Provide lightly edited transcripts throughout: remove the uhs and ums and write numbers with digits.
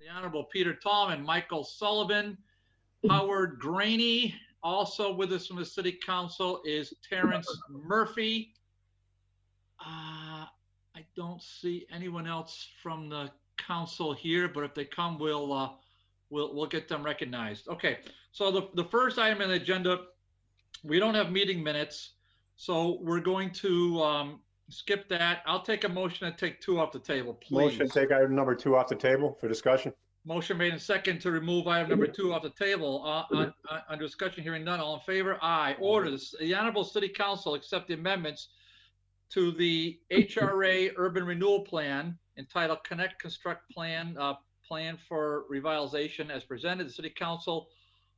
the Honorable Peter Taub and Michael Sullivan. Howard Graney, also with us from the City Council, is Terrence Murphy. I don't see anyone else from the council here, but if they come, we'll get them recognized. Okay, so the first item on the agenda, we don't have meeting minutes, so we're going to skip that. I'll take a motion to take 2 off the table, please. Motion to take item number 2 off the table for discussion. Motion made and second to remove item number 2 off the table. On discussion, hearing none, all in favor? Aye. Order the Honorable City Council accept the amendments to the HRA Urban Renewal Plan entitled Connect Construct Plan, Plan for Revitalization as presented. The City Council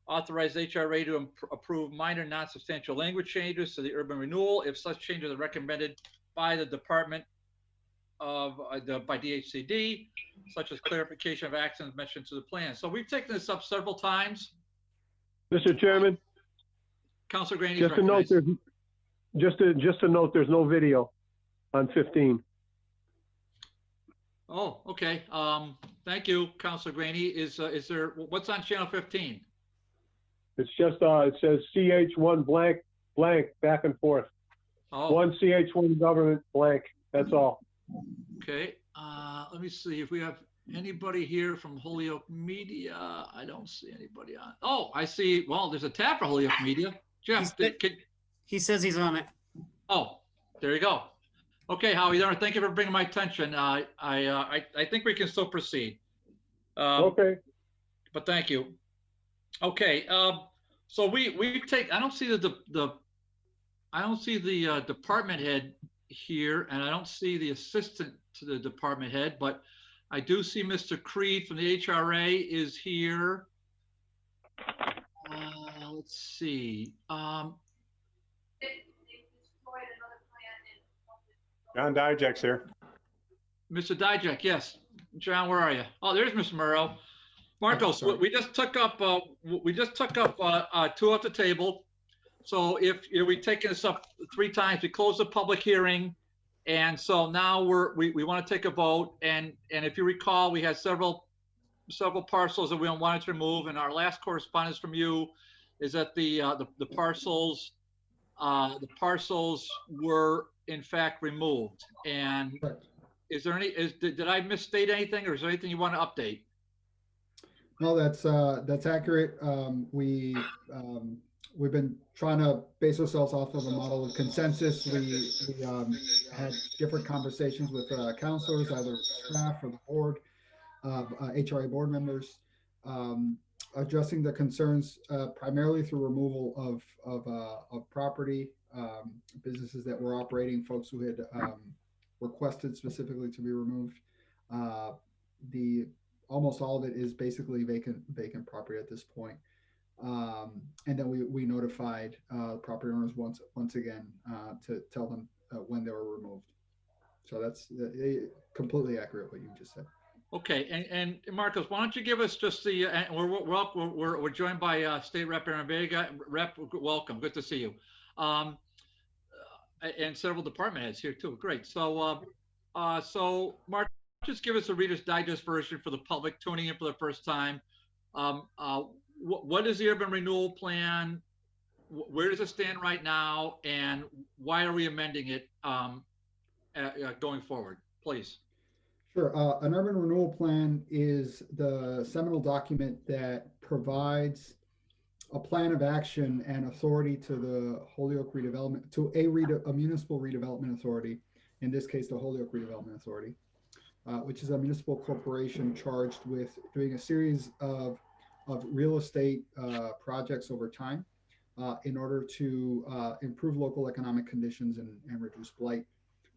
authorized HRA to approve minor non-substantial language changes to the urban renewal if such changes are recommended by the Department of by DHCD, such as clarification of actions mentioned to the plan. So we've taken this up several times. Mr. Chairman, Councilor Graney, just a note, just a note, there's no video on 15. Oh, okay. Thank you, Councilor Graney. Is there, what's on channel 15? It's just, it says CH1 blank, blank, back and forth. Oh. One CH1 government blank, that's all. Okay, let me see if we have anybody here from Holyoke Media. I don't see anybody on. Oh, I see. Well, there's a tab for Holyoke Media. Jeff, he says he's on it. Oh, there you go. Okay, Howie, thank you for bringing my attention. I think we can still proceed. Okay. But thank you. Okay, so we take. I don't see the department head here, and I don't see the assistant to the department head, but I do see Mr. Creed from the HRA is here. Let's see. John Dijek's here. Mr. Dijek, yes. John, where are you? Oh, there's Mr. Murrow. Marcos, we just took up 2 off the table. So if we've taken this up 3 times, we closed the public hearing, and so now we want to take a vote. And if you recall, we had several parcels that we wanted to remove, and our last correspondence from you is that the parcels were in fact removed. And is there did I misstate anything, or is there anything you want to update? No, that's accurate. We've been trying to base ourselves off of a model of consensus. We had different conversations with counselors, either staff or the board, HRA board members, addressing the concerns primarily through removal of property, businesses that were operating, folks who had requested specifically to be removed. Almost all of it is basically vacant property at this point. And then we notified property owners once again to tell them when they were removed. So that's completely accurate what you just said. Okay, and Marcos, why don't you give us just the we're joined by State Rep Aaron Vega. Rep, welcome, good to see you, and several department heads here too. Great. So Mark, just give us a Reader's Digest version for the public tuning in for the first time. What is the urban renewal plan? Where does it stand right now? And why are we amending it going forward, please? Sure. An urban renewal plan is the seminal document that provides a plan of action and authority to the Holyoke Redevelopment, to a municipal redevelopment authority, in this case, the Holyoke Redevelopment Authority, which is a municipal corporation charged with doing a series of real estate projects over time in order to improve local economic conditions and reduce blight.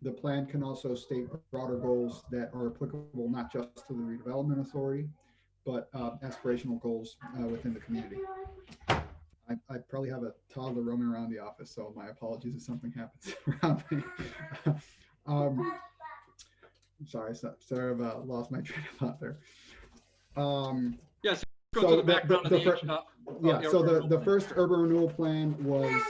The plan can also state broader goals that are applicable not just to the redevelopment authority, but aspirational goals within the community. I probably have a toddler roaming around the office, so my apologies if something happens around me. I'm sorry, I've lost my train of thought there. Yes. So the first urban renewal plan was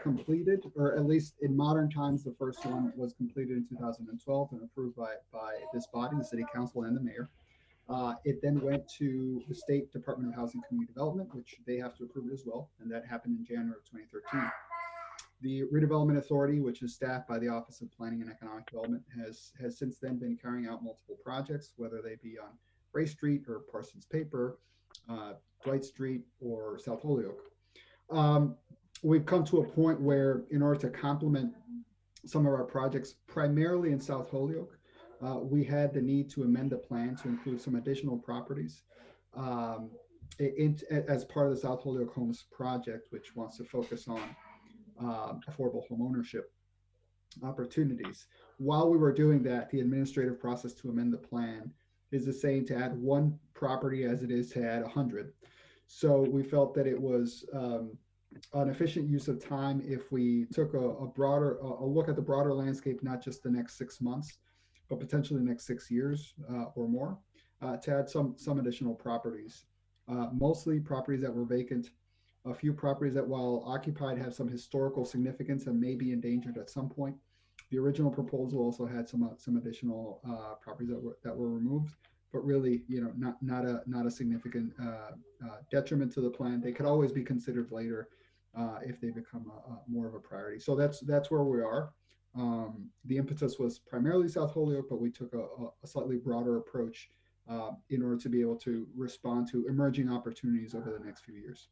completed, or at least in modern times, the first one was completed in 2012 and approved by this body, the City Council and the Mayor. It then went to the State Department of Housing and Community Development, which they have to approve it as well, and that happened in January of 2013. The Redevelopment Authority, which is staffed by the Office of Planning and Economic Development, has since then been carrying out multiple projects, whether they be on Ray Street or Parsons Paper, Dwight Street, or South Holyoke. We've come to a point where, in order to complement some of our projects, primarily in South Holyoke, we had the need to amend the plan to include some additional properties as part of the South Holyoke Homes project, which wants to focus on affordable home ownership opportunities. While we were doing that, the administrative process to amend the plan is the same to add one property as it is to add 100. So we felt that it was an efficient use of time if we took a broader look at the broader landscape, not just the next 6 months, but potentially the next 6 years or more, to add some additional properties, mostly properties that were vacant, a few properties that, while occupied, have some historical significance and may be endangered at some point. The original proposal also had some additional properties that were removed, but really, not a significant detriment to the plan. They could always be considered later if they become more of a priority. So that's where we are. The impetus was primarily South Holyoke, but we took a slightly broader approach in order to be able to respond to emerging opportunities over the next few years.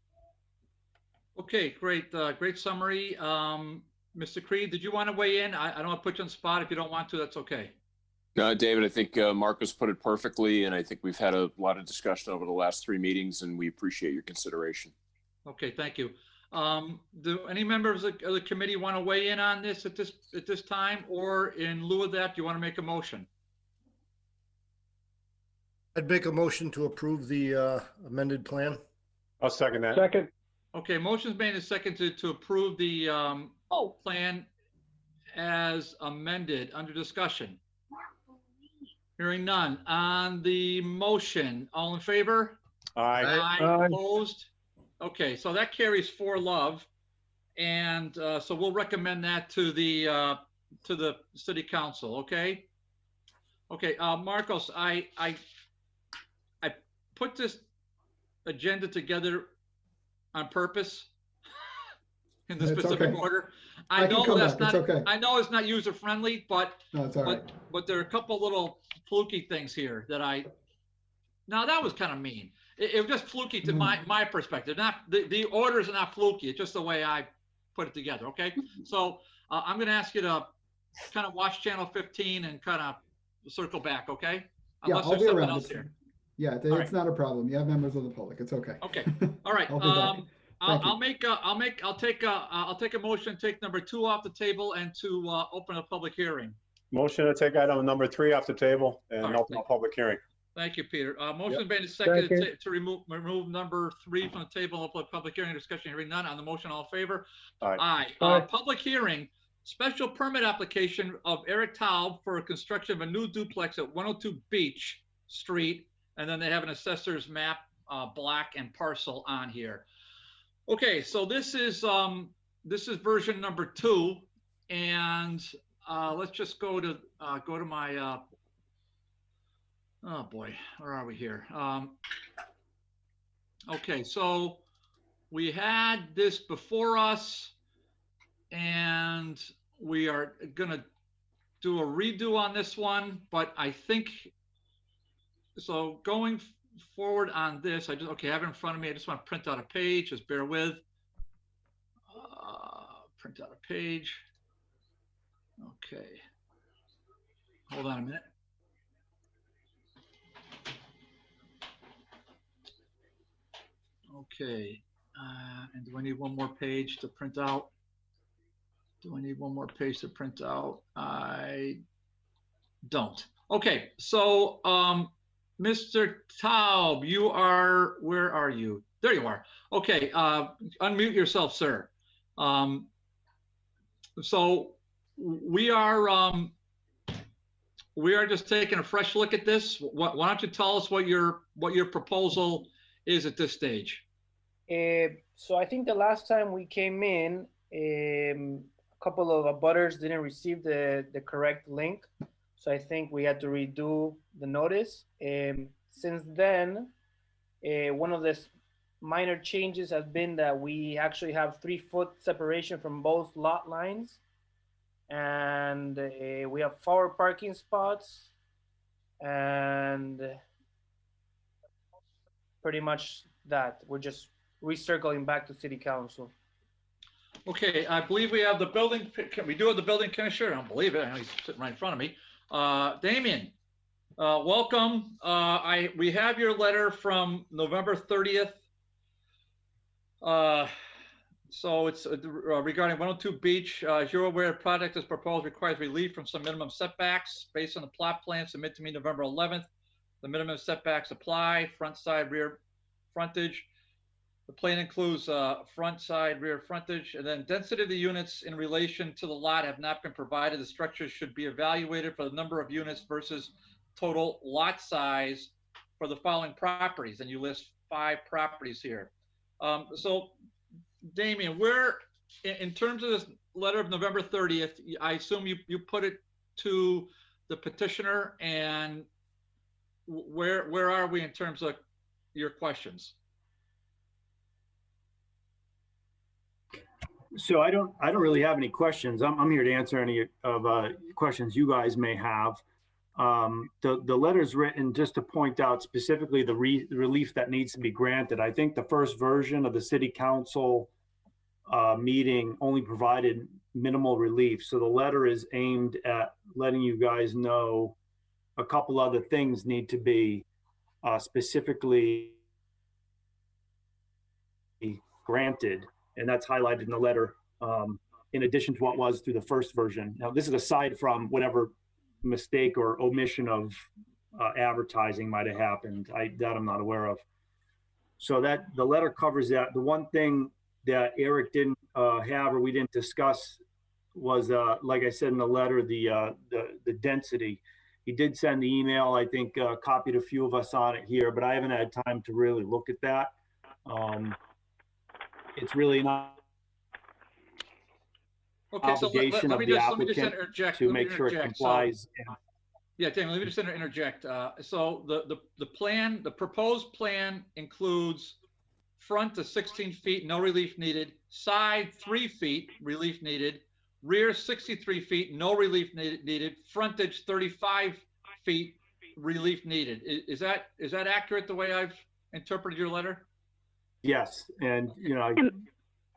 Okay, great, great summary. Mr. Creed, did you want to weigh in? I don't want to put you on the spot. If you don't want to, that's okay. David, I think Marcos put it perfectly, and I think we've had a lot of discussion over the last 3 meetings, and we appreciate your consideration. Okay, thank you. Do any members of the committee want to weigh in on this at this time, or in lieu of that, do you want to make a motion? I'd make a motion to approve the amended plan. I'll second that. Second. Okay, motion's made and seconded to approve the plan as amended. Under discussion. Hearing none. On the motion, all in favor? Aye. Aye. Opposed? Okay, so that carries 4-love, and so we'll recommend that to the city council. Okay. Okay, Marcos, I put this agenda together on purpose in the It's specific okay. order. I I can know come that's back. not. It's okay. I know it's not user friendly, but No, it's all right. but there are a couple little fluky things here that now that was kind of mean. It was just fluky to my perspective. Not the orders are not fluky. It's just the way I put it together. Okay, so I'm going to ask you to kind of watch channel 15 and kind of circle back. Okay, Yeah, unless I'll there's be something around. else here. Yeah, it's right. not a problem. You have members of the public. It's okay. Okay, all right. I'll be back. I'll take a motion, take number 2 off the table, and to open a public hearing. Motion to take item number 3 off the table and All right. open a public hearing. Thank you, Peter. Motion Yep. made and seconded Second. to remove number 3 from the table, open a public hearing, discussion, hearing none on the motion. All in favor? Aye. Aye. Public hearing, special permit application of Eric Taub for construction of a new duplex at 102 Beech Street, and then they have an assessor's map, block and parcel on here. Okay, so this is version number 2, and let's just go to my oh boy, where are we here? Okay, so we had this before us, and we are gonna do a redo on this one, but I think so. Going forward on this, I have it in front of me. I just want to print out a page. Just bear with. Print out a page. Okay. Hold on a minute. Okay. And do I need one more page to print out? Do I need one more page to print out? I don't. Okay. So, Mr. Taub, where are you? There you are. Okay, unmute yourself, sir. So we are just taking a fresh look at this. Why don't you tell us what your proposal is at this stage? So I think the last time we came in, a couple of abutters didn't receive the correct link. So I think we had to redo the notice. since then, one of the minor changes has been that we actually have 3-foot separation from both lot lines. And we have 4 parking spots, and pretty much that. We're just recircling back to city council. Okay, I believe we have the building, we do have the building commissioner. I don't believe it. I know he's sitting right in front of me. Damien, welcome. We have your letter from November 30th. So it's regarding 102 Beech. As you're aware, the project as proposed requires relief from some minimum setbacks based on the plot plan submitted to me November 11th. The minimum setbacks apply, front, side, rear frontage. The plan includes front, side, rear frontage, and then density of the units in relation to the lot have not been provided. The structures should be evaluated for the number of units versus total lot size for the following properties. And you list 5 properties here. So Damien, where, in terms of this letter of November 30th, I assume you put it to the petitioner, and where are we in terms of your questions? So I don't really have any questions. I'm here to answer any of questions you guys may have. The letter's written just to point out specifically the relief that needs to be granted. I think the first version of the city council meeting only provided minimal relief. So the letter is aimed at letting you guys know a couple other things need to be specifically granted. And that's highlighted in the letter in addition to what was through the first version. Now, this is aside from whatever mistake or omission of advertising might have happened. That I'm not aware of. So that the letter covers that. The one thing that Eric didn't have or we didn't discuss was, like I said in the letter, the density. He did send the email, I think copied a few of us on it here, but I haven't had time to really look at that. It's really not obligation of the applicant to make sure it complies. Yeah, Damon, let me just interject. So the plan, the proposed plan includes front to 16 feet, no relief needed, side 3 feet, relief needed, rear 63 feet, no relief needed, frontage 35 feet, relief needed. Is that accurate the way I've interpreted your letter? Yes, and you know,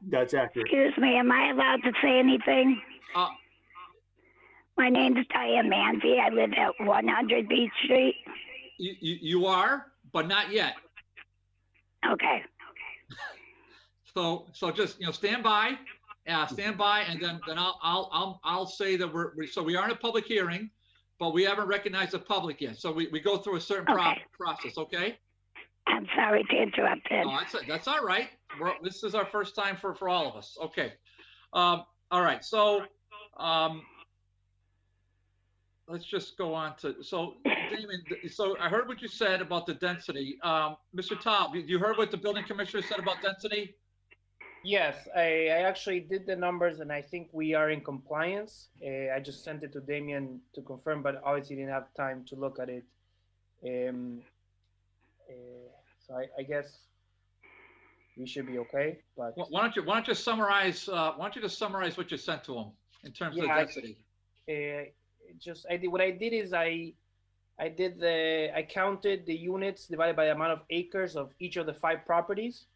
that's accurate. Excuse me, am I allowed to say anything? My name is Diane Manzi. I live at 100 Beech Street. You are, but not yet. Okay. So just stand by, and then I'll say that we are in a public hearing, but we haven't recognized the public yet. So we go through a certain process. Okay. I'm sorry to interrupt him. No, that's all right. This is our first time for all of us. Okay. All right. So let's just go on to, so Damon, so I heard what you said about the density. Mr. Taub, you heard what the building commissioner said about density? Yes, I actually did the numbers, and I think we are in compliance. I just sent it to Damien to confirm, but obviously didn't have time to look at it. So I guess we should be okay. But why don't you summarize? Why don't you just summarize what you sent to him in terms of density? What I did is I counted the units divided by the amount of acres of each of the 5 properties.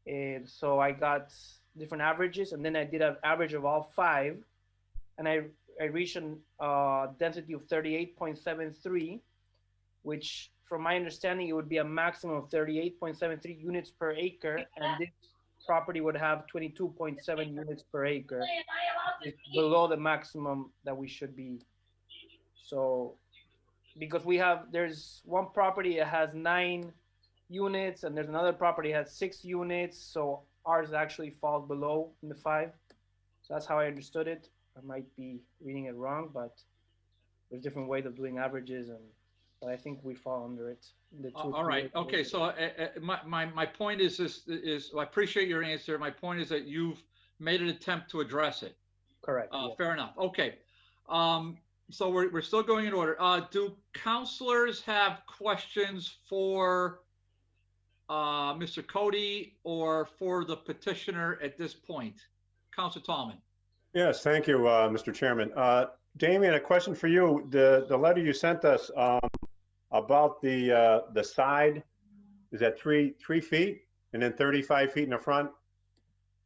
And so I got different averages, and then I did an average of all 5, and I reached a density of 38.73, which from my understanding, it would be a maximum of 38.73 units per acre, and this property would have 22.7 units per acre. It's below the maximum that we should be. So, because there's one property that has 9 units, and there's another property that has 6 units, so ours actually falls below in the 5. So that's how I understood it. I might be reading it wrong, but there's different ways of doing averages, but I think we fall under it. All right. Okay. So my point is I appreciate your answer. My point is that you've made an attempt to address it. Correct. Yeah. Fair enough. Okay. so we're still going in order. Do counselors have questions for Mr. Cody or for the petitioner at this point? Counselor Tallman. Yes, thank you, Mr. Chairman. Damian, a question for you. The letter you sent us about the side, is that three feet and then 35 feet in the front?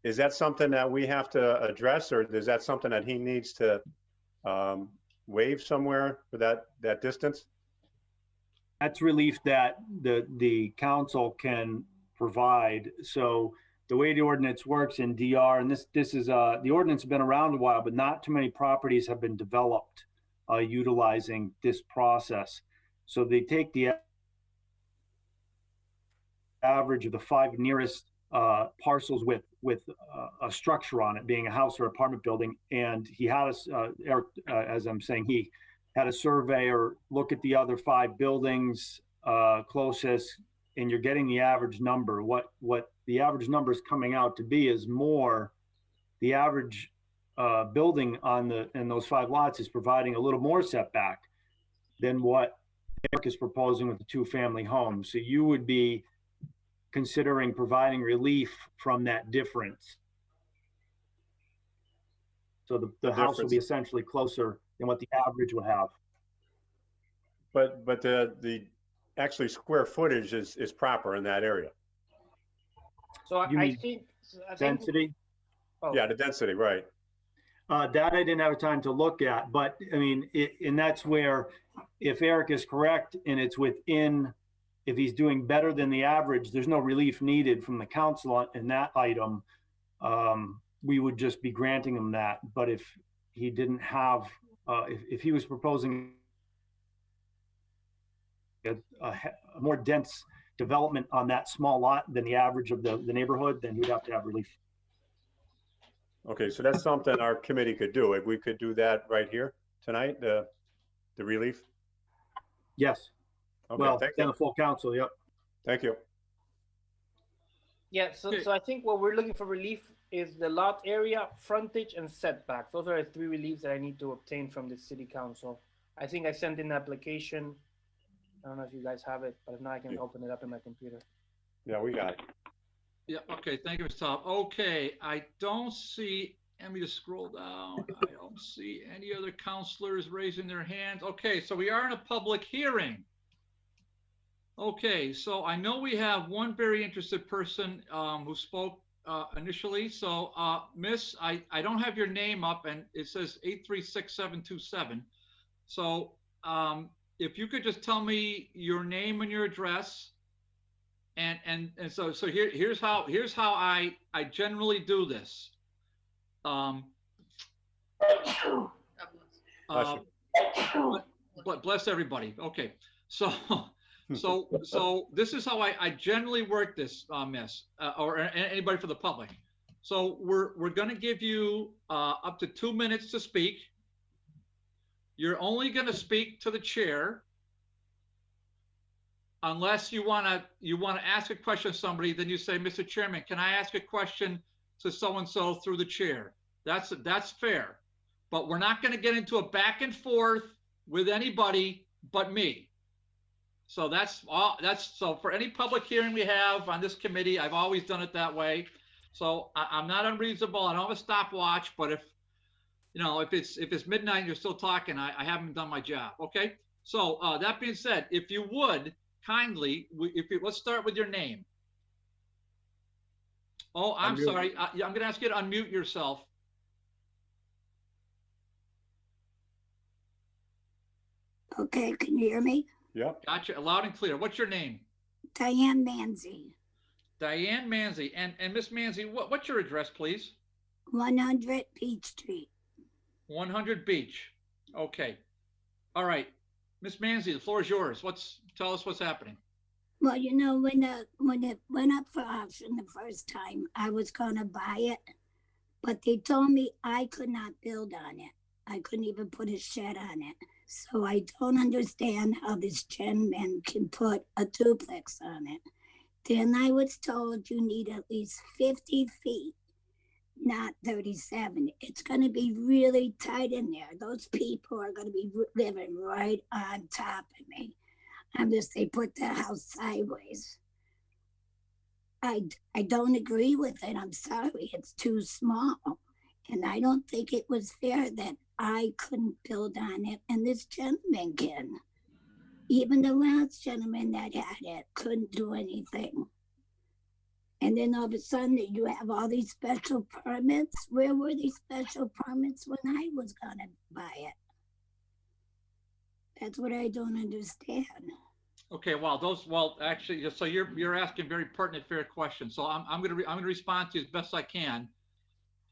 Is that something that we have to address, or is that something that he needs to waive somewhere for that distance? That's relief that the council can provide. So the way the ordinance works in DR, and this is the ordinance has been around a while, but not too many properties have been developed utilizing this process. So they take the average of the 5 nearest parcels with a structure on it, being a house or apartment building, and he had Eric, as I'm saying, he had a surveyor look at the other 5 buildings closest, and you're getting the average number. What the average number is coming out to be is more. The average building in those 5 lots is providing a little more setback than what Eric is proposing with the 2-family home. So you would be considering providing relief from that difference. So the house will be essentially closer than what the average would have. But the actually square footage is proper in that area. So You I mean think density? Oh. Yeah, the density, right. That I didn't have time to look at, but I mean, and that's where, if Eric is correct and it's within, if he's doing better than the average, there's no relief needed from the council in that item. We would just be granting him that. But if he didn't have, if he was proposing a more dense development on that small lot than the average of the neighborhood, then he'd have to have relief. Okay, so that's something our committee could do. If we could do that right here tonight, the relief. Yes. Okay, Well, thank then you. the full council, yep. Thank you. Yeah, so I think what we're looking for relief is the lot area, frontage, and setback. Those are the 3 reliefs that I need to obtain from the city council. I think I sent in an application. I don't know if you guys have it, but if not, I can open it up in my computer. Yeah, we got it. Yeah, okay, thank you, Mr. Taub. Okay, I don't see, let me just scroll down. I don't see any other counselors raising their hands. Okay, so we are in a public hearing. Okay, so I know we have one very interested person who spoke initially. So, Miss, I don't have your name up, and it says 836-727. So, if you could just tell me your name and your address, and so here's how I generally do this. Bless everybody. Okay, so this is how I generally work this, Miss, or anybody for the public. So we're going to give you up to 2 minutes to speak. You're only going to speak to the chair, unless you want to ask a question to somebody. Then you say, Mr. Chairman, can I ask a question to so-and-so through the chair? That's fair, but we're not going to get into a back and forth with anybody but me. So that's all. So for any public hearing we have on this committee, I've always done it that way. So I'm not unreasonable. I don't have a stopwatch, but if it's midnight and you're still talking, I haven't done my job. Okay. So that being said, if you would kindly, let's start with your name. Oh, I'm sorry. I'm going to ask you to unmute yourself. Okay, can you hear me? Yep. Gotcha. Loud and clear. What's your name? Diane Manzi, Diane Manzi. And Miss Manzi, what's your address, please? 100 Beech Street. 100 Beech. Okay. All right. Miss Manzi, the floor is yours. Tell us what's happening. Well, you know, when it went up for auction the first time, I was going to buy it, but they told me I could not build on it. I couldn't even put a shed on it. So I don't understand how this gentleman can put a duplex on it. Then I was told you need at least 50 feet. not 37. It's going to be really tight in there. Those people are going to be living right on top of me. They put the house sideways. I don't agree with it. I'm sorry. It's too small. And I don't think it was fair that I couldn't build on it and this gentleman can. Even the last gentleman that had it couldn't do anything. And then all of a sudden you have all these special permits. Where were these special permits when I was gonna buy it? That's what I don't understand. Okay, actually, so you're asking very pertinent, fair questions. So I'm gonna respond to you as best I can,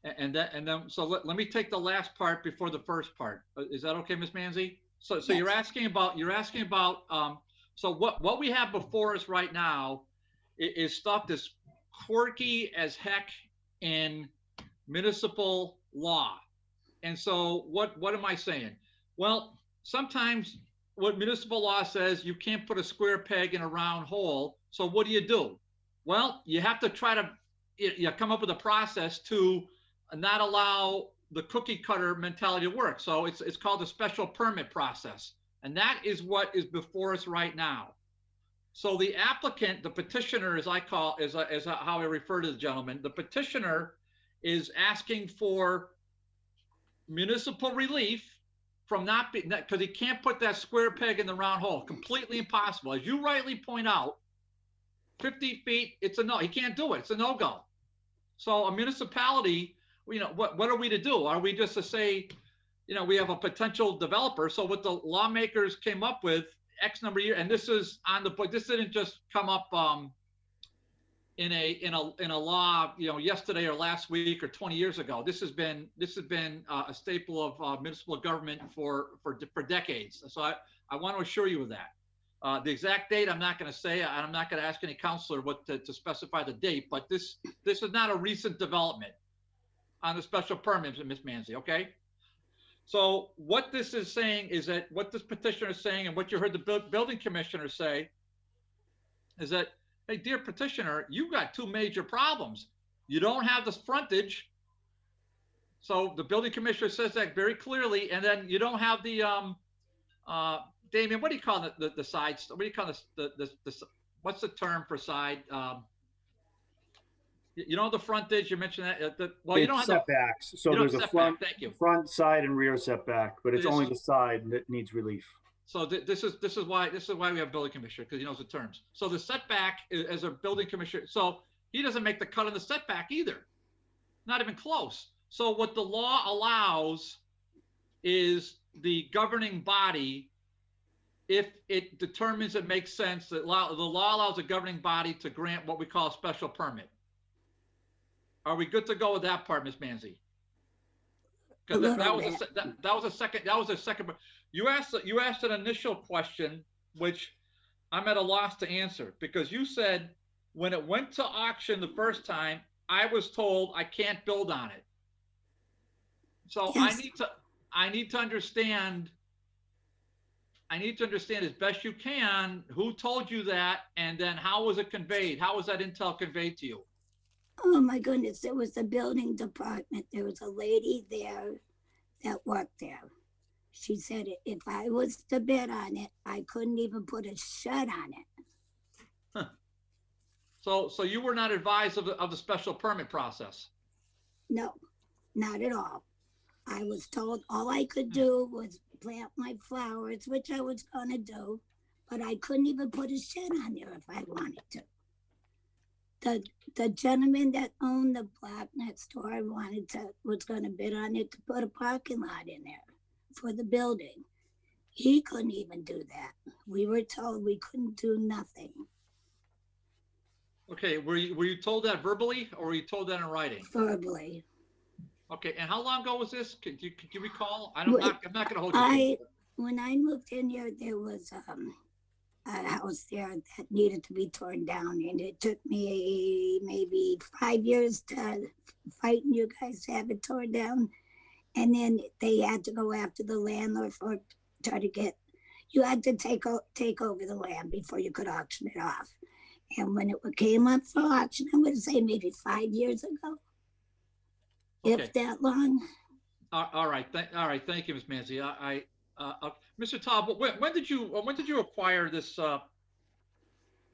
and then so let me take the last part before the first part. Is that okay, Ms. Manzi? So Yes. you're asking about so what we have before us right now is stuff that's quirky as heck in municipal law. And so what am I saying? Well, sometimes what municipal law says, you can't put a square peg in a round hole. So what do? Well, you have to try to come up with a process to not allow the cookie cutter mentality to work. So it's called a special permit process. And that is what is before us right now. So the applicant, the petitioner, as how I refer to the gentleman, the petitioner is asking for municipal relief from not being, because he can't put that square peg in the round hole. Completely impossible. As you rightly point out, 50 feet, it's a no. He can't do it. It's a no-go. So a municipality, what are we to do? Are we just to say, we have a potential developer? So what the lawmakers came up with X number of years, and this is on the book. This didn't just come up in a law, yesterday or last week or 20 years ago. This has been a staple of municipal government for decades. So I want to assure you of that. The exact date I'm not going to say, and I'm not going to ask any counselor to specify the date. But this is not a recent development on the special permits, Ms. Manzi. Okay. So what this is saying is that what this petitioner is saying, and what you heard the building commissioner say, is that, hey, dear petitioner, you've got two major problems. You don't have the frontage. So the building commissioner says that very clearly. And then you don't have the, Damien, what do you call the sides? What do you call what's the term for side? You know, the frontage, you mentioned that. You don't have setbacks. So there's a front, side, and rear setback, but it's only the side that needs relief. So this is why we have building commissioner, because he knows the terms. So the setback as a building commissioner, so he doesn't make the cut on the setback either, not even close. So what the law allows is the governing body, if it determines it makes sense, that the law allows the governing body to grant what we call a special permit. Are we good to go with that part, Ms. Manzi? Because that was a second. You asked an initial question, which I'm at a loss to answer, because you said when it went to auction the first time, I was told I can't build on it. So yes. I need to understand as best you can who told you that, and then how was it conveyed? How was that intel conveyed to you? Oh my goodness, there was the building department. There was a lady there that worked there. She said if I was to bid on it, I couldn't even put a shed on it. Huh. So you were not advised of the special permit process? No, not at all. I was told all I could do was plant my flowers, which I was gonna do, but I couldn't even put a shed on there if I wanted to. The gentleman that owned the block next door was going to bid on it to put a parking lot in there for the building. He couldn't even do that. We were told we couldn't do nothing. Okay, were you told that verbally, or were you told that in writing? Verbally. Okay, and how long ago was this? Could you recall? I'm not going to hold you. When I moved in here, there was a house there that needed to be torn down, and it took me maybe 5 years to fight you guys to have it torn down, and then they had to go after the landlord for try to get. You had to take over the land before you could auction it off, and when it came up for auction, I would say maybe 5 years ago. if that long. All right. Thank you, Ms. Manzi. Mr. Taub, when did you acquire this?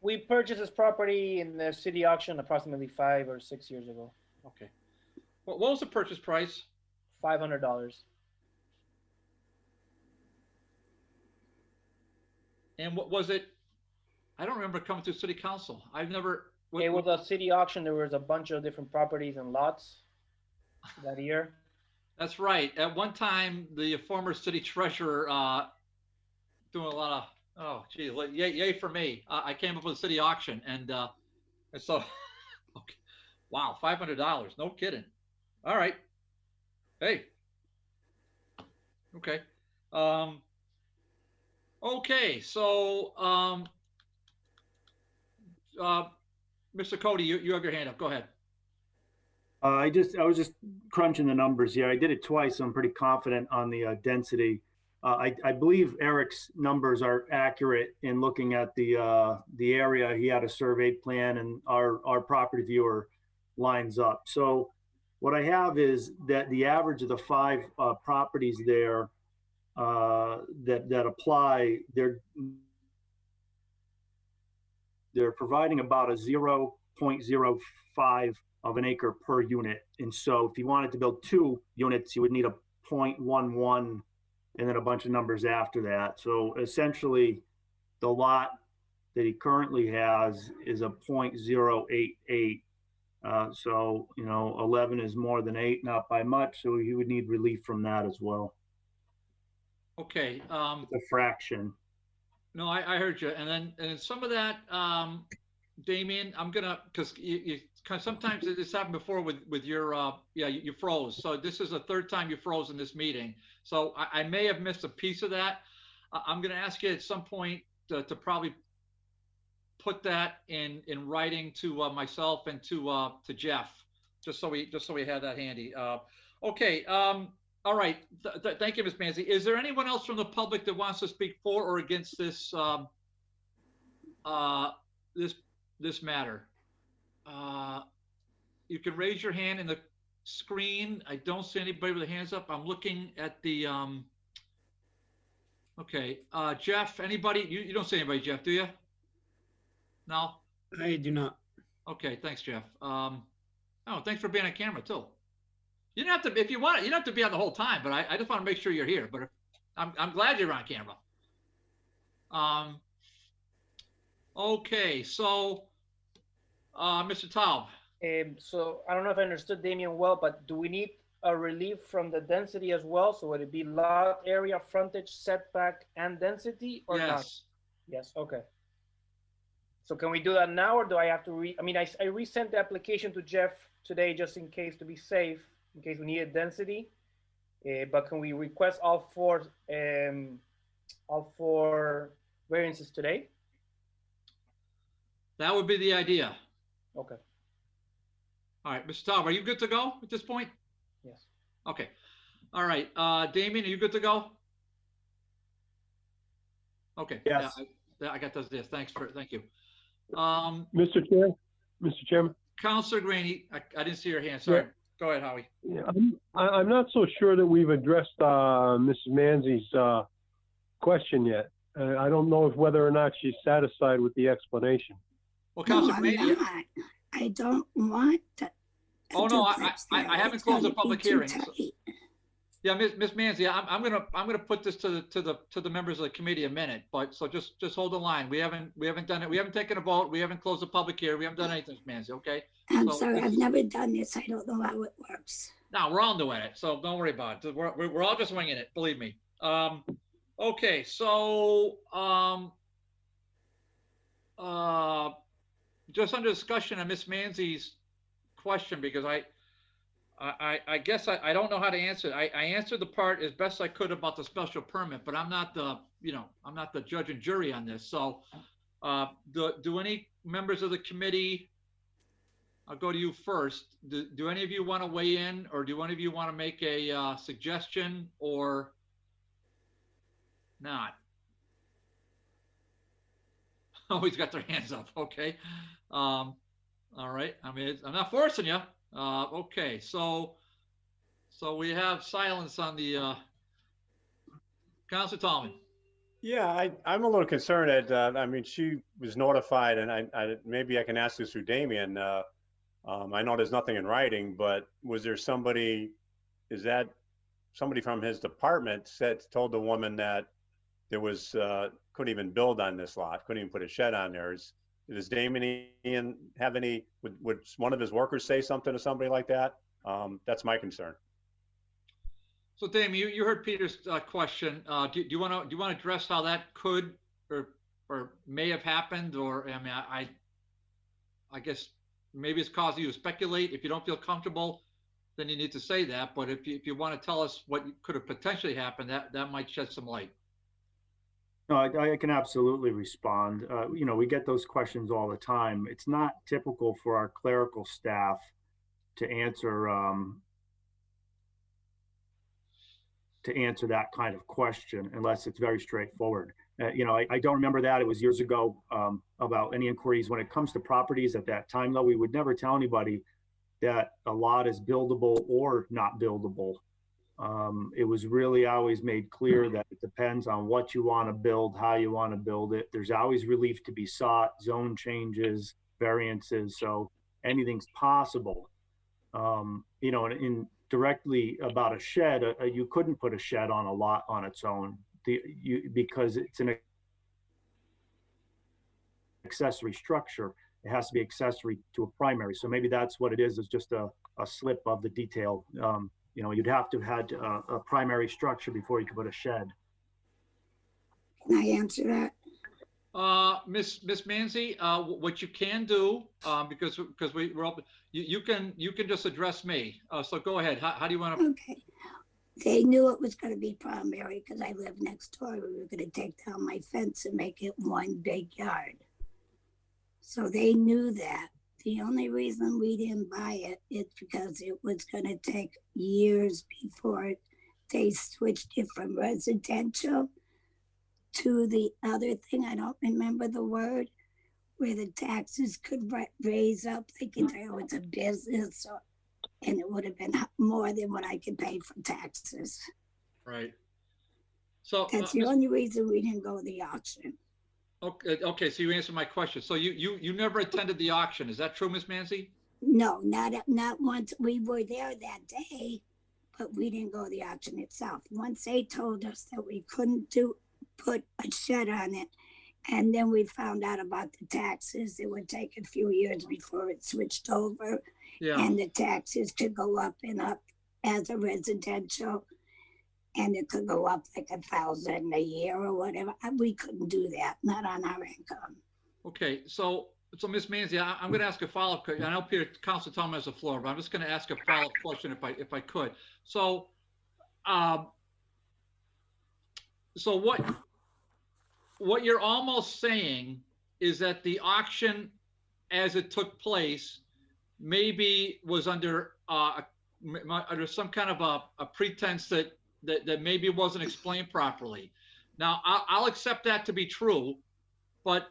We purchased this property in the city auction approximately 5 or 6 years ago. Okay. What was the purchase price? $500. And what was it? I don't remember coming through city council. I've never. It was a city auction. There was a bunch of different properties and lots that year. That's right. At one time, the former city treasurer doing a lot of, oh, gee, yay for me. I came up with a city auction, and so, okay. Wow, $500. No kidding. All right. Hey. Okay. Okay. So, Mr. Cody, you have your hand up. Go ahead. I was just crunching the numbers here. I did it twice, so I'm pretty confident on the density. I believe Eric's numbers are accurate in looking at the area. He had a surveyed plan, and our property viewer lines up. So what I have is that the average of the 5 properties there that apply, they're providing about a 0.05 of an acre per unit. And so if you wanted to build 2 units, you would need a 0.11 and then a bunch of numbers after that. So essentially the lot that he currently has is a 0.088. So, 11 is more than 8, not by much. So he would need relief from that as well. Okay. It's a fraction. No, I heard you. And then some of that, Damien, I'm gonna, because you sometimes this happened before with your you froze. So this is the 3rd time you froze in this meeting. So I may have missed a piece of that. I'm gonna ask you at some point to probably put that in writing to myself and to Jeff, just so we have that handy. Okay. All right. Thank you, Ms. Manzi. Is there anyone else from the public that wants to speak for or against this this matter? You can raise your hand in the screen. I don't see anybody with their hands up. I'm looking at the okay. Jeff, anybody? You don't see anybody, Jeff, do you? No? I do not. Okay, thanks, Jeff. Oh, thanks for being on camera too. You don't have to, if you want it, you don't have to be on the whole time, but I just want to make sure you're here. But I'm glad you're on camera. Okay, so Mr. Taub. So I don't know if I understood Damien well, but do we need a relief from the density as well? So would it be lot area, frontage, setback, and density, or not? Yes. Okay. So can we do that now, or do I have to I resent the application to Jeff today just in case, to be safe, in case we needed density. But can we request all four variances today? That would be the idea. Okay. All right, Mr. Taub, are you good to go at this point? Yes. Okay. All right, Damien, are you good to go? Okay. Yes. Yeah, I got those there. Thank you. Mr. Chairman. Councilor Graney, I didn't see your hand. Sorry. Yeah. Go ahead, Howie. Yeah, I'm not so sure that we've addressed Mrs. Manzi's question yet. I don't know whether or not she's satisfied with the explanation. Well, No, Councilor I'm Graney. not. I don't want to. Oh no, I haven't closed the public hearing. Yeah, Ms. Manzi, I'm gonna put this to the members of the committee in a minute, but so just hold the line. We haven't done it. We haven't taken a vote. We haven't closed the public hearing. We haven't done anything, Ms. Manzi. Okay. I'm sorry, I've never done this. I don't know how it works. No, we're all doing it, so don't worry about it. We're all just winging it. Believe me. Okay, so just under discussion on Ms. Manzi's question, because I guess I don't know how to answer it. I answered the part as best I could about the special permit, but I'm not the judge and jury on this. So do any members of the committee, I'll go to you first. Do any of you want to weigh in, or do any of you want to make a suggestion or not? Oh, he's got their hands up. Okay. All right. I mean, I'm not forcing you. Okay. So So we have silence on the, Councilor Tallman. Yeah, I'm a little concerned that, I mean, she was notified, and maybe I can ask this through Damien. I know there's nothing in writing, but was there somebody, is that somebody from his department told the woman that there was, couldn't even build on this lot, couldn't even put a shed on there? Does Damien have any, would one of his workers say something to somebody like that? That's my concern. So Damien, you heard Peter's question. Do you want to address how that could or may have happened? Or I mean, I guess maybe it's causing you to speculate. If you don't feel comfortable, then you need to say that. But if you want to tell us what could have potentially happened, that might shed some light. No, I can absolutely respond. You know, we get those questions all the time. It's not typical for our clerical staff to answer that kind of question unless it's very straightforward. You know, I don't remember that. It was years ago about any inquiries. When it comes to properties at that time, though, we would never tell anybody that a lot is buildable or not buildable. It was really always made clear that it depends on what you want to build, how you want to build it. There's always relief to be sought, zone changes, variances, so anything's possible. You know, in directly about a shed, you couldn't put a shed on a lot on its own because it's an accessory structure. It has to be accessory to a primary. So maybe that's what it is just a slip of the detail. You know, you'd have to have had a primary structure before you could put a shed. Can I answer that? Miss Manzi, what you can do, because we're open, you can just address me. So go ahead. How do you want to? Okay. They knew it was going to be primary because I live next door. We were going to take down my fence and make it one big yard. So they knew that. The only reason we didn't buy it is because it was going to take years before they switched it from residential to the other thing. I don't remember the word, where the taxes could raise up. They could say, oh, it's a business, and it would have been more than what I could pay for taxes. Right. So that's the only reason we didn't go to the auction. Okay. So you answered my question. So you never attended the auction. Is that true, Miss Manzi? No, not once. We were there that day, but we didn't go to the auction itself. Once they told us that we couldn't put a shed on it, and then we found out about the taxes. It would take a few years before it switched over, and the taxes could go up and up as a residential, and it could go up like $1,000 a year or whatever. We couldn't do that, not on our income. Okay, so Miss Manzi, I'm going to ask a follow-up question. I know Council Tallman has the floor, but I'm just going to ask a follow-up question if I could. So, so what you're almost saying is that the auction, as it took place, maybe was under some kind of a pretense that maybe wasn't explained properly. Now, I'll accept that to be true, but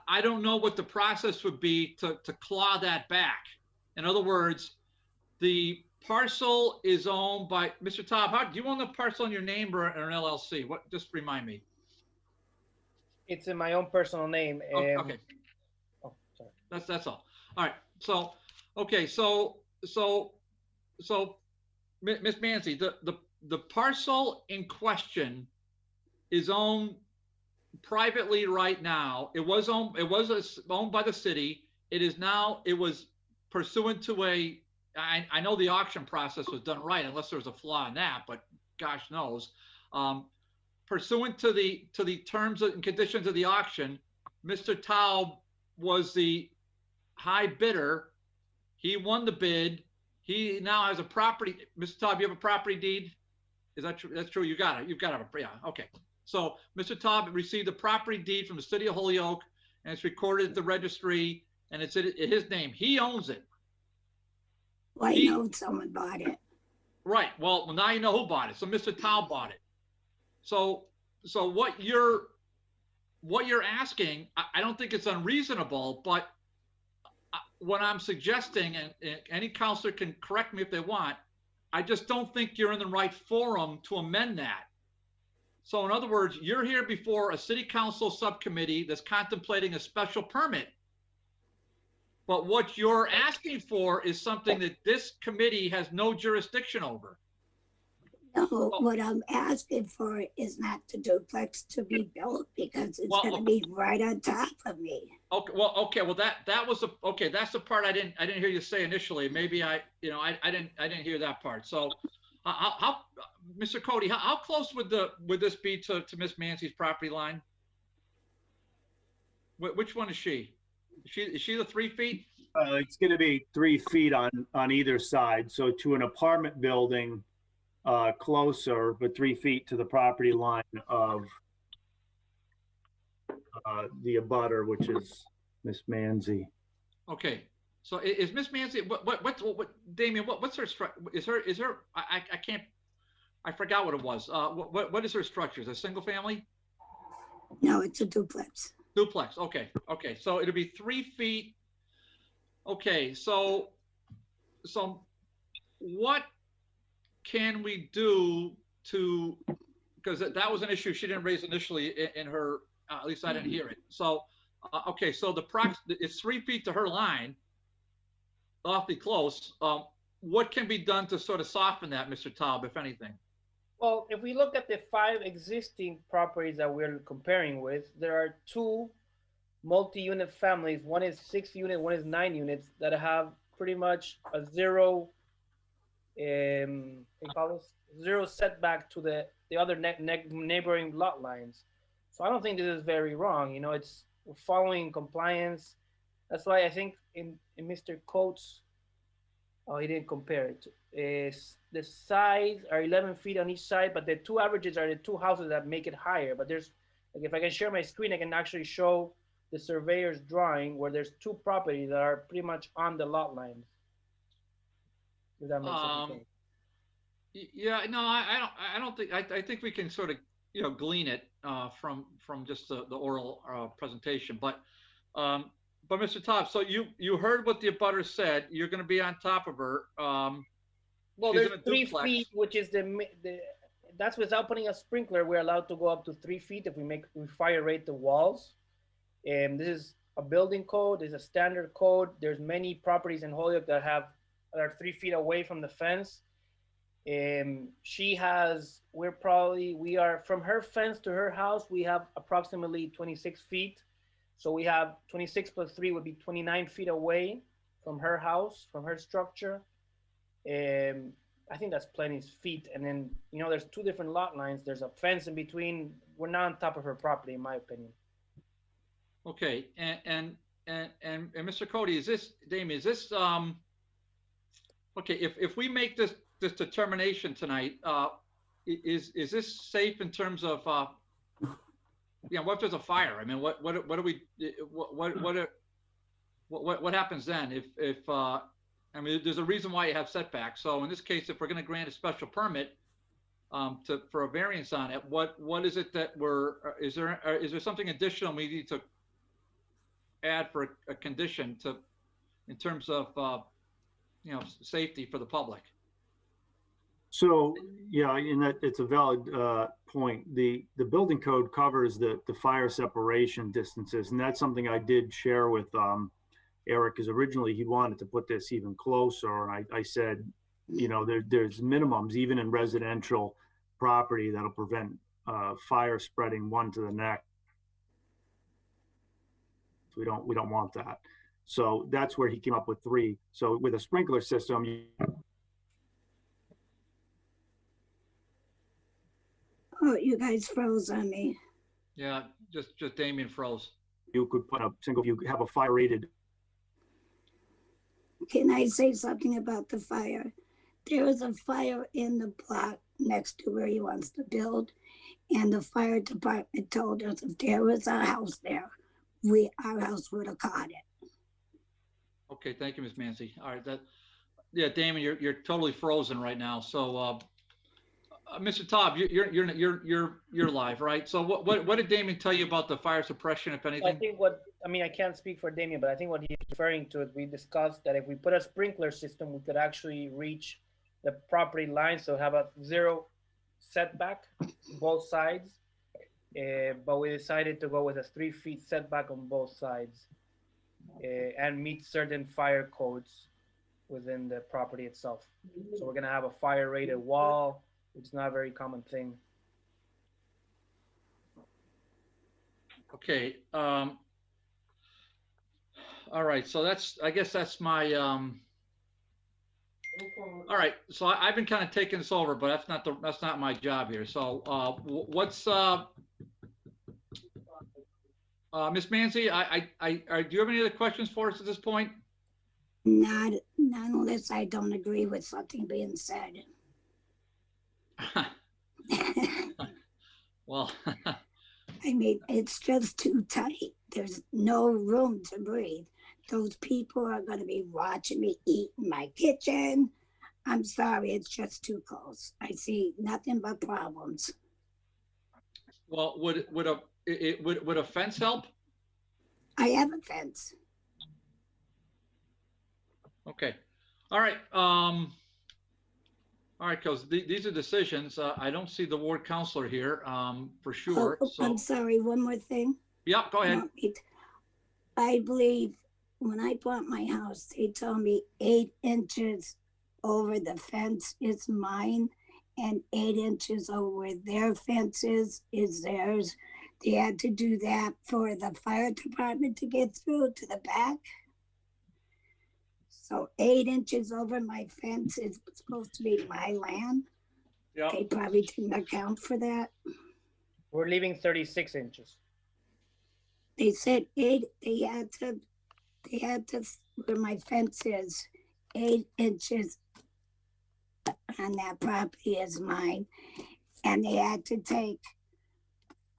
I don't know what the process would be to claw that back. In other words, the parcel is owned by Mr. Taub. Do you own the parcel in your name or an LLC? What? Just remind me. It's in my own personal name. Okay. Oh, sorry. That's all. All right. So, okay. So, Miss Manzi, the parcel in question is owned privately right now. It was owned by the city. It is now. It was pursuant to I know the auction process was done right, unless there was a flaw in that, but gosh knows. Pursuant to the terms and conditions of the auction, Mr. Taub was the high bidder. He won the bid. He now has a property. Mr. Taub, you have a property deed? Is that true? That's true. You got it. You've got it. Yeah. Okay. So Mr. Taub received a property deed from the city of Holyoke, and it's recorded at the registry, and it's in his name. He owns it. Well, I know someone bought it. Right. Well, now you know who bought it. So Mr. Taub bought it. So what you're asking, I don't think it's unreasonable, but what I'm suggesting, and any counselor can correct me if they want, I just don't think you're in the right forum to amend that. So in other words, you're here before a city council subcommittee that's contemplating a special permit. But what you're asking for is something that this committee has no jurisdiction over. No, what I'm asking for is not the duplex to be built because it's gonna be right on top of me. Okay, well that was okay. That's the part I didn't hear you say initially. Maybe I didn't hear that part. So, how Mr. Cody, how close would this be to Miss Mancy's property line? Which one is she? Is she the 3 feet? It's going to be 3 feet on either side. So to an apartment building, closer, but 3 feet to the property line of the abutter, which is Miss Manzi. Okay, so is Miss Manzi? What Damien? What's her structure? Is her? I can't. I forgot what it was. What is her structure? Is it a single family? No, it's a duplex. Duplex. Okay. Okay. So it'll be 3 feet. Okay. So what can we do to, because that was an issue she didn't raise initially in her, at least I didn't hear it. So, okay. So it's 3 feet to her line, awfully close. What can be done to sort of soften that, Mr. Taub, if anything? Well, if we look at the 5 existing properties that we're comparing with, there are 2 multi-unit families. One is 6 units, one is 9 units that have pretty much a zero setback to the other neighboring lot lines. So I don't think this is very wrong. You know, it's following compliance. That's why I think in Mr. Coates, oh, he didn't compare it. Is the sides are 11 feet on each side, but the 2 averages are the 2 houses that make it higher. But there's, like, if I can share my screen, I can actually show the surveyor's drawing where there's 2 properties that are pretty much on the lot lines. Does that make sense? Yeah, no, I don't think, I think we can sort of, glean it from just the oral presentation. But Mr. Taub, so you heard what the abutter said. You're going to be on top of her. Well, there's 3 feet, which is that's without putting a sprinkler. We're allowed to go up to 3 feet if we fire rate the walls. This is a building code. There's a standard code. There's many properties in Holyoke that are 3 feet away from the fence. We are from her fence to her house, we have approximately 26 feet. So we have 26 plus 3 would be 29 feet away from her house, from her structure. I think that's plenty feet. And then, there's 2 different lot lines. There's a fence in between. We're not on top of her property, in my opinion. Okay. And Mr. Cody, Damien, is this, okay, if we make this determination tonight, is this safe in terms of, what if there's a fire? I mean, what do we, what happens then if I mean, there's a reason why you have setbacks. So in this case, if we're going to grant a special permit for a variance on it, what is it that is there something additional we need to add for a condition in terms of safety for the public? So, yeah, in that it's a valid point. The building code covers the fire separation distances, and that's something I did share with Eric, because originally he wanted to put this even closer. And I said, there's minimums even in residential property that'll prevent fire spreading one to the next. We don't want that. So that's where he came up with 3. So with a sprinkler system, Oh, you guys froze on me. Yeah, just Damien froze. You could put you have a fire rated. Can I say something about the fire? There was a fire in the block next to where he wants to build, and the fire department told us if there was a house there, our house would have caught it. Okay, thank you, Ms. Mancy. All right, yeah, Damien, you're totally frozen right now. So, Mr. Taub, you're live, right? So, what did Damien tell you about the fire suppression, if anything? I think I can't speak for Damien, but I think what he's referring to is we discussed that if we put a sprinkler system, we could actually reach the property line, so have a 0 setback both sides. But we decided to go with a 3 feet setback on both sides and meet certain fire codes within the property itself. So we're gonna have a fire rated wall, which is not a very common thing. Okay. All right. So I guess that's my, all right. So I've been kind of taking this over, but that's not my job here. So what's, Ms. Manzi, do you have any other questions for us at this point? Not unless I don't agree with something being said. Well, I mean, it's just too tight. There's no room to breathe. Those people are going to be watching me eat in my kitchen. I'm sorry, it's just too close. I see nothing but problems. well, would a fence help? I have a fence. Okay. All right. All right, because these are decisions. I don't see the ward counselor here for sure. Oh, I'm sorry, one more thing. Yeah, go ahead. I believe when I bought my house, they told me 8 inches over the fence is mine and 8 inches over their fences is theirs. They had to do that for the fire department to get through to the back. So 8 inches over my fence is supposed to be my land. Yeah. They probably didn't account for that. We're leaving 36 inches. They said 8, they had to, where my fence is, 8 inches on that property is mine. And they had to take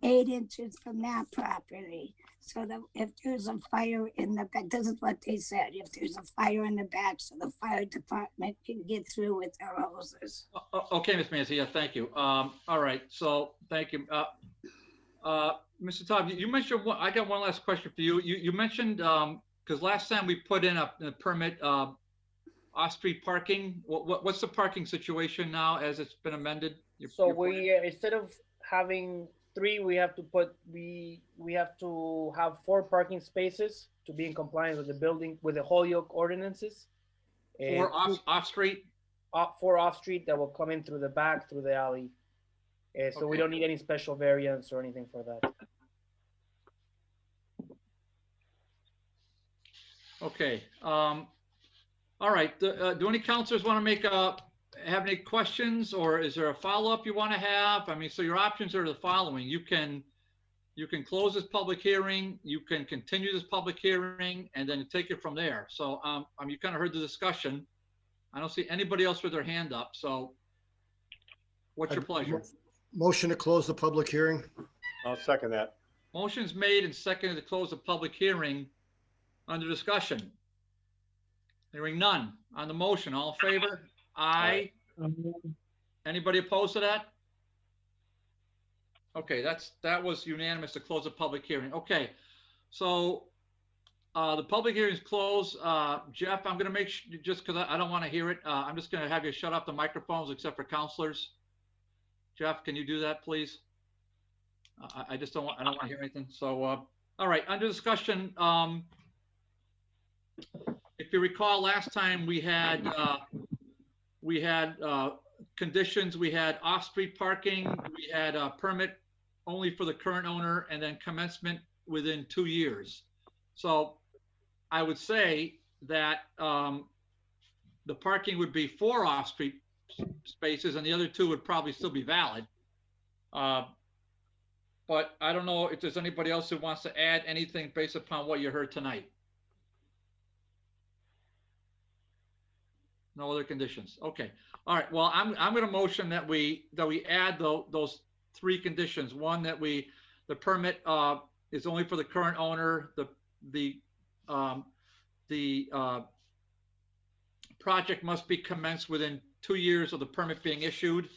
8 inches from that property. So that if there's a fire in the back, this is what they said, if there's a fire in the back, so the fire department can get through with their hoses. Okay, Ms. Manzi, yeah, thank you. All right, so thank you. Mr. Taub, you mentioned, I got one last question for you. You mentioned, because last time we put in a permit off-street parking. What's the parking situation now as it's been amended? So we, instead of having 3, we have to have 4 parking spaces to be in compliance with the building, with the Holyoke ordinances. 4 off-street? 4 off-street that will come in through the back, through the alley. So we don't need any special variance or anything for that. Okay. All right. Do any counselors want to have any questions, or is there a follow-up you want to have? I mean, so your options are the following. You can close this public hearing, you can continue this public hearing, and then take it from there. So you kind of heard the discussion. I don't see anybody else with their hand up. So what's your pleasure? Motion to close the public hearing. I'll second that. Motion's made and seconded to close the public hearing. Under discussion. Hearing none. On the motion, all in favor? Aye. Anybody opposed to that? Okay, that was unanimous to close the public hearing. Okay, so the public hearing is closed. Jeff, I'm going to make sure, just because I don't want to hear it, I'm just going to have you shut off the microphones except for counselors. Jeff, can you do that, please? I just don't want to hear anything. So, all right, under discussion. If you recall, last time we had conditions. We had off-street parking. We had a permit only for the current owner, and then commencement within 2 years. So I would say that the parking would be 4 off-street spaces, and the other 2 would probably still be valid. But I don't know if there's anybody else who wants to add anything based upon what you heard tonight. No other conditions. Okay. All right. Well, I'm going to motion that we add those 3 conditions. One, that the permit is only for the current owner. The project must be commenced within 2 years of the permit being issued,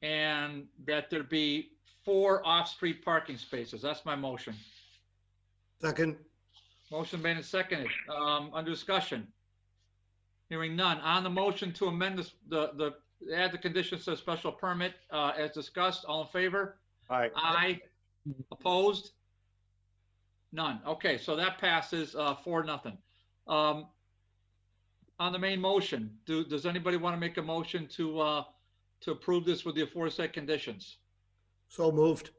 and that there be 4 off-street parking spaces. That's my motion. Second. Motion made and seconded. Under discussion. Hearing none. On the motion to amend this, add the conditions to a special permit, as discussed, all in favor? Aye. Aye. Opposed? None. Okay, so that passes, 4-0. On the main motion, does anybody want to make a motion to approve this with the aforesaid conditions? So moved.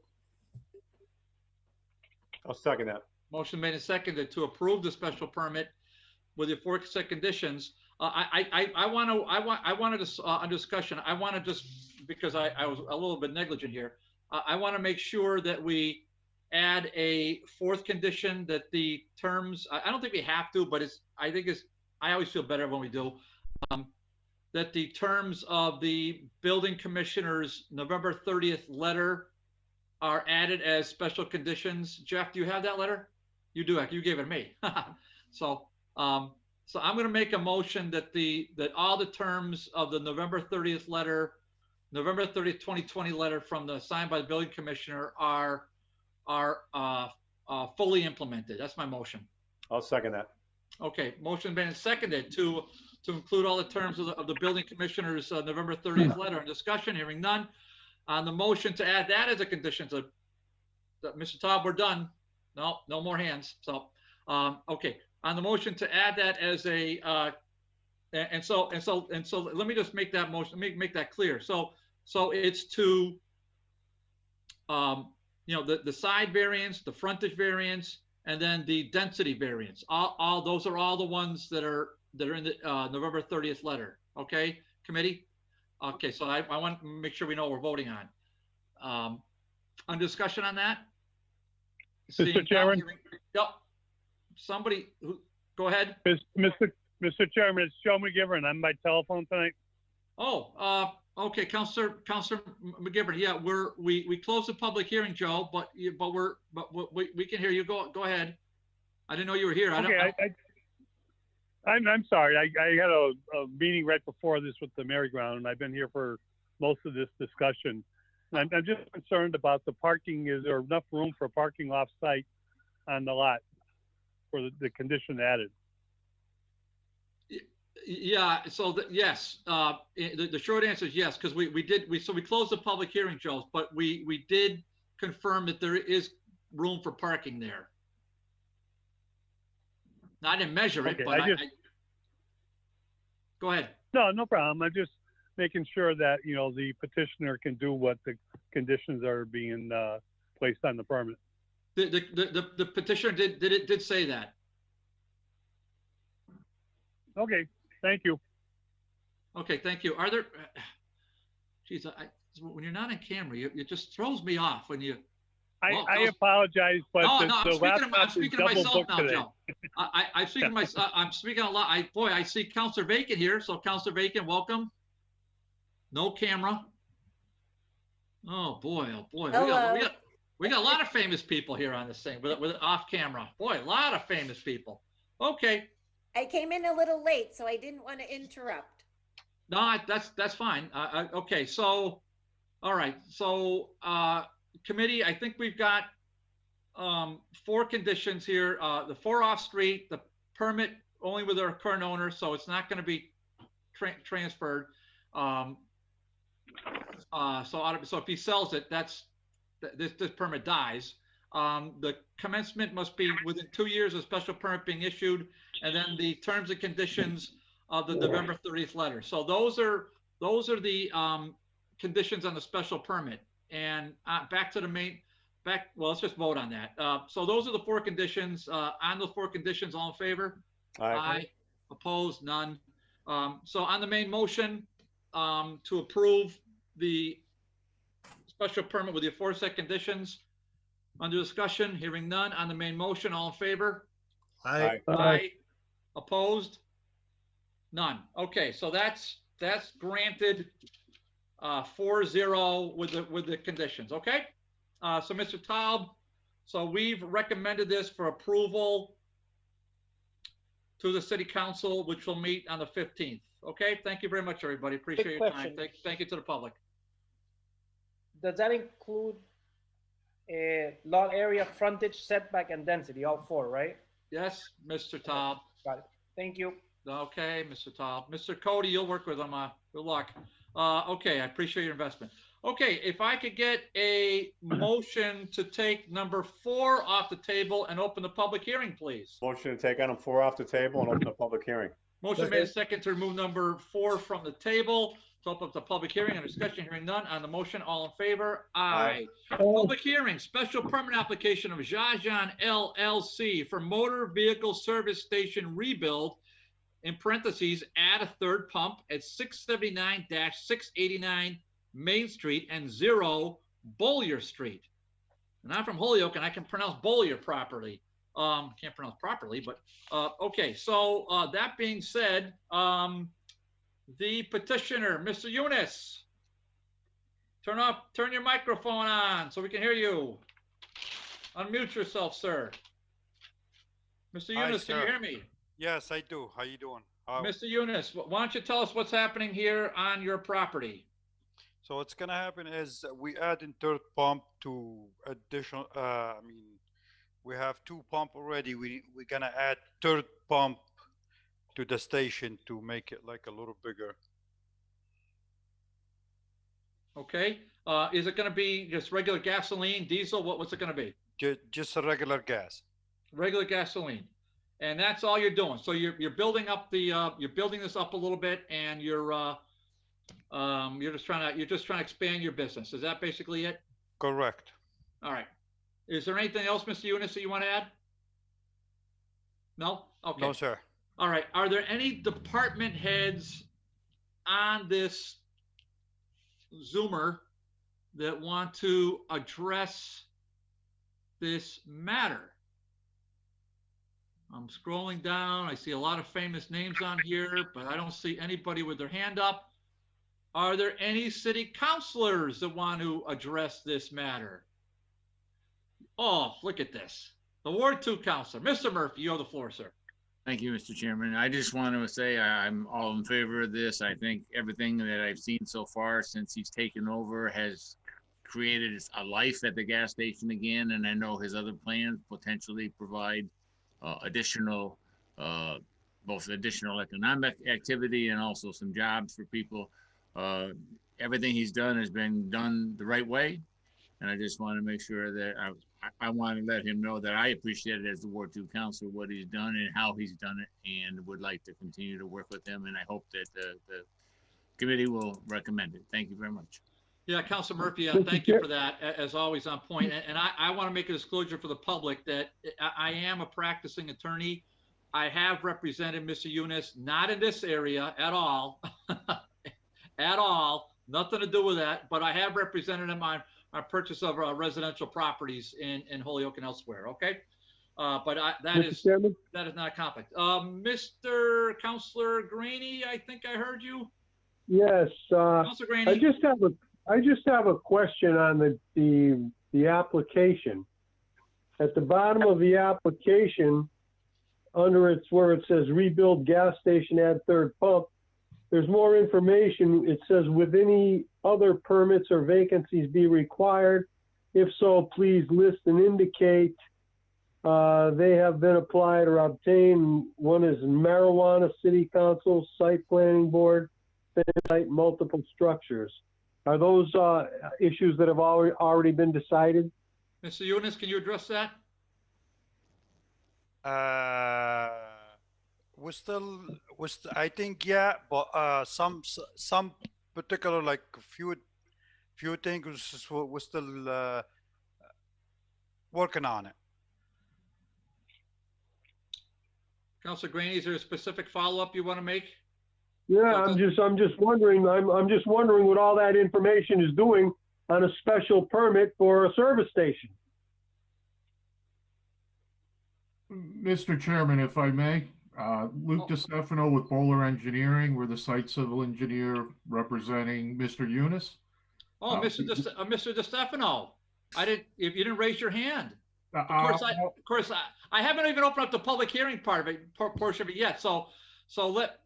I'll second that. Motion made and seconded to approve the special permit with the aforesaid conditions. I wanted to, under discussion, I want to just, because I was a little bit negligent here, I want to make sure that we add a fourth condition that the terms, I don't think we have to, but I always feel better when we do, that the terms of the building commissioner's November 30th letter are added as special conditions. Jeff, do you have that letter? You do. You gave it to me. So I'm going to make a motion that all the terms of the November 30th letter, November 30th, 2020 letter from signed by the building commissioner are fully implemented. That's my motion. I'll second that. Okay, motion been seconded to include all the terms of the building commissioner's November 30th letter. In discussion, hearing none. On the motion to add that as a condition to Mr. Taub, we're done. No more hands. So, okay. On the motion to add that as a, and so let me just make that motion, make that clear. So it's to, the side variance, the frontage variance, and then the density variance. All those are all the ones that are in the November 30th letter. Okay, committee. Okay, so I want to make sure we know what we're voting on. On discussion on that. Mr. Chairman. Yep. Somebody go ahead. Mr. Chairman, it's Joe McGivern. I'm by telephone tonight. Oh, okay, Councilor McGivern. Yeah, we closed the public hearing, Joe, but we can hear you. Go ahead. I didn't know you were here. I'm sorry. I had a meeting right before this with the merry-go-round, and I've been here for most of this discussion. And I'm just concerned about the parking. Is there enough room for parking off-site on the lot for the condition added? Yeah. So yes, the short answer is yes, because we closed the public hearing, Joe, but we did confirm that there is room for parking there. I didn't measure it, Okay, but go ahead. No problem. I'm just making sure that, the petitioner can do what the conditions are being placed on the permit. The petitioner did say that. Okay, thank you. Okay, thank you. Are there, geez, when you're not on camera, it just throws me off when you. I apologize, but I'm speaking to myself now, today. Joe. I'm speaking to myself. I'm speaking a lot. I see Councilor Bacon here. So Councilor Bacon, welcome. No camera. Oh boy. Hello. We got a lot of famous people here on this thing with off camera. Boy, a lot of famous people. Okay. I came in a little late, so I didn't want to interrupt. No, that's fine. Okay. So, all right. So, committee, I think we've got 4 conditions here. The 4 off-street, the permit only with our current owner, so it's not going to be transferred. So if he sells it, this permit dies. The commencement must be within 2 years of special permit being issued, and then the terms and conditions of the November 30th letter. So those are the conditions on the special permit. And back to the main, well, let's just vote on that. So those are the 4 conditions. On those 4 conditions, all in favor? Aye. Opposed? None. So on the main motion to approve the special permit with the aforesaid conditions, under discussion, hearing none. On the main motion, all in favor? Aye. Aye. Opposed? None. Okay, so that's granted 4-0 with the conditions. Okay. So Mr. Taub, so we've recommended this for approval to the city council, which will meet on the 15th. Okay. Thank you very much, everybody. Appreciate your time. Thank you to the public. Does that include lot area, frontage, setback, and density? All 4, right? Yes, Mr. Taub. Got it. Thank you. Okay, Mr. Taub. Mr. Cody, you'll work with them. Good luck. Okay, I appreciate your investment. Okay, if I could get a motion to take number 4 off the table and open the public hearing, please. Motion to take item 4 off the table and open the public hearing. Motion made second to remove number 4 from the table. To open up the public hearing and discussion, hearing none on the motion. All in favor? Aye. Public hearing, special permit application of Jajan LLC for motor vehicle service station rebuild, in parentheses, add a third pump at 679-689 Main Street and 0 Bollier Street. And I'm from Holyoke and I can pronounce Bollier properly. Can't pronounce properly, but okay. So that being said, the petitioner, Mr. Yunus, turn your microphone on so we can hear you. Unmute yourself, sir. Mr. Yunus, can you hear me? Yes, I do. How you doing? Mr. Yunus, why don't you tell us what's happening here on your property? So what's gonna happen is we add in third pump to additional. We have 2 pump already. We're gonna add third pump to the station to make it like a little bigger. Okay. Is it going to be just regular gasoline, diesel? What's it going to be? Just a regular gas. Regular gasoline, and that's all you're doing. So you're building up you're building this up a little bit, and you're just trying to expand your business. Is that basically it? Correct. All right. Is there anything else, Mr. Yunus, that you want to add? No. Okay. No, sir. All right. Are there any department heads on this Zoomer that want to address this matter? I'm scrolling down. I see a lot of famous names on here, but I don't see anybody with their hand up. Are there any city councilors that want to address this matter? Oh, look at this. The Ward 2 councilor, Mr. Murphy, you have the floor, sir. Thank you, Mr. Chairman. I just want to say I'm all in favor of this. I think everything that I've seen so far since he's taken over has created a life at the gas station again, and I know his other plans potentially provide additional, both additional economic activity and also some jobs for people. Everything he's done has been done the right way, and I just want to make sure that I want to let him know that I appreciate it as the Ward 2 councilor, what he's done and how he's done it, and would like to continue to work with him. And I hope that the committee will recommend it. Thank you very much. Yeah, Councilor Murphy, thank you for that, as always on point. And I want to make a disclosure for the public that I am a practicing attorney. I have represented Mr. Yunus, not in this area at all, at all, nothing to do with that, but I have represented him on purchase of residential properties in Holyoke and elsewhere. Okay, but that is not a conflict. Mr. Councilor Graney, I think I heard you. Yes. Councilor Graney. I just have a question on the application. At the bottom of the application, under it's where it says rebuild gas station, add third pump, there's more information. It says, with any other permits or vacancies be required? If so, please list and indicate they have been applied or obtained. One is marijuana, city council, site planning board, site multiple structures. Are those issues that have already been decided? Mr. Yunus, can you address that? I think, yeah, but some particular, like few things we're still working on it. Councilor Graney, is there a specific follow-up you want to make? Yeah, I'm just wondering. I'm just wondering what all that information is doing on a special permit for a service station. Mr. Chairman, if I may, Luke DiStefano with Bowler Engineering. We're the site civil engineer representing Mr. Yunus. Oh, Mr. DiStefano, if you didn't raise your hand. Of course, I haven't even opened up the public hearing portion of it yet. But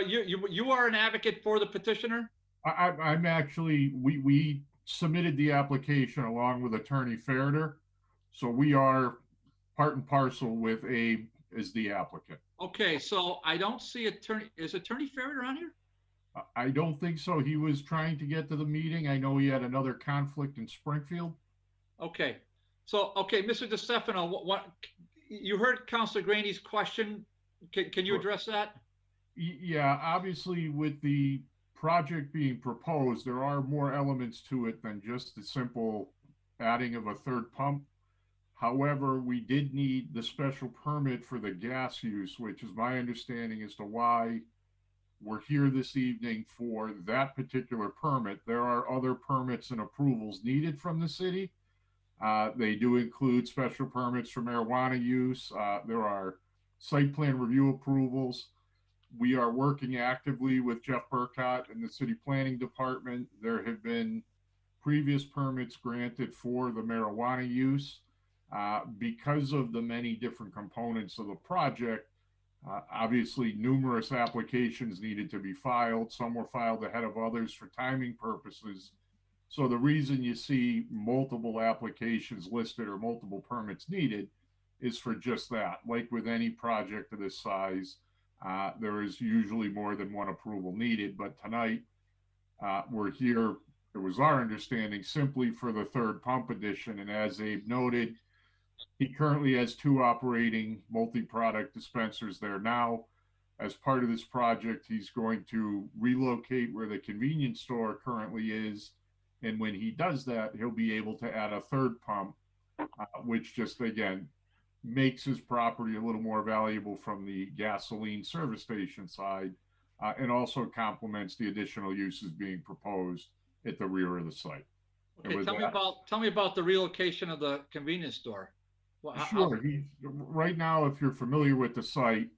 you are an advocate for the petitioner? I'm actually, we submitted the application along with Attorney Ferreter. So we are part and parcel with Abe as the applicant. Okay, so I don't see is Attorney Ferrier on here? I don't think so. He was trying to get to the meeting. I know he had another conflict in Springfield. Okay, so, okay, Mr. DeStefano, you heard Councilor Graney's question. Can you address that? Yeah, obviously with the project being proposed, there are more elements to it than just the simple adding of a third pump. However, we did need the special permit for the gas use, which is my understanding as to why we're here this evening for that particular permit. There are other permits and approvals needed from the city. They do include special permits for marijuana use. There are site plan review approvals. We are working actively with Jeff Burkott and the city planning department. There have been previous permits granted for the marijuana use. Because of the many different components of the project, obviously numerous applications needed to be filed. Some were filed ahead of others for timing purposes. So the reason you see multiple applications listed or multiple permits needed is for just that. Like with any project of this size, there is usually more than one approval needed, but tonight we're here, it was our understanding, simply for the third pump addition. And as Abe noted, he currently has 2 operating multi-product dispensers there now. As part of this project, he's going to relocate where the convenience store currently is. And when he does that, he'll be able to add a third pump, which just, again, makes his property a little more valuable from the gasoline service station side, and also complements the additional uses being proposed at the rear of the site. Okay, tell me about the relocation of the convenience store. Well, sure. Right now, if you're familiar with the site,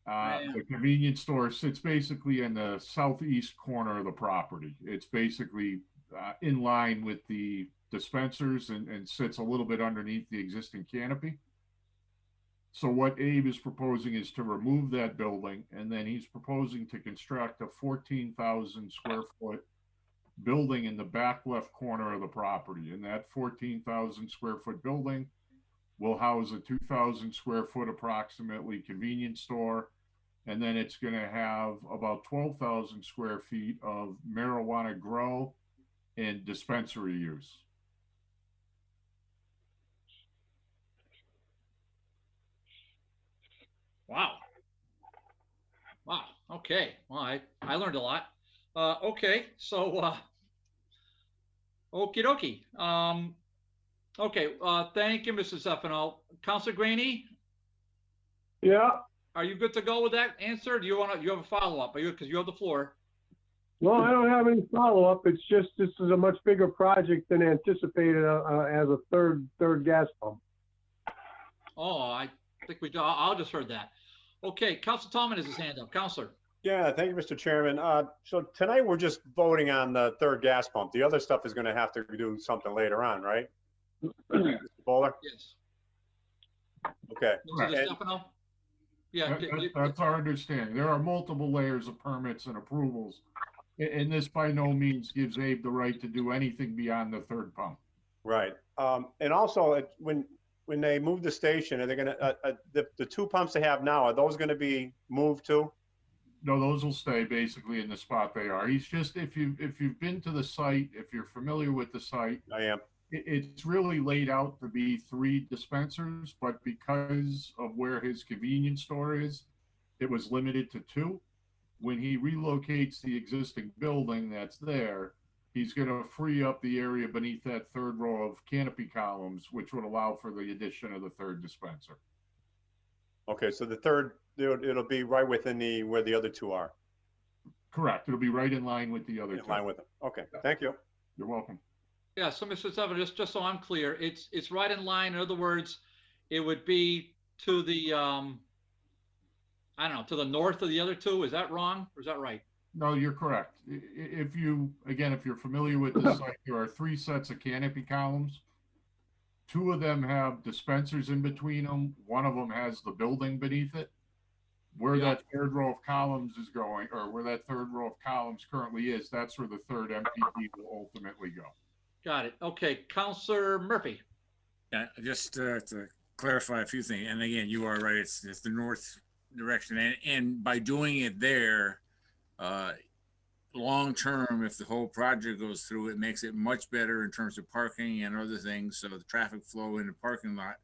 the convenience store sits basically in the southeast corner of the property. It's basically in line with the dispensers and sits a little bit underneath the existing canopy. So what Abe is proposing is to remove that building, and then he's proposing to construct a 14,000 square foot building in the back left corner of the property. And that 14,000 square foot building will house a 2,000 square foot approximately convenience store. And then it's going to have about 12,000 square feet of marijuana grow and dispensary use. Wow. Wow. Okay. Well, I learned a lot. Okay. So, okie dokie. Okay. Thank you, Mrs. Stefano. Councilor Graney? Yeah. Are you good to go with that answer? Do you have a follow-up? Because you have the floor. No, I don't have any follow-up. It's just, this is a much bigger project than anticipated as a third gas pump. Oh, I think I just heard that. Okay, Councilor Tallman has his hand up. Councilor. Yeah, thank you, Mr. Chairman. So tonight we're just voting on the third gas pump. The other stuff is going to have to do something later on, right? Mr. Bowler? Yes. Okay. Mr. Stefano? Yeah. That's our understanding. There are multiple layers of permits and approvals. And this by no means gives Abe the right to do anything beyond the third pump. Right. And also, when they move the station, are they going to, the 2 pumps they have now, are those going to be moved too? No, those will stay basically in the spot they are. He's just, if you've been to the site, if you're familiar with the site. I am. It's really laid out to be 3 dispensers, but because of where his convenience store is, it was limited to 2. When he relocates the existing building that's there, he's going to free up the area beneath that third row of canopy columns, which would allow for the addition of the third dispenser. Okay, so the third, it'll be right within where the other 2 are. Correct. It'll be right in line with the other 2. In line with them. Okay, thank you. You're welcome. Yeah, so Mr. Stefano, just so I'm clear, it's right in line. In other words, it would be to the I don't know, to the north of the other 2. Is that wrong or is that right? No, you're correct. If you're familiar with the site, there are 3 sets of canopy columns. 2 of them have dispensers in between them. 1 of them has the building beneath it. Where that third row of columns is going, or where that third row of columns currently is, that's where the third MPD will ultimately go. Got it. Okay, Councilor Murphy. Yeah, just to clarify a few things, and again, you are right. It's the direction. And by doing it there, long term, if the whole project goes through, it makes it much better in terms of parking and other things. So the traffic flow in the parking lot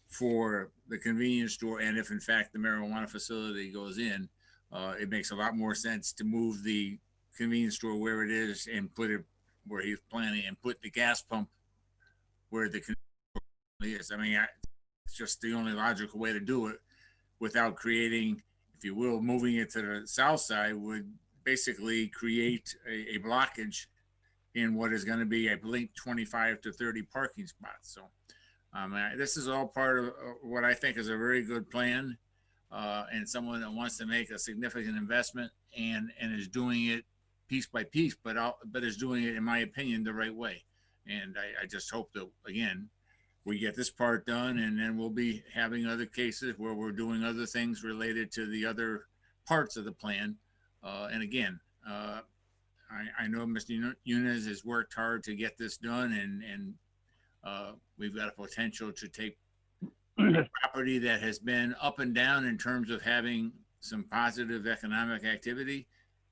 for the convenience store, and if in fact the marijuana facility goes in, it makes a lot more sense to move the convenience store where it is and put it where he's planning, and put the gas pump where the convenience is. I mean, it's just the only logical way to do it without creating, if you will, moving it to the south side would basically create a blockage in what is going to be, I believe, 25 to 30 parking spots. So this is all part of what I think is a very good plan, and someone that wants to make a significant investment and is doing it piece by piece, but is doing it, in my opinion, the right way. And I just hope that, again, we get this part done, and then we'll be having other cases where we're doing other things related to the other parts of the plan. And again, I know Mr. Yunus has worked hard to get this done, and we've got a potential to take a property that has been up and down in terms of having some positive economic activity.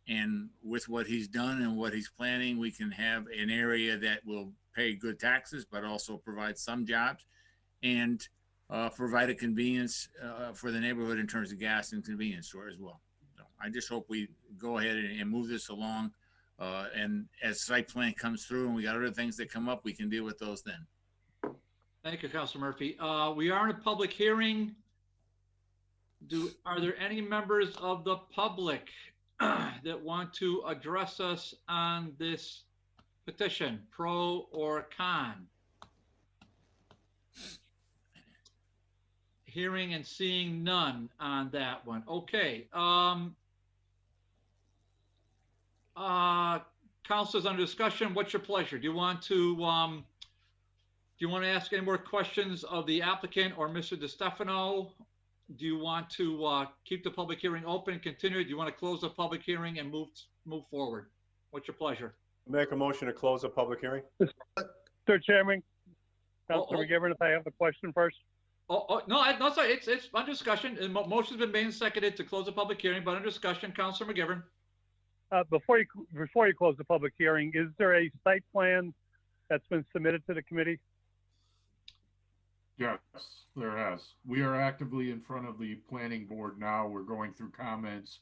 And with what he's done and what he's planning, we can have an area that will pay good taxes, but also provide some jobs and provide a convenience for the neighborhood in terms of gas and convenience store as well. So I just hope we go ahead and move this along. And as site plan comes through and we got other things that come up, we can deal with those then. Thank you, Councilor Murphy. We are in a public hearing. Are there any members of the public that want to address us on this petition, pro or con? Hearing and seeing none on that one. Okay. Councilors under discussion, what's your pleasure? Do you want to ask any more questions of the applicant or Mr. DeStefano? Do you want to keep the public hearing open and continue? Do you want to close the public hearing and move forward? What's your pleasure? Make a motion to close the public hearing. Mr. Chairman, Councilor McGivern, if I have the question first. No, sorry, it's under discussion. And motion's been made and seconded to close the public hearing, but under discussion, Councilor McGivern. Before you close the public hearing, is there a site plan that's been submitted to the committee? Yes, there has. We are actively in front of the planning board now. We're going through comments.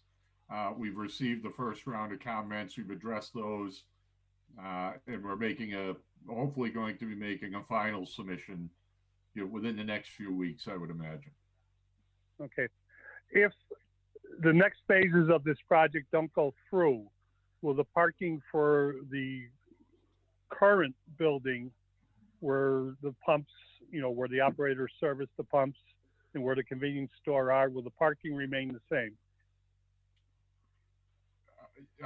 We've received the first round of comments. We've addressed those. And we're hopefully going to be making a final submission, within the next few weeks, I would imagine. Okay. If the next phases of this project don't go through, will the parking for the current building where the pumps, where the operators service the pumps and where the convenience store are, will the parking remain the same?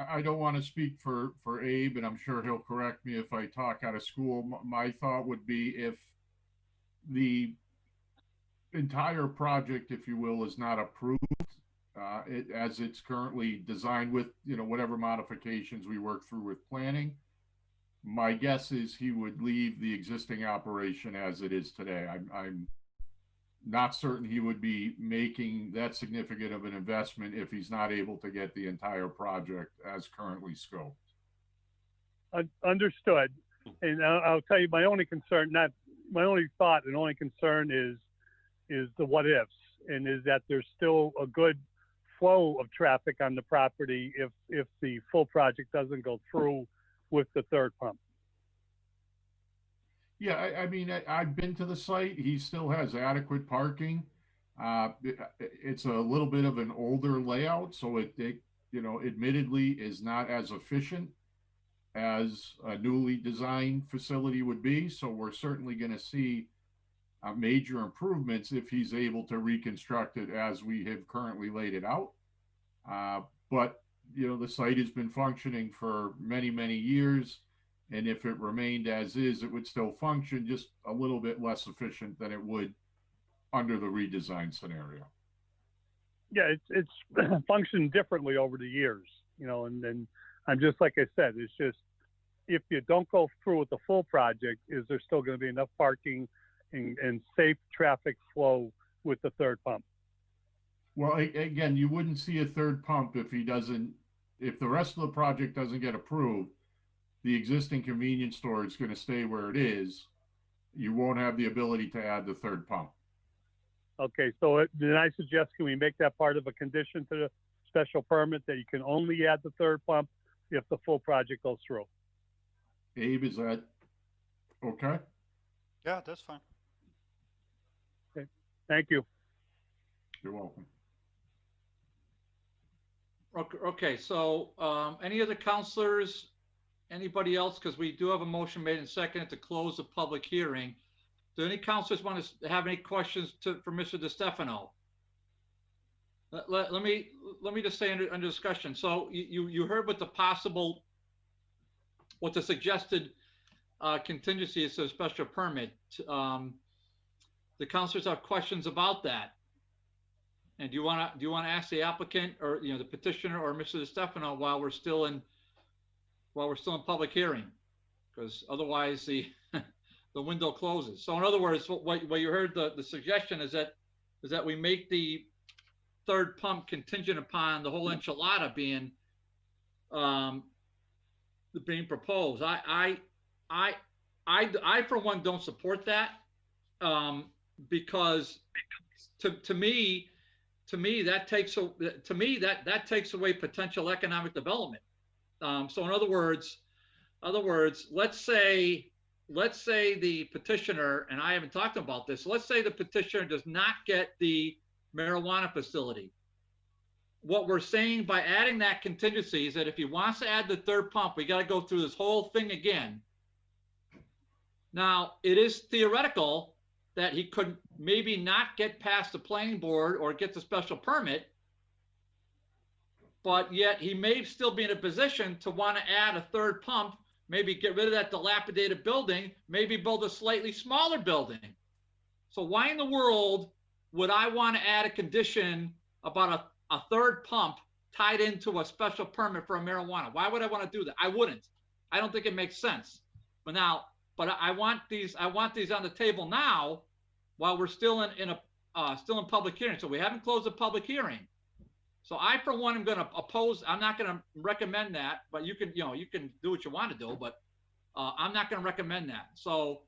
I don't want to speak for Abe, and I'm sure he'll correct me if I talk out of school. My thought would be, if the entire project, if you will, is not approved as it's currently designed with, whatever modifications we work through with planning, my guess is he would leave the existing operation as it is today. I'm not certain he would be making that significant of an investment if he's not able to get the entire project as currently scoped. Understood. And I'll tell you, my only concern, my only thought and only concern is the what ifs, and is that there's still a good flow of traffic on the property if the full project doesn't go through with the third pump. Yeah, I mean, I've been to the site. He still has adequate parking. It's a little bit of an older layout, so it admittedly is not as efficient as a newly designed facility would be. So we're certainly going to see major improvements if he's able to reconstruct it as we have currently laid it out. But the site has been functioning for many, many years. And if it remained as is, it would still function, just a little bit less efficient than it would under the redesign scenario. Yeah, it's functioned differently over the years, and I'm just, like I said, it's just, if you don't go through with the full project, is there still going to be enough parking and safe traffic flow with the third pump? Well, again, you wouldn't see a third pump if he doesn't, if the rest of the project doesn't get approved, the existing convenience store is gonna stay where it is. You won't have the ability to add the third pump. Okay, so then I suggest, can we make that part of a condition to the special permit that you can only add the third pump if the full project goes through? Abe, is that okay? Yeah, that's fine. Okay, thank you. You're welcome. Okay, so any other counselors, anybody else? Because we do have a motion made and seconded to close the public hearing. Do any counselors want to have any questions for Mr. DeStefano? Let me just say under discussion. So you heard what the suggested contingency is to a special permit. The counselors have questions about that. And do you want to ask the applicant or the petitioner or Mr. DeStefano while we're still in public hearing? Because otherwise the window closes. So in other words, what you heard, the suggestion is that we make the third pump contingent upon the whole enchilada being proposed. I for one don't support that because to me that takes away potential economic development. So in other words, let's say the petitioner, and I haven't talked about this, let's say the petitioner does not get the marijuana facility. What we're saying by adding that contingency is that if he wants to add the third pump, we got to go through this whole thing again. Now, it is theoretical that he could maybe not get past the planning board or get the special permit, but yet he may still be in a position to want to add a third pump, maybe get rid of that dilapidated building, maybe build a slightly smaller building. So why in the world would I want to add a condition about a third pump tied into a special permit for a marijuana? Why would I want to do that? I wouldn't. I don't think it makes sense. But I want these on the table now while we're still in public hearing. So we haven't closed the public hearing. So I, for one, am going to oppose. I'm not going to recommend that, but you can do what you want to do, but I'm not going to recommend that. So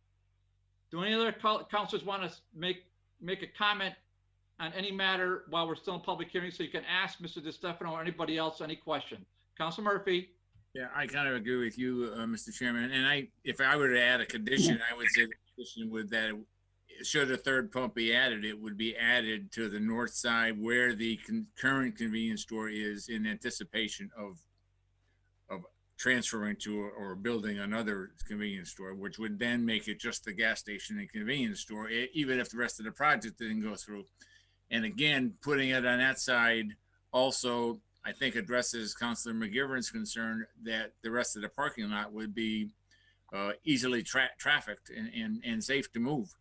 do any other counselors want to make a comment on any matter while we're still in public hearing? So you can ask Mr. DeStefano or anybody else any question. Councilor Murphy. Yeah, I kind of agree with you, Mr. Chairman. And if I were to add a condition, I would say the condition would that should a third pump be added, it would be added to the north side where the current convenience store is, in anticipation of transferring to or building another convenience store, which would then make it just the gas station and convenience store, even if the rest of the project didn't go through. And again, putting it on that side also, I think, addresses Councilor McGivern's concern that the rest of the parking lot would be easily trafficked and safe to move.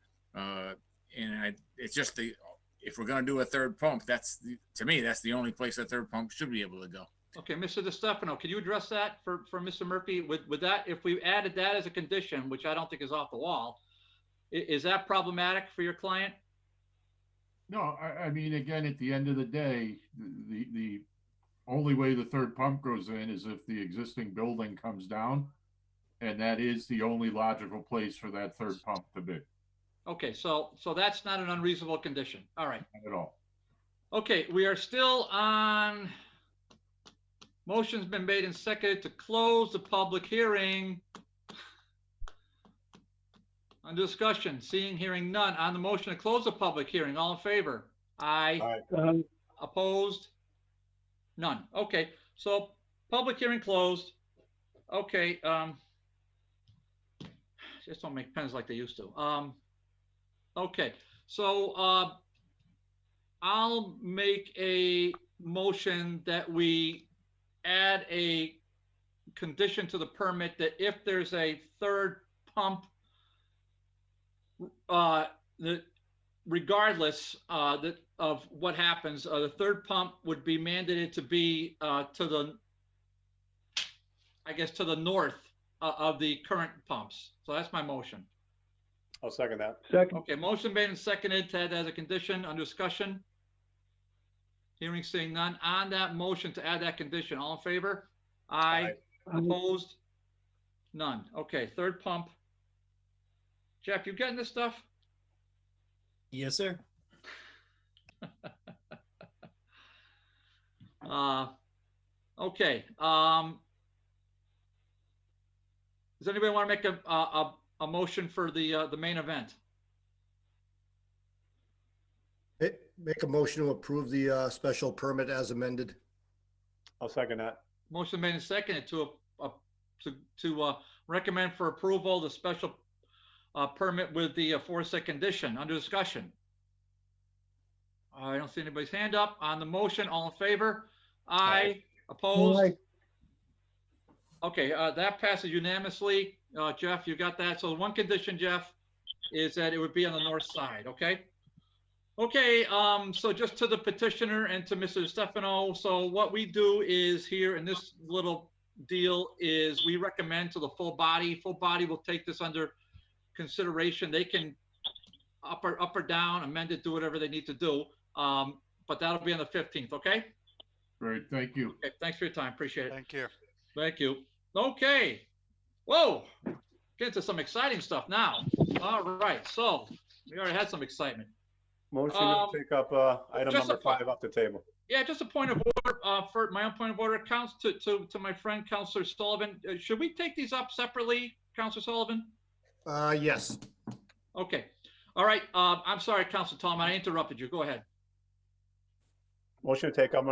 It's just if we're going to do a third pump, to me, that's the only place a third pump should be able to go. Okay, Mr. DeStefano, can you address that for Mr. Murphy? With that, if we added that as a condition, which I don't think is off the wall, is that problematic for your client? No, I mean, again, at the end of the day, the only way the third pump goes in is if the existing building comes down, and that is the only logical place for that third pump to be. Okay, so that's not an unreasonable condition. All right. Not at all. Okay, we are still on. Motion's been made and seconded to close the public hearing. On discussion, seeing, hearing none. On the motion to close the public hearing, all in favor? Aye. Aye. Opposed? None. Okay, so public hearing closed. Okay, just don't make pens like they used to. Okay, so I'll make a motion that we add a condition to the permit that if there's a third pump, regardless of what happens, the third pump would be mandated to be to the north of the current pumps. So that's my motion. I'll second that. Second. Okay, motion made and seconded to add as a condition. On discussion. Hearing, seeing none. On that motion to add that condition, all in favor? Aye. Opposed? None. Okay, third pump. Jeff, you getting this stuff? Yes, sir. Okay. Does anybody want to make a motion for the main event? Make a motion to approve the special permit as amended. I'll second that. Motion made and seconded to recommend for approval the special permit with the aforesaid condition. Under discussion. I don't see anybody's hand up on the motion. All in favor? Aye. Opposed? Aye. Okay, that passes unanimously. Jeff, you got that. So the one condition, Jeff, is that it would be on the north side. Okay. Okay. So just to the petitioner and to Mr. Stefano. So what we do is here in this little deal is we recommend to the full body. Full body will take this under consideration. They can up or down, amend it, do whatever they need to do. But that'll be on the 15th. Okay. Great, thank you. Okay, thanks for your time. Appreciate it. Thank you. Thank you. Okay. Whoa. Get into some exciting stuff now. All right. So we already had some excitement. Motion to take up item number 5 off the table. Yeah, just a point of order for my own point of order. Counts to my friend Councilor Sullivan. Should we take these up separately, Councilor Sullivan? Yes. Okay. All right. I'm sorry, Councilor Tallman. I interrupted you. Go ahead. Motion to take up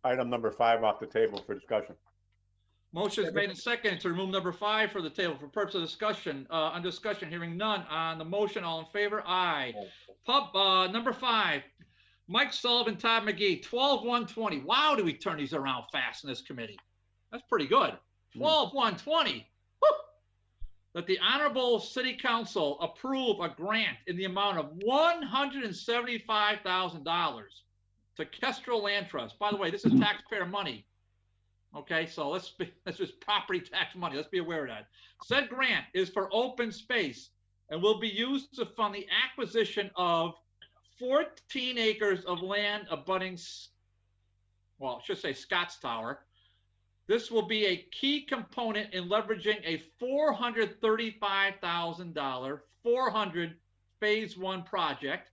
item number 5 off the table for discussion. Motion is made and seconded to remove number 5 for the table for purpose of discussion. On discussion, hearing none on the motion. All in favor? Aye. Number 5, Mike Sullivan, Todd McGee, 12-120. Wow, do we turn these around fast in this committee? That's pretty good. 12-120. That the Honorable City Council approve a grant in the amount of $175,000 to Kestrel Land Trust. By the way, this is taxpayer money. Okay, so that's just property tax money. Let's be aware of that. Said grant is for open space and will be used to fund the acquisition of 14 acres of land abutting, well, I should say Scotts Tower. This will be a key component in leveraging a $435,000 400 phase 1 project.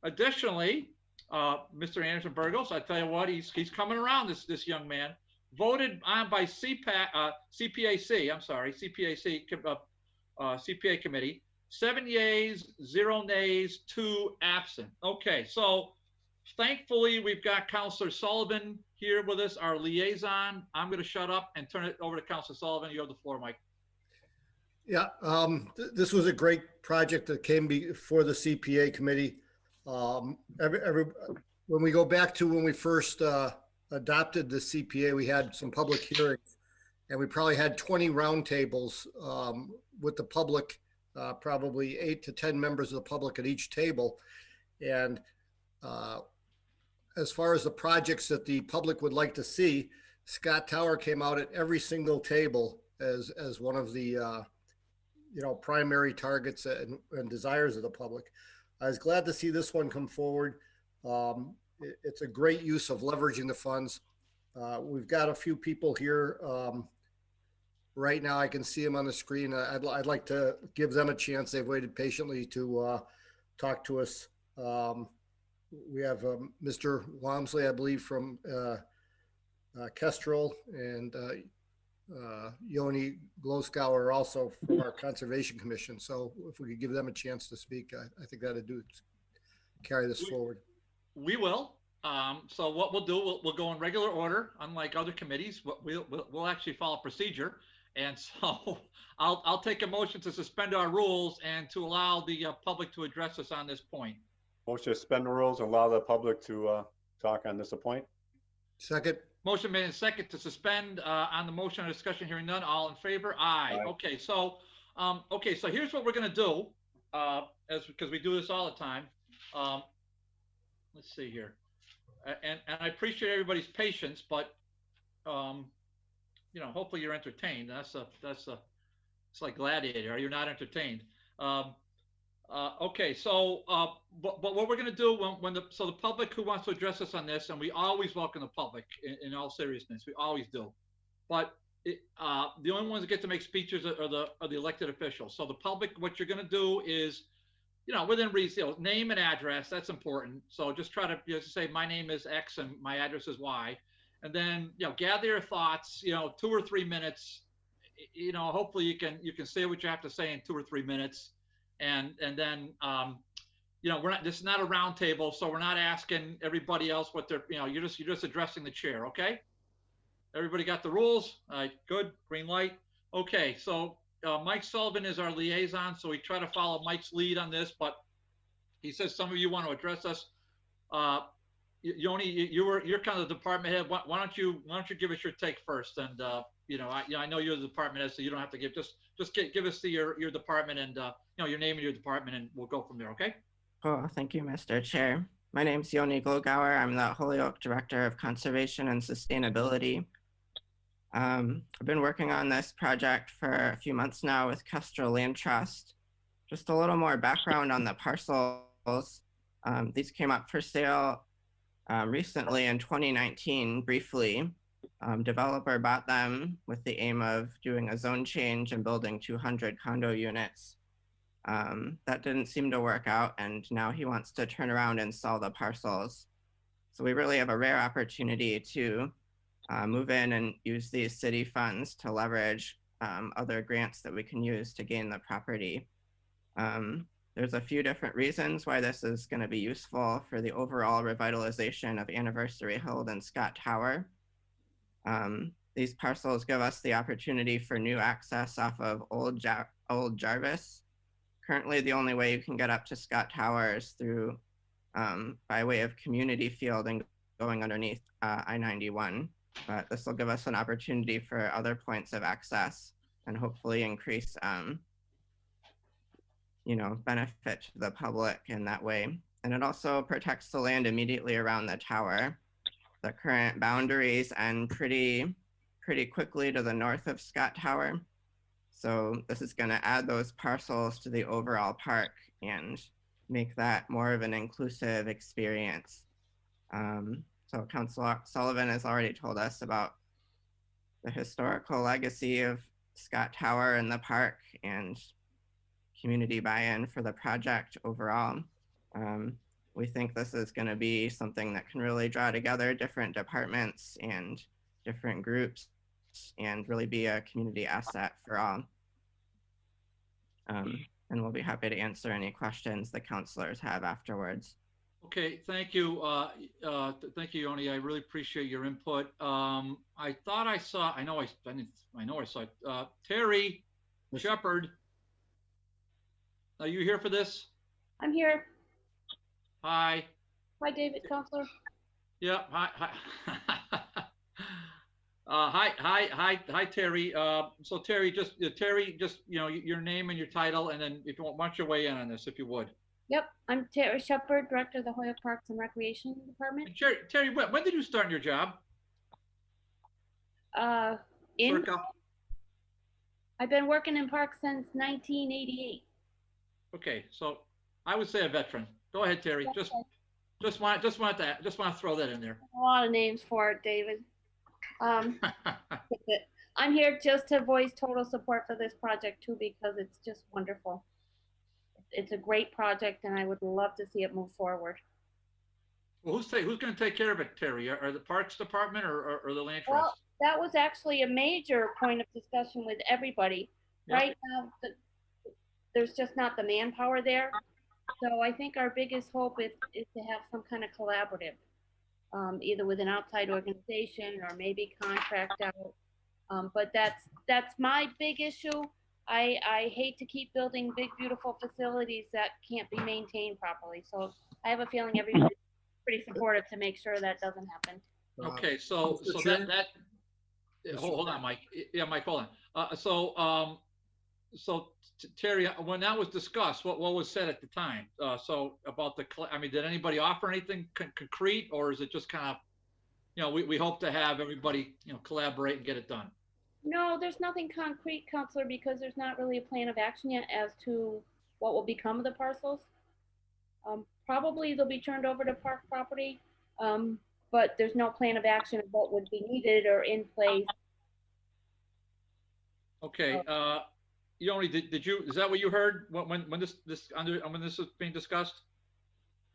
Additionally, Mr. Anderson Burgos, I tell you what, he's coming around, this young man. Voted on by CPA committee, 7 yeas, 0 nays, 2 absent. Okay, so thankfully we've got Councilor Sullivan here with us, our liaison. I'm going to shut up and turn it over to Councilor Sullivan. You have the floor, Mike. Yeah, this was a great project that came before the CPA committee. When we go back to when we first adopted the CPA, we had some public hearings, and we probably had 20 roundtables with the public, probably 8 to 10 members of the public at each table. And as far as the projects that the public would like to see, Scott Tower came out at every single table as one of the primary targets and desires of the public. I was glad to see this one come forward. It's a great use of leveraging the funds. We've got a few people here right now. I can see them on the screen. I'd like to give them a chance. They've waited patiently to talk to us. We have Mr. Walmsley, I believe, from Kestrel, and Yoni Gloskauer also from our Conservation Commission. So if we could give them a chance to speak, I think that'd carry this forward. We will. So what we'll do, we'll go in regular order, unlike other committees. We'll actually follow procedure. And so I'll take a motion to suspend our rules and to allow the public to address us on this point. Motion to suspend the rules and allow the public to talk on this point. Second. Motion made and second to suspend on the motion. On discussion, hearing none. All in favor? Aye. Aye. Okay. So here's what we're going to do, because we do this all the time. Let's see here, and I appreciate everybody's patience, but hopefully you're entertained. It's like Gladiator. You're not entertained. Okay, so, but what we're gonna do when the public who wants to address us on this, and we always welcome the public in all seriousness, we always do. But the only ones that get to make speeches are the elected officials. So the public, what you're gonna do is, within reason, name and address, that's important. So just try to just say, my name is X and my address is Y. And then, gather your thoughts, 2 or 3 minutes, hopefully you can say what you have to say in 2 or 3 minutes. And then, we're not, this is not a round table, so we're not asking everybody else what they're, you're just addressing the chair. Okay. Everybody got the rules? All right, good, green light. Okay, so Mike Sullivan is our liaison, so we try to follow Mike's lead on this, but he says some of you want to address us. Yoni, you're kind of the department head. Why don't you give us your take first? And I know you're the department head, so you don't have to give, just give us your department and your name and your department, and we'll go from there. Okay. Cool. Thank you, Mr. Chair. My name's Yoni Glogauer. I'm the Holyoke Director of Conservation and Sustainability. I've been working on this project for a few months now with Kestrel Land Trust. Just a little more background on the parcels. These came up for sale recently in 2019, briefly. Developer bought them with the aim of doing a zone change and building 200 condo units. That didn't seem to work out, and now he wants to turn around and sell the parcels. So we really have a rare opportunity to move in and use these city funds to leverage other grants that we can use to gain the property. There's a few different reasons why this is going to be useful for the overall revitalization of Anniversary Hill and Scott Tower. These parcels give us the opportunity for new access off of Old Jarvis. Currently, the only way you can get up to Scott Tower is through by way of Community Field and going underneath I-91. But this will give us an opportunity for other points of access and hopefully increase benefit to the public in that way. And it also protects the land immediately around the tower. The current boundaries end pretty quickly to the north of Scott Tower. So this is going to add those parcels to the overall park and make that more of an inclusive experience. So Councilor Sullivan has already told us about the historical legacy of Scott Tower and the park and community buy-in for the project overall. We think this is going to be something that can really draw together different departments and different groups and really be a community asset for all. And we'll be happy to answer any questions the councilors have afterwards. Okay, thank you. Thank you, Yoni. I really appreciate your input. I thought I saw, I know I saw it. Terry Shepard, are you here for this? I'm here. Hi. Hi, David, Counselor. Yeah, hi. Hi, Terry. So Terry, just your name and your title, and then if you want your way in on this, if you would. Yep, I'm Terry Shepard, Director of the Holyoke Parks and Recreation Department. Terry, when did you start in your job? Circa? I've been working in parks since 1988. Okay, so I would say a veteran. Go ahead, Terry. Okay. Just want to throw that in there. A lot of names for it, David. I'm here just to voice total support for this project too, because it's just wonderful. It's a great project, and I would love to see it move forward. Well, who's going to take care of it, Terry? Are the Parks Department or the Land Trust? Well, that was actually a major point of discussion with everybody. Yep. Right now, there's just not the manpower there. So I think our biggest hope is to have some kind of collaborative, either with an outside organization or maybe contract out. But that's my big issue. I hate to keep building big, beautiful facilities that can't be maintained properly. So I have a feeling everybody's pretty supportive to make sure that doesn't happen. Okay, so hold on, Mike. Yeah, Mike, hold on. So Terry, when that was discussed, what was said at the time? So about did anybody offer anything concrete, or is it just kind of, we hope to have everybody, collaborate and get it done? No, there's nothing concrete, Counselor, because there's not really a plan of action yet as to what will become of the parcels. Probably they'll be turned over to park property, but there's no plan of action of what would be needed or in place. Okay, Yoni, did you, is that what you heard when this was being discussed?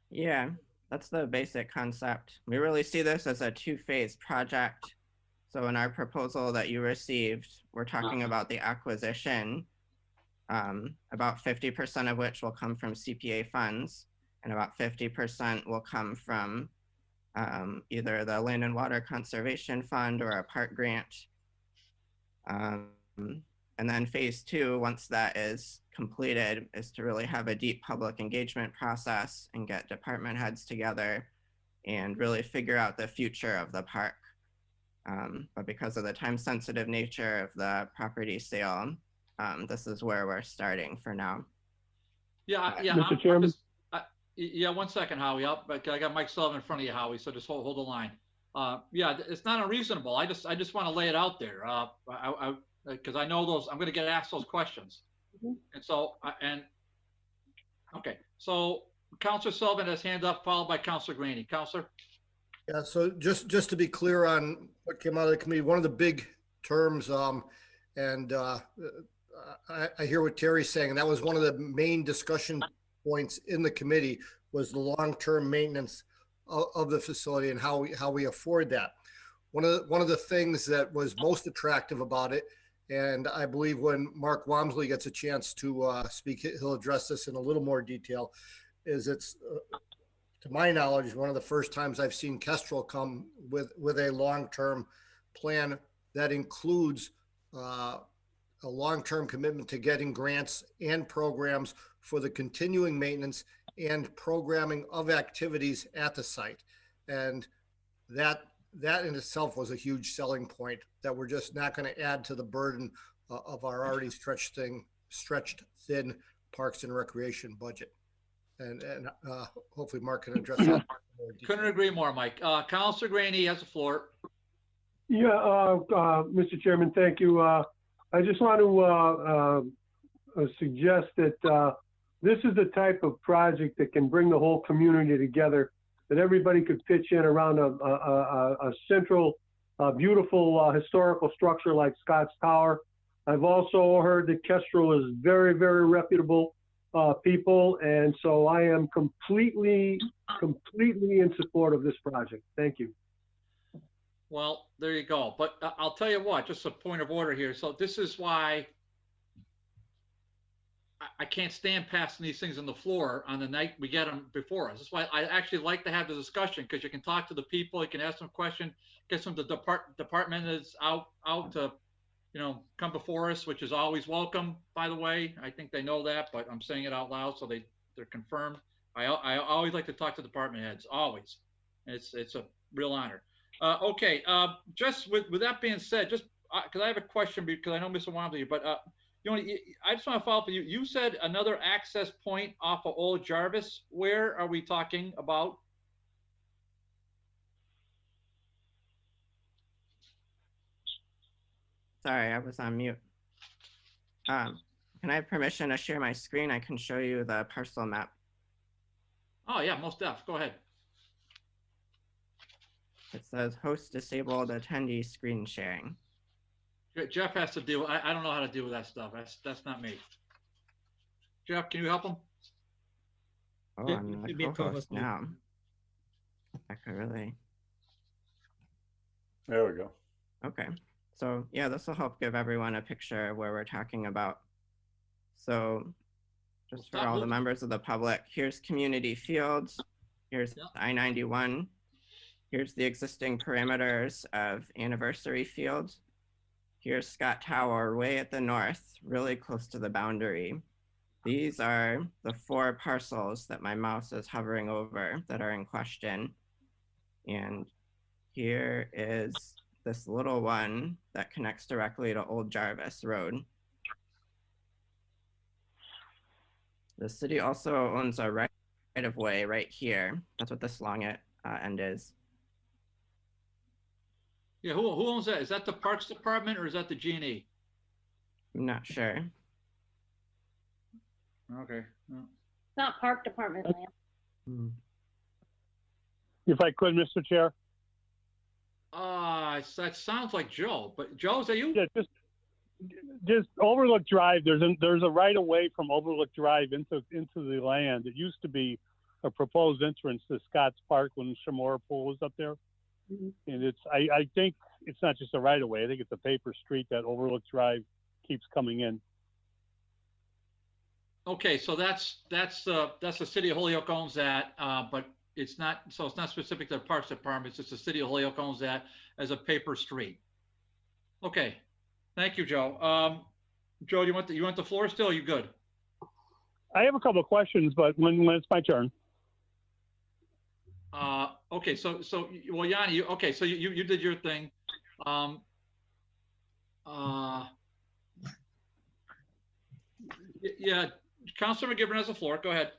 Yeah, that's the basic concept. We really see this as a two-phase project. So in our proposal that you received, we're talking about the acquisition, about 50% of which will come from CPA funds, and about 50% will come from either the Land and Water Conservation Fund or a park grant. And then phase two, once that is completed, is to really have a deep public engagement process and get department heads together and really figure out the future of the park. But because of the time-sensitive nature of the property sale, this is where we're starting for now. Yeah, yeah. Mr. Chairman? Yeah, 1 second, Howie. I got Mike Sullivan in front of you, Howie, so just hold the line. Yeah, it's not unreasonable. I just want to lay it out there. Because I know those, I'm going to get asked those questions. And so, okay. So Councilor Sullivan has hand up, followed by Councilor Graney. Councilor? Yeah, so just to be clear on what came out of the committee, one of the big terms, and I hear what Terry's saying, and that was one of the main discussion points in the committee was the long-term maintenance of the facility and how we afford that. One of the things that was most attractive about it, and I believe when Mark Wamsley gets a chance to speak, he'll address this in a little more detail, is it's, to my knowledge, one of the first times I've seen Kestrel come with a long-term plan that includes a long-term commitment to getting grants and programs for the continuing maintenance and programming of activities at the site. And that in itself was a huge selling point, that we're just not going to add to the burden of our already stretched thin Parks and Recreation budget. And hopefully Mark can address that. Couldn't agree more, Mike. Councilor Graney has the floor. Yeah, Mr. Chairman, thank you. I just want to suggest that this is the type of project that can bring the whole community together, that everybody could pitch in around a central, beautiful historical structure like Scott's Tower. I've also heard that Kestrel is very, very reputable people, and so I am completely in support of this project. Thank you. Well, there you go. But I'll tell you what, just a point of order here. So this is why I can't stand passing these things on the floor on the night we get them before us. That's why I actually like to have the discussion, because you can talk to the people, you can ask them a question, get some of the department that's out to, you know, come before us, which is always welcome, by the way. I think they know that, but I'm saying it out loud so they're confirmed. I always like to talk to department heads, always. It's a real honor. Okay, just with that being said, just because I have a question, because I know Mr. Wamsley, but you know, I just want to follow up with you. You said another access point off of Old Jarvis. Where are we talking about? Sorry, I was on mute. Can I have permission to share my screen? I can show you the parcel map. Oh yeah, most def. Go ahead. It says host disabled attendee screen sharing. Jeff has to deal. I don't know how to deal with that stuff. That's not me. Jeff, can you help him? Oh, I'm the co-host now. I could really. There we go. Okay. So yeah, this will help give everyone a picture of where we're talking about. So just for all the members of the public, here's community fields. Here's I-91. Here's the existing parameters of Anniversary Field. Here's Scott Tower way at the north, really close to the boundary. These are the 4 parcels that my mouse is hovering over that are in question. And here is this little one that connects directly to Old Jarvis Road. The city also owns a right-of-way right here. That's what this long end is. Yeah, who owns that? Is that the Parks Department or is that the G&E? I'm not sure. Okay. No. It's not park department land. If I could, Mr. Chair. That sounds like Joe, but Joe, is that you? Yeah, just Overlook Drive. There's a right of way from Overlook Drive into the land. It used to be a proposed entrance to Scotts Park when Shamora Pool was up there. And I think it's not just a right of way. I think it's a paper street that Overlook Drive keeps coming in. Okay, so that's the city of Holyoke owns that, but it's not specific to the Parks Department. It's just the city of Holyoke owns that as a paper street. Okay, thank you, Joe. Joe, you want the floor still? Or you good? I have a couple of questions, but when it's my turn. Okay, well, Yanni, okay, so you did your thing. Yeah, Councilor McGivern has the floor. Go ahead.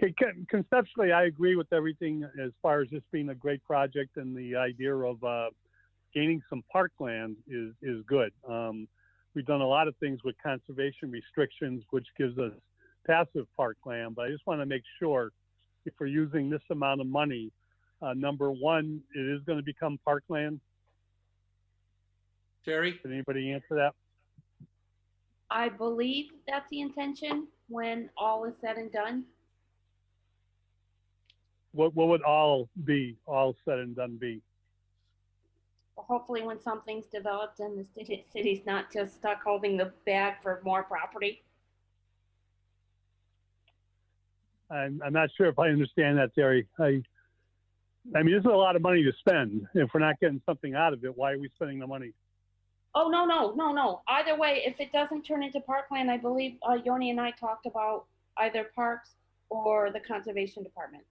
Okay, conceptually, I agree with everything as far as this being a great project, and the idea of gaining some parkland is good. We've done a lot of things with conservation restrictions, which gives us passive parkland, but I just want to make sure if we're using this amount of money, number one, it is going to become parkland. Terry? Did anybody answer that? I believe that's the intention when all is said and done. What would all said and done be? Hopefully when something's developed and the city's not just stuck holding the bag for more property. I'm not sure if I understand that, Terry. I mean, this is a lot of money to spend. If we're not getting something out of it, why are we spending the money? Oh, no. Either way, if it doesn't turn into parkland, I believe Yoni and I talked about either parks or the conservation department.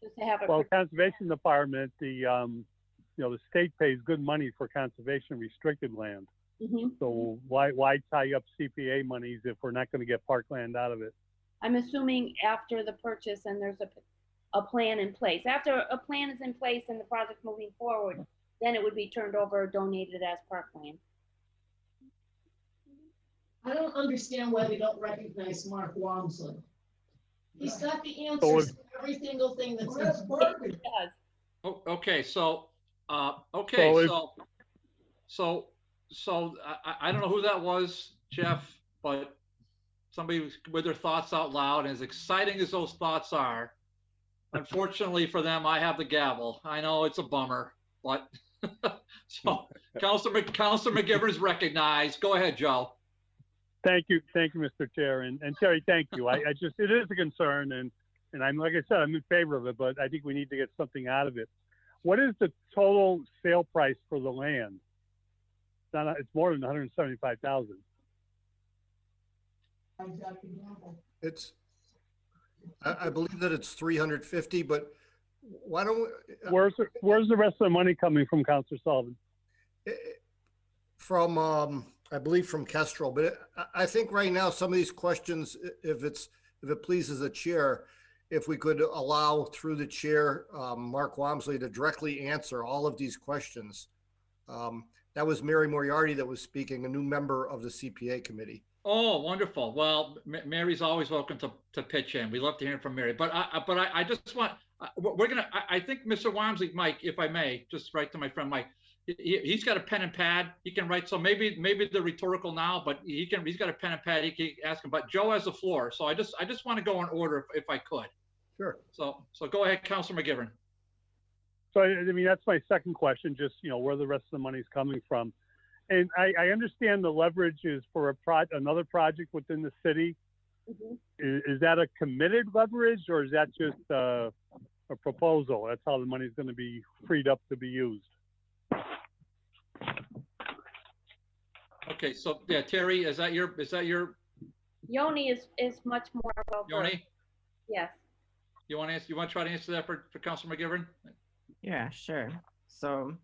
Just to have it. Well, conservation department, the state pays good money for conservation restricted land. So why tie up CPA monies if we're not going to get parkland out of it? I'm assuming after the purchase and there's a plan in place. After a plan is in place and the project's moving forward, then it would be turned over or donated as parkland. I don't understand why they don't recognize Mark Walmsley. He's got the answers to every single thing that's in the book. Oh, okay, so I don't know who that was, Jeff, but somebody with their thoughts out loud. And as exciting as those thoughts are, unfortunately for them, I have the gavel. I know it's a bummer, but so Councilor McGivern is recognized. Go ahead, Joe. Thank you, Mr. Chair, and Terry, thank you. I just, it is a concern, and I'm, like I said, I'm in favor of it, but I think we need to get something out of it. What is the total sale price for the land? It's more than 175,000. It's, I believe that it's 350, but why don't we? Where's the rest of the money coming from, Councilor Sullivan? From, I believe from Kestrel, but I think right now some of these questions, if it pleases the chair, if we could allow through the chair, Mark Walmsley to directly answer all of these questions. That was Mary Moriarty that was speaking, a new member of the CPA committee. Oh, wonderful. Well, Mary's always welcome to pitch in. We love to hear from Mary. But I just want, I think Mr. Walmsley, Mike, if I may, just write to my friend Mike. He's got a pen and pad. He can write. So maybe they're rhetorical now, but he's got a pen and pad. He can ask him. But Joe has the floor. So I just want to go in order if I could. Sure. So go ahead, Councilor McGivern. So I mean, that's my second question. Just where the rest of the money is coming from. And I understand the leverage is for another project within the city. Is that a committed leverage, or is that just a proposal? That's how the money is going to be freed up to be used. Okay, so yeah, Terry, is that your? Yoni is much more well. Yoni? Yes. You want to try to answer that for Councilor McGivern? Yeah, sure. So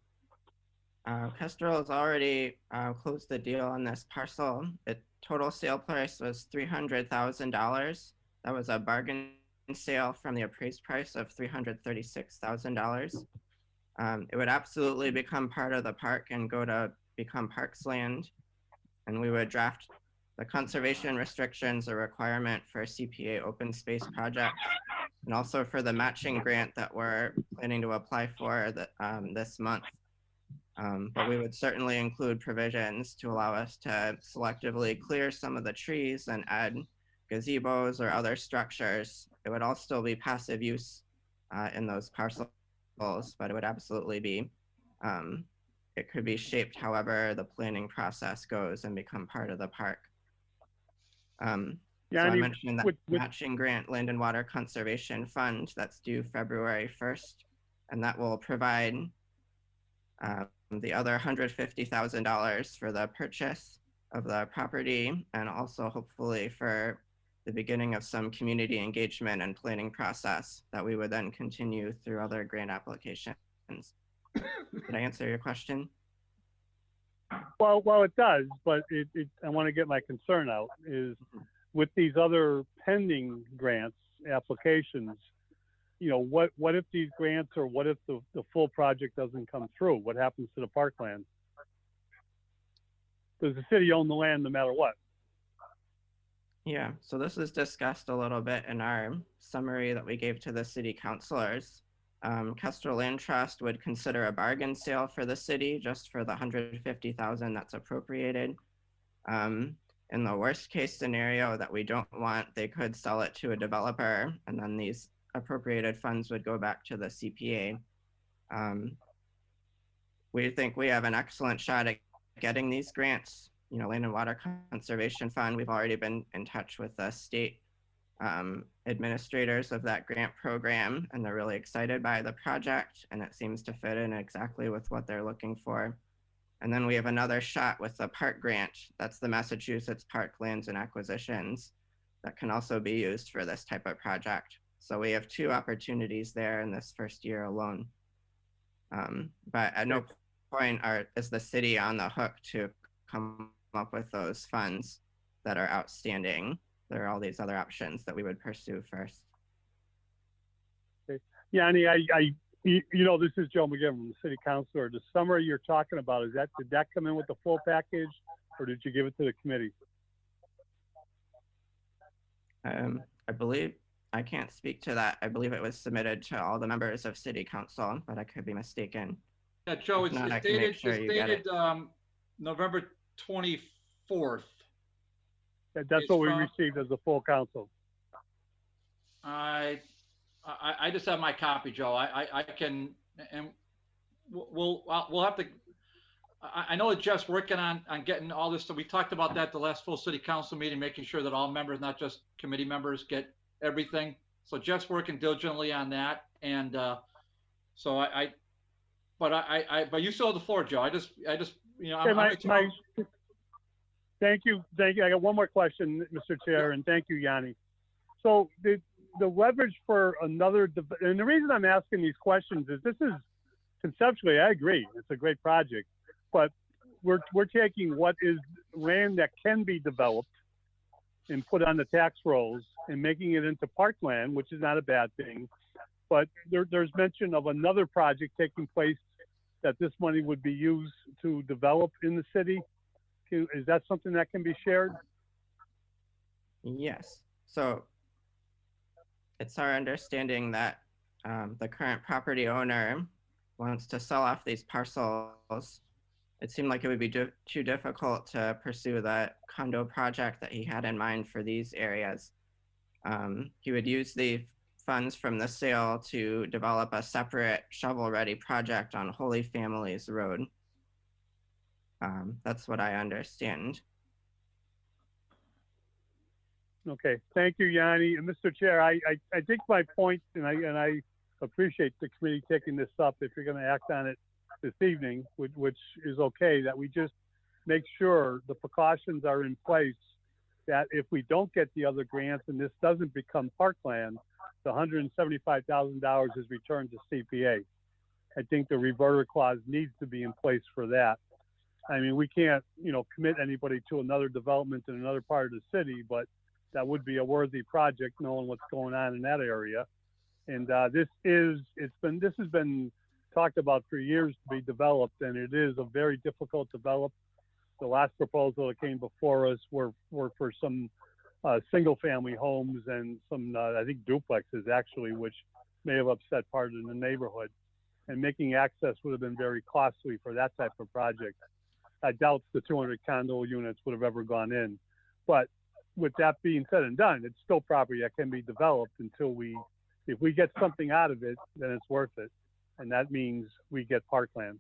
Kestrel has already closed the deal on this parcel. The total sale price was $300,000. That was a bargain sale from the appraised price of $336,000. It would absolutely become part of the park and go to become parks land. And we would draft The conservation restrictions are a requirement for CPA open space projects, and also for the matching grant that we're planning to apply for this month. But we would certainly include provisions to allow us to selectively clear some of the trees and add gazebos or other structures. It would all still be passive use in those parcels, but it would absolutely be, it could be shaped however the planning process goes and become part of the park. So I mentioned that matching grant Land and Water Conservation Fund that's due February 1st, and that will provide the other $150,000 for the purchase of the property, and also hopefully for the beginning of some community engagement and planning process that we would then continue through other grant applications. Did I answer your question? Well, it does, but I want to get my concern out is with these other pending grants applications, you know, what if these grants or what if the full project doesn't come through? What happens to the parkland? Does the city own the land no matter what? Yeah, so this is discussed a little bit in our summary that we gave to the city councilors. Kestrel Land Trust would consider a bargain sale for the city just for the $150,000 that's appropriated. In the worst case scenario that we don't want, they could sell it to a developer, and then these appropriated funds would go back to the CPA. We think we have an excellent shot at getting these grants. You know, Land and Water Conservation Fund, we've already been in touch with the state administrators of that grant program, and they're really excited by the project, and it seems to fit in exactly with what they're looking for. And then we have another shot with the park grant. That's the Massachusetts Park Lands and Acquisitions that can also be used for this type of project. So we have two opportunities there in this first year alone. But at no point is the city on the hook to come up with those funds that are outstanding. There are all these other options that we would pursue first. Okay. Yeah, you know, this is Joe McGivern from the city councilor. The summary you're talking about, did that come in with the full package, or did you give it to the committee? I believe, I can't speak to that. I believe it was submitted to all the members of city council, but I could be mistaken. Yeah, Joe, it's dated November 24th. That's what we received as a full council. I just have my copy, Joe. I can, and we'll have to. I know that Jeff's working on getting all this. So we talked about that the last full city council meeting, making sure that all members, not just committee members, get everything. So Jeff's working diligently on that, and but you still have the floor, Joe. I just you know. Thank you. I got one more question, Mr. Chair, and thank you, Yanni. So the leverage for another, and the reason I'm asking these questions is this is conceptually, I agree, it's a great project, but we're taking what is land that can be developed and put on the tax rolls and making it into parkland, which is not a bad thing. But there's mention of another project taking place that this money would be used to develop in the city. Is that something that can be shared? Yes. So it's our understanding that the current property owner wants to sell off these parcels. It seemed like it would be too difficult to pursue the condo project that he had in mind for these areas. He would use the funds from the sale to develop a separate shovel-ready project on Holy Families Road. That's what I understand. Okay, thank you, Yanni. And Mr. Chair, I think my point, and I appreciate the committee taking this up if you're going to act on it this evening, which is okay, that we just make sure the precautions are in place that if we don't get the other grants and this doesn't become parkland, the $175,000 is returned to CPA. I think the reverter clause needs to be in place for that. I mean, we can't, you know, commit anybody to another development in another part of the city, but that would be a worthy project knowing what's going on in that area. And this has been talked about for years to be developed, and it is a very difficult The last proposal that came before us were for some single-family homes and some, I think, duplexes actually, which may have upset part of the neighborhood. And making access would have been very costly for that type of project. I doubt the 200 condo units would have ever gone in. But with that being said and done, it's still property that can be developed until if we get something out of it, then it's worth it. And that means we get parkland.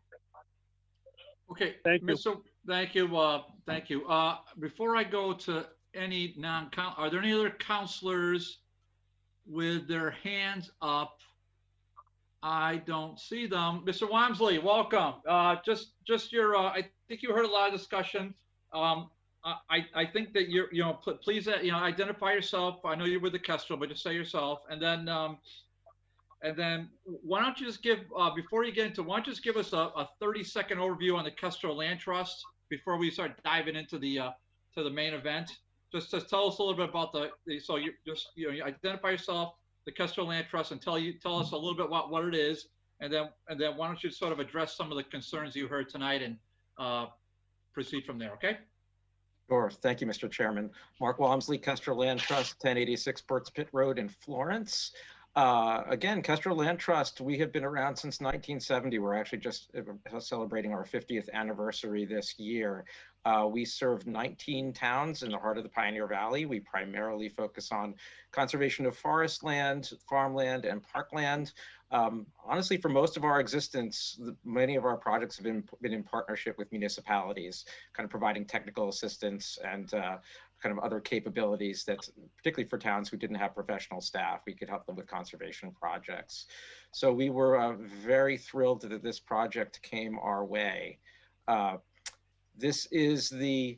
Okay, Thank you. Thank you. Thank you. Before I go to any are there any other counselors with their hands up? I don't see them. Mr. Walmsley, welcome. Just your, I think you heard a lot of discussion. I think that please, identify yourself. I know you're with the Kestrel, but just say yourself. And then why don't you just give, before you get into, why don't you just give us a 30-second overview on the Kestrel Land Trust before we start diving into the to the main event. Just tell us a little bit about so you just, you identify yourself, the Kestrel Land Trust, and tell us a little bit about what it is, and then why don't you sort of address some of the concerns you heard tonight and proceed from there, okay? Sure. Thank you, Mr. Chairman. Mark Walmsley, Kestrel Land Trust, 1086 Burt's Pit Road in Florence. Again, Kestrel Land Trust, we have been around since 1970. We're actually just celebrating our 50th anniversary this year. We serve 19 towns in the heart of the Pioneer Valley. We primarily focus on conservation of forest land, farmland, and parkland. Honestly, for most of our existence, many of our projects have been in partnership with municipalities, kind of providing technical assistance and kind of other capabilities that, particularly for towns who didn't have professional staff, we could help them with conservation projects. So we were very thrilled that this project came our way. This is the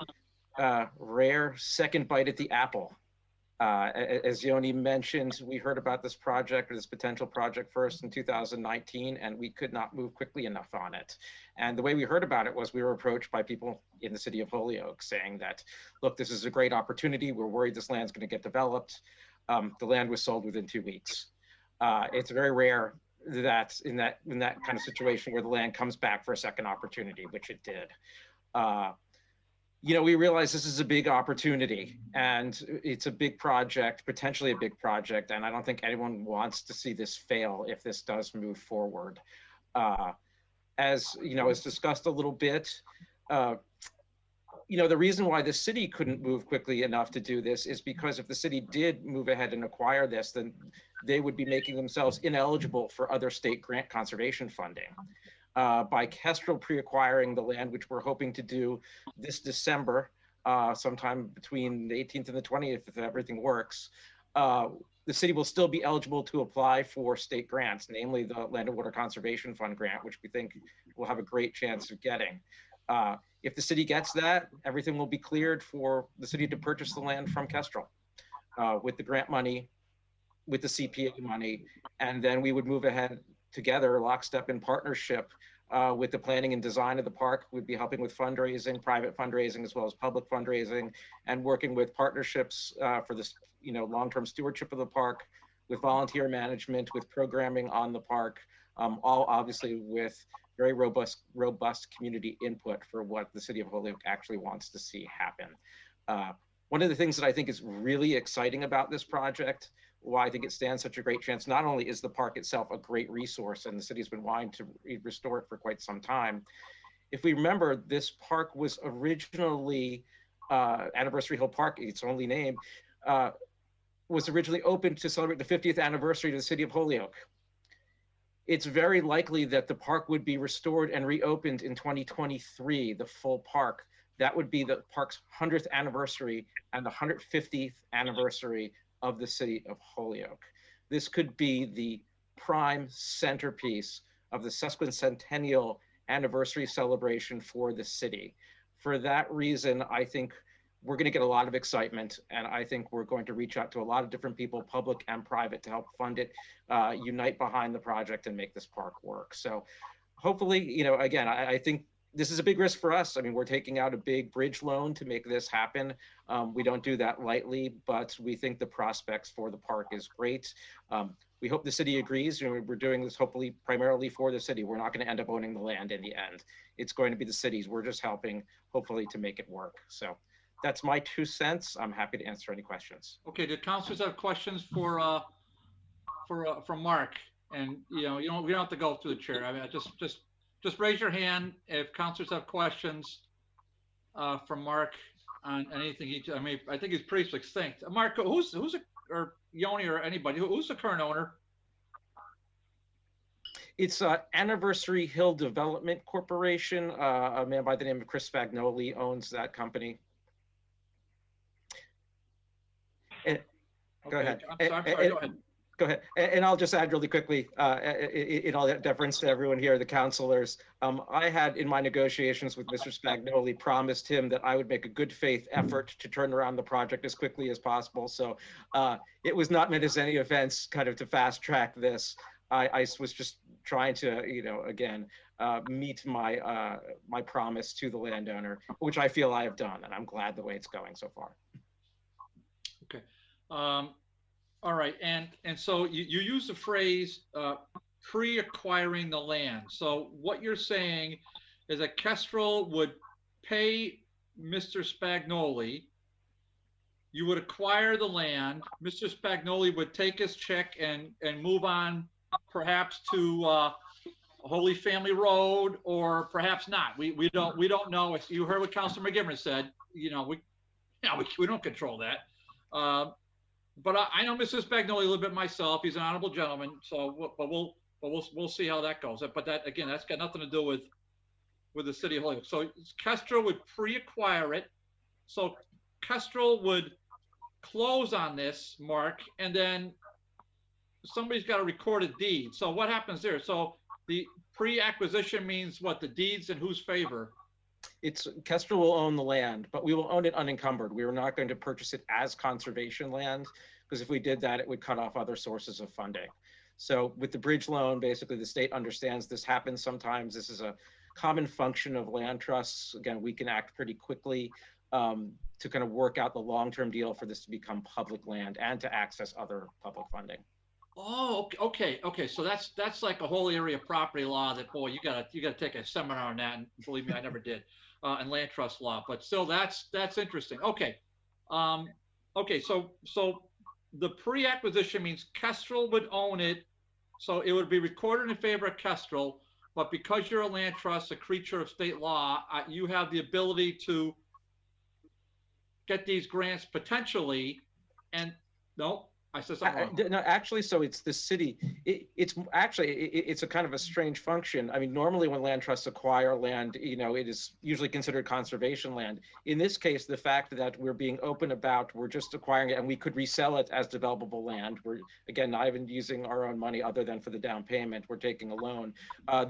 rare second bite at the apple. As Yoni mentioned, we heard about this project, or this potential project, first in 2019, and we could not move quickly enough on it. And the way we heard about it was we were approached by people in the city of Holyoke saying that, look, this is a great opportunity. We're worried this land's going to get developed. The land was sold within 2 weeks. It's very rare that in that kind of situation where the land comes back for a second opportunity, which it did. We realize this is a big opportunity and it's a big project, potentially a big project. And I don't think anyone wants to see this fail if this does move forward. As discussed a little bit, the reason why the city couldn't move quickly enough to do this is because if the city did move ahead and acquire this, then they would be making themselves ineligible for other state grant conservation funding. By Kestrel pre-acquiring the land, which we're hoping to do this December, sometime between the 18th and the 20th, if everything works, the city will still be eligible to apply for state grants, namely the Land and Water Conservation Fund grant, which we think will have a great chance of getting. If the city gets that, everything will be cleared for the city to purchase the land from Kestrel with the grant money, with the CPA money, and then we would move ahead together, lockstep in partnership with the planning and design of the park. We'd be helping with fundraising, private fundraising, as well as public fundraising, and working with partnerships for this, long-term stewardship of the park, with volunteer management, with programming on the park, all obviously with very robust community input for what the city of Holyoke actually wants to see happen. One of the things that I think is really exciting about this project, why I think it stands such a great chance, not only is the park itself a great resource and the city's been wanting to restore it for quite some time. If we remember, this park was originally, Anniversary Hill Park, its only name, was originally opened to celebrate the 50th anniversary of the city of Holyoke. It's very likely that the park would be restored and reopened in 2023, the full park. That would be the park's 100th anniversary and the 150th anniversary of the city of Holyoke. This could be the prime centerpiece of the sesquicentennial anniversary celebration for the city. For that reason, I think we're going to get a lot of excitement, and I think we're going to reach out to a lot of different people, public and private, to help fund it, unite behind the project, and make this park work. So hopefully, again, I think this is a big risk for us. I mean, we're taking out a big bridge loan to make this happen. We don't do that lightly, but we think the prospects for the park is great. we hope the city agrees. You know, we're doing this hopefully primarily for the city. We're not going to end up owning the land in the end. It's going to be the city's. We're just helping, hopefully, to make it work. So that's my 2 cents. I'm happy to answer any questions. Okay, do councilors have questions for Mark? And we don't have to go through the chair. I mean, just raise your hand if councilors have questions for Mark on anything. I mean, I think he's pretty succinct. Mark, or Yoni or anybody, who's the current owner? It's Anniversary Hill Development Corporation. A man by the name of Chris Spagnoli owns that company. And, go ahead. I'm sorry, go ahead. Go ahead. And I'll just add really quickly, in all deference to everyone here, the councilors, I had in my negotiations with Mr. Spagnoli promised him that I would make a good faith effort to turn around the project as quickly as possible. So it was not meant as any offense kind of to fast track this. I was just trying to, again, meet my my promise to the landowner, which I feel I have done, and I'm glad the way it's going so far. Okay. All right, and so you use the phrase pre-acquiring the land. So what you're saying is that Kestrel would pay Mr. Spagnoli, you would acquire the land, Mr. Spagnoli would take his check and move on perhaps to Holy Family Road, or perhaps not. We don't know. You heard what Councilor McGivern said. We don't control that. But I know Mr. Spagnoli a little bit myself. He's an honorable gentleman. So, but we'll see how that goes. But that, again, that's got nothing to do with the city of Holyoke. So Kestrel would pre-acquire it. So Kestrel would close on this, Mark, and then somebody's got to record a deed. So what happens there? So the pre-acquisition means what? The deeds in whose favor? It's Kestrel will own the land, but we will own it unencumbered. We are not going to purchase it as conservation land, because if we did that, it would cut off other sources of funding. So with the bridge loan, basically the state understands this happens sometimes. This is a common function of land trusts. Again, we can act pretty quickly to kind of work out the long-term deal for this to become public land and to access other public funding. Oh, okay. So that's like a whole area of property law that, boy, you gotta take a seminar on that, and believe me, I never did, and land trust law. But still, that's interesting. Okay, so the pre-acquisition means Kestrel would own it, so it would be recorded in favor of Kestrel. But because you're a land trust, a creature of state law, you have the ability to get these grants potentially, and no. I said something wrong. No, actually, so it's the city. It's a kind of a strange function. I mean, normally when land trusts acquire land, it is usually considered conservation land. In this case, the fact that we're being open about, we're just acquiring it and we could resell it as developable land. We're, again, not even using our own money other than for the down payment. We're taking a loan.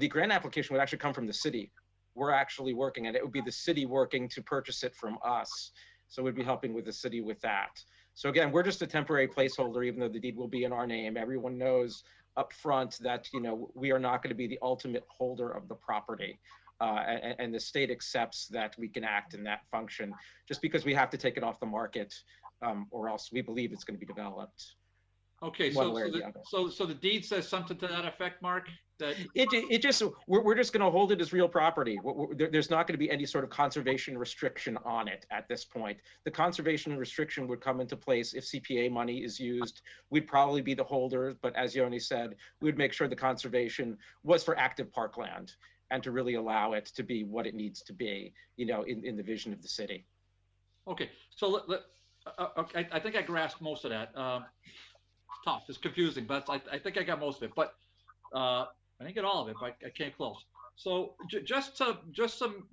The grant application would actually come from the city. We're actually working, and it would be the city working to purchase it from us. So we'd be helping with the city with that. So again, we're just a temporary placeholder, even though the deed will be in our name. Everyone knows up front that, we are not going to be the ultimate holder of the property. And the state accepts that we can act in that function just because we have to take it off the market, or else we believe it's going to be developed. Okay, so the deed says something to that effect, Mark? That we're just going to hold it as real property. There's not going to be any sort of conservation restriction on it at this point. The conservation restriction would come into place if CPA money is used. We'd probably be the holders, but as Yoni said, we would make sure the conservation was for active parkland and to really allow it to be what it needs to be, in the vision of the city. Okay, so I think I grasped most of that. It's tough, it's confusing, but I think I got most of it. But I didn't get all of it, but I came close. So just some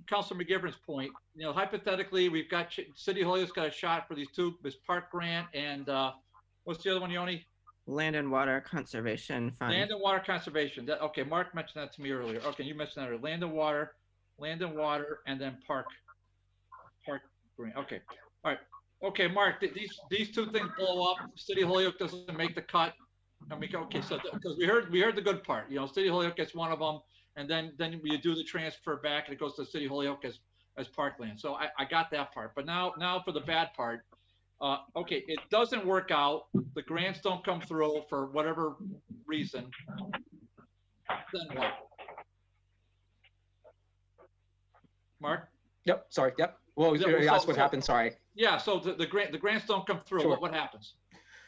Councilor McGivern's point, hypothetically, we've got City of Holyoke's got a shot for these two, this park grant, and what's the other one, Yoni? Land and Water Conservation Fund. Land and Water Conservation. Okay, Mark mentioned that to me earlier. Okay, you mentioned that earlier. Land and Water, and then park grant. Okay, all right. Okay, Mark, these two things blow up. City of Holyoke doesn't make the cut. I mean, okay, so because we heard the good part, City of Holyoke gets one of them, and then you do the transfer back, and it goes to City of Holyoke as parkland. So I got that part. But now for the bad part, Okay, it doesn't work out, the grants don't come through for whatever reason, then what? Mark? Yep, sorry, yep. Well, Yeah, you well, asked what happened, sorry. Yeah, so the grants don't come through, Sure. what happens?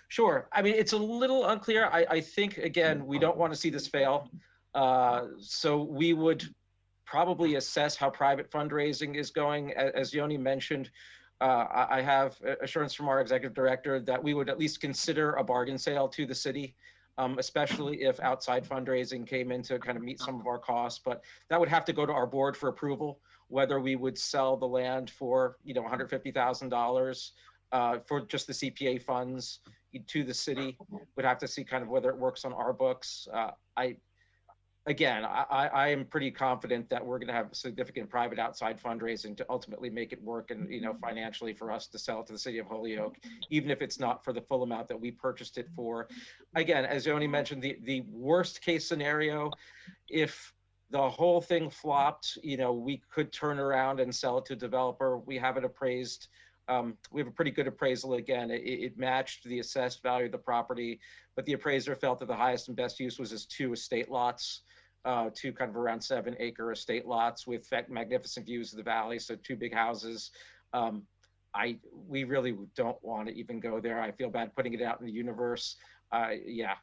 Sure. I mean, it's a little unclear. I think, again, we don't want to see this fail. So we would probably assess how private fundraising is going. As Yoni mentioned, I have assurance from our executive director that we would at least consider a bargain sale to the city, especially if outside fundraising came in to kind of meet some of our costs. But that would have to go to our board for approval, whether we would sell the land for, $150,000 for just the CPA funds to the city. Would have to see kind of whether it works on our books. I am pretty confident that we're going to have significant private outside fundraising to ultimately make it work and, financially for us to sell it to the city of Holyoke, even if it's not for the full amount that we purchased it for. Again, as Yoni mentioned, the worst case scenario, if the whole thing flopped, we could turn around and sell it to a developer. We have it appraised. We have a pretty good appraisal. Again, it matched the assessed value of the property, but the appraiser felt that the highest and best use was as 2 estate lots, 2 kind of around 7-acre estate lots with magnificent views of the valley. So 2 big houses. We really don't want to even go there. I feel bad putting it out in the universe. Yeah,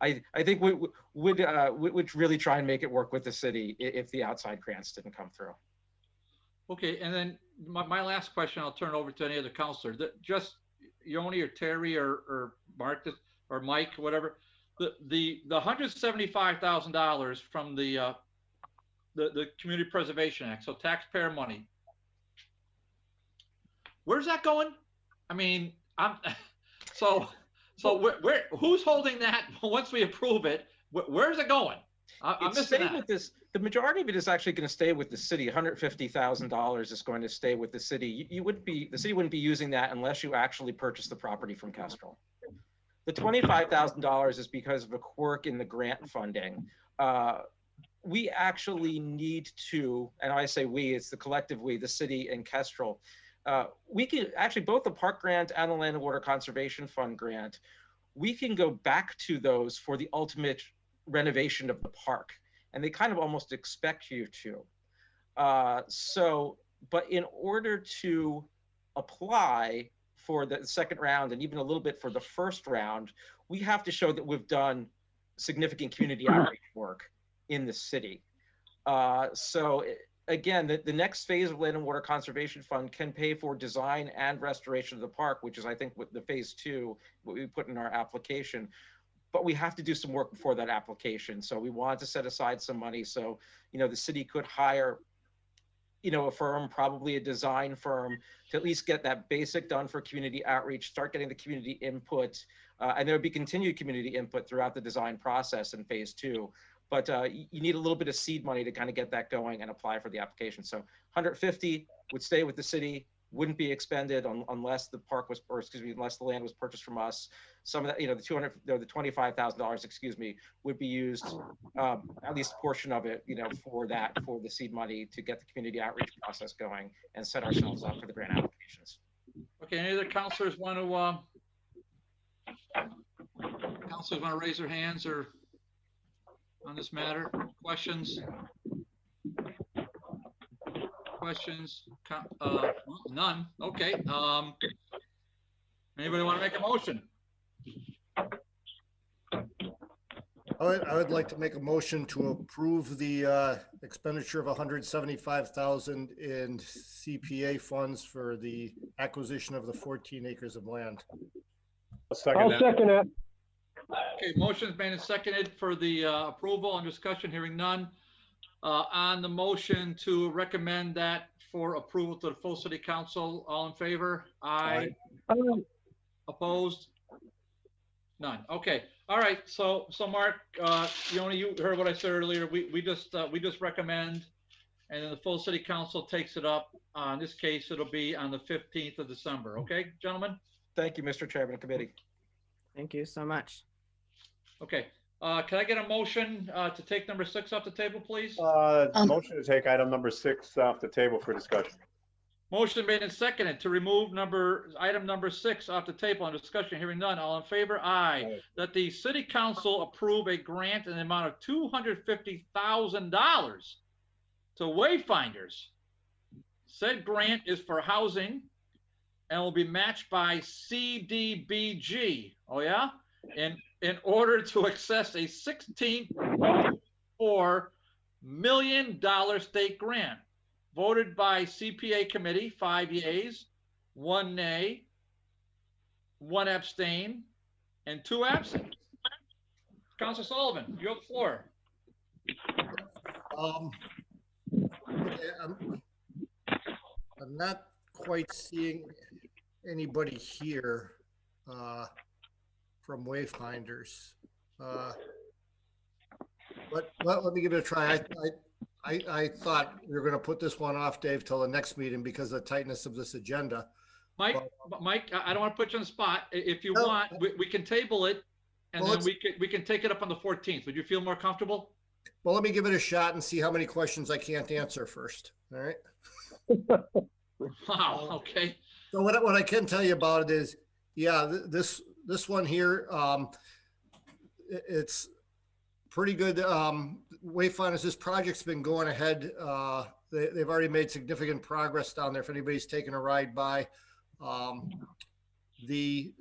I think we would really try and make it work with the city if the outside grants didn't come through. Okay, and then my last question, I'll turn over to any other counselor. Just Yoni or Terry or Mark or Mike, whatever. The $175,000 from the Community Preservation Act, so taxpayer money. Where's that going? I mean, where who's holding that once we approve it? Where's it going? I'm missing that. With this. The majority of it is actually going to stay with the city. $150,000 is going to stay with the city. The city wouldn't be using that unless you actually purchase the property from Kestrel. The $25,000 is because of a quirk in the grant funding. We actually need to, and I say we, it's the collective we, the city and Kestrel. We can actually, both the park grant and the Land and Water Conservation Fund grant, we can go back to those for the ultimate renovation of the park. And they kind of almost expect you to. But in order to apply for the second round and even a little bit for the first round, we have to show that we've done significant community outreach work in the city. Again, the next phase of Land and Water Conservation Fund can pay for design and restoration of the park, which is, I think, what the phase 2, what we put in our application. But we have to do some work before that application. So we wanted to set aside some money. So, the city could hire, a firm, probably a design firm, to at least get that basic done for community outreach, start getting the community input. And there would be continued community input throughout the design process in phase 2. But you need a little bit of seed money to kind of get that going and apply for the application. So 150 would stay with the city, wouldn't be expended unless the park was, unless the land was purchased from us. Some of that, the $25,000, would be used, at least a portion of it, for the seed money to get the community outreach process going and set ourselves up for the grant applications. Okay, any other counselors want to raise their hands or on this matter? Questions? None. Okay. Anybody want to make a motion? I would like to make a motion to approve the expenditure of $175,000 in CPA funds for the acquisition of the 14 acres of land. I'll second that. Okay, motion's made and seconded for the approval and discussion, hearing none. On the motion to recommend that for approval to the full city council, all in favor? Aye. Opposed? None. Okay. All right. So Mark, Yoni, you heard what I said earlier. We just recommend, and then the full city council takes it up. In this case, it'll be on the 15th of December. Okay, gentlemen? Thank you, Mr. Chairman of Committee. Thank you so much. Okay. Can I get a motion to take number 6 off the table, please? Motion to take item number 6 off the table for discussion. Motion made and seconded to remove item number 6 off the table on discussion. Hearing none. All in favor? Aye. That the city council approve a grant in the amount of $250,000 to Wayfinders. Said grant is for housing and will be matched by CDBG. Oh yeah? In order to access a $16.4 million state grant. Voted by CPA committee, 5 yeas, 1 nay, 1 abstain, and 2 absent. Councilor Sullivan, you have the floor. I'm not quite seeing anybody here from Wayfinders. But let me give it a try. I thought we were going to put this one off, Dave, till the next meeting because of the tightness of this agenda. Mike, I don't want to put you on the spot. If you want, we can table it, and then we can take it up on the 14th. Would you feel more comfortable? Well, let me give it a shot and see how many questions I can't answer first. All right. Wow. Okay. So what I can tell you about it is, yeah, this one here, it's pretty good. Wayfinders, this project's been going ahead. They've already made significant progress down there. If anybody's taken a ride by, the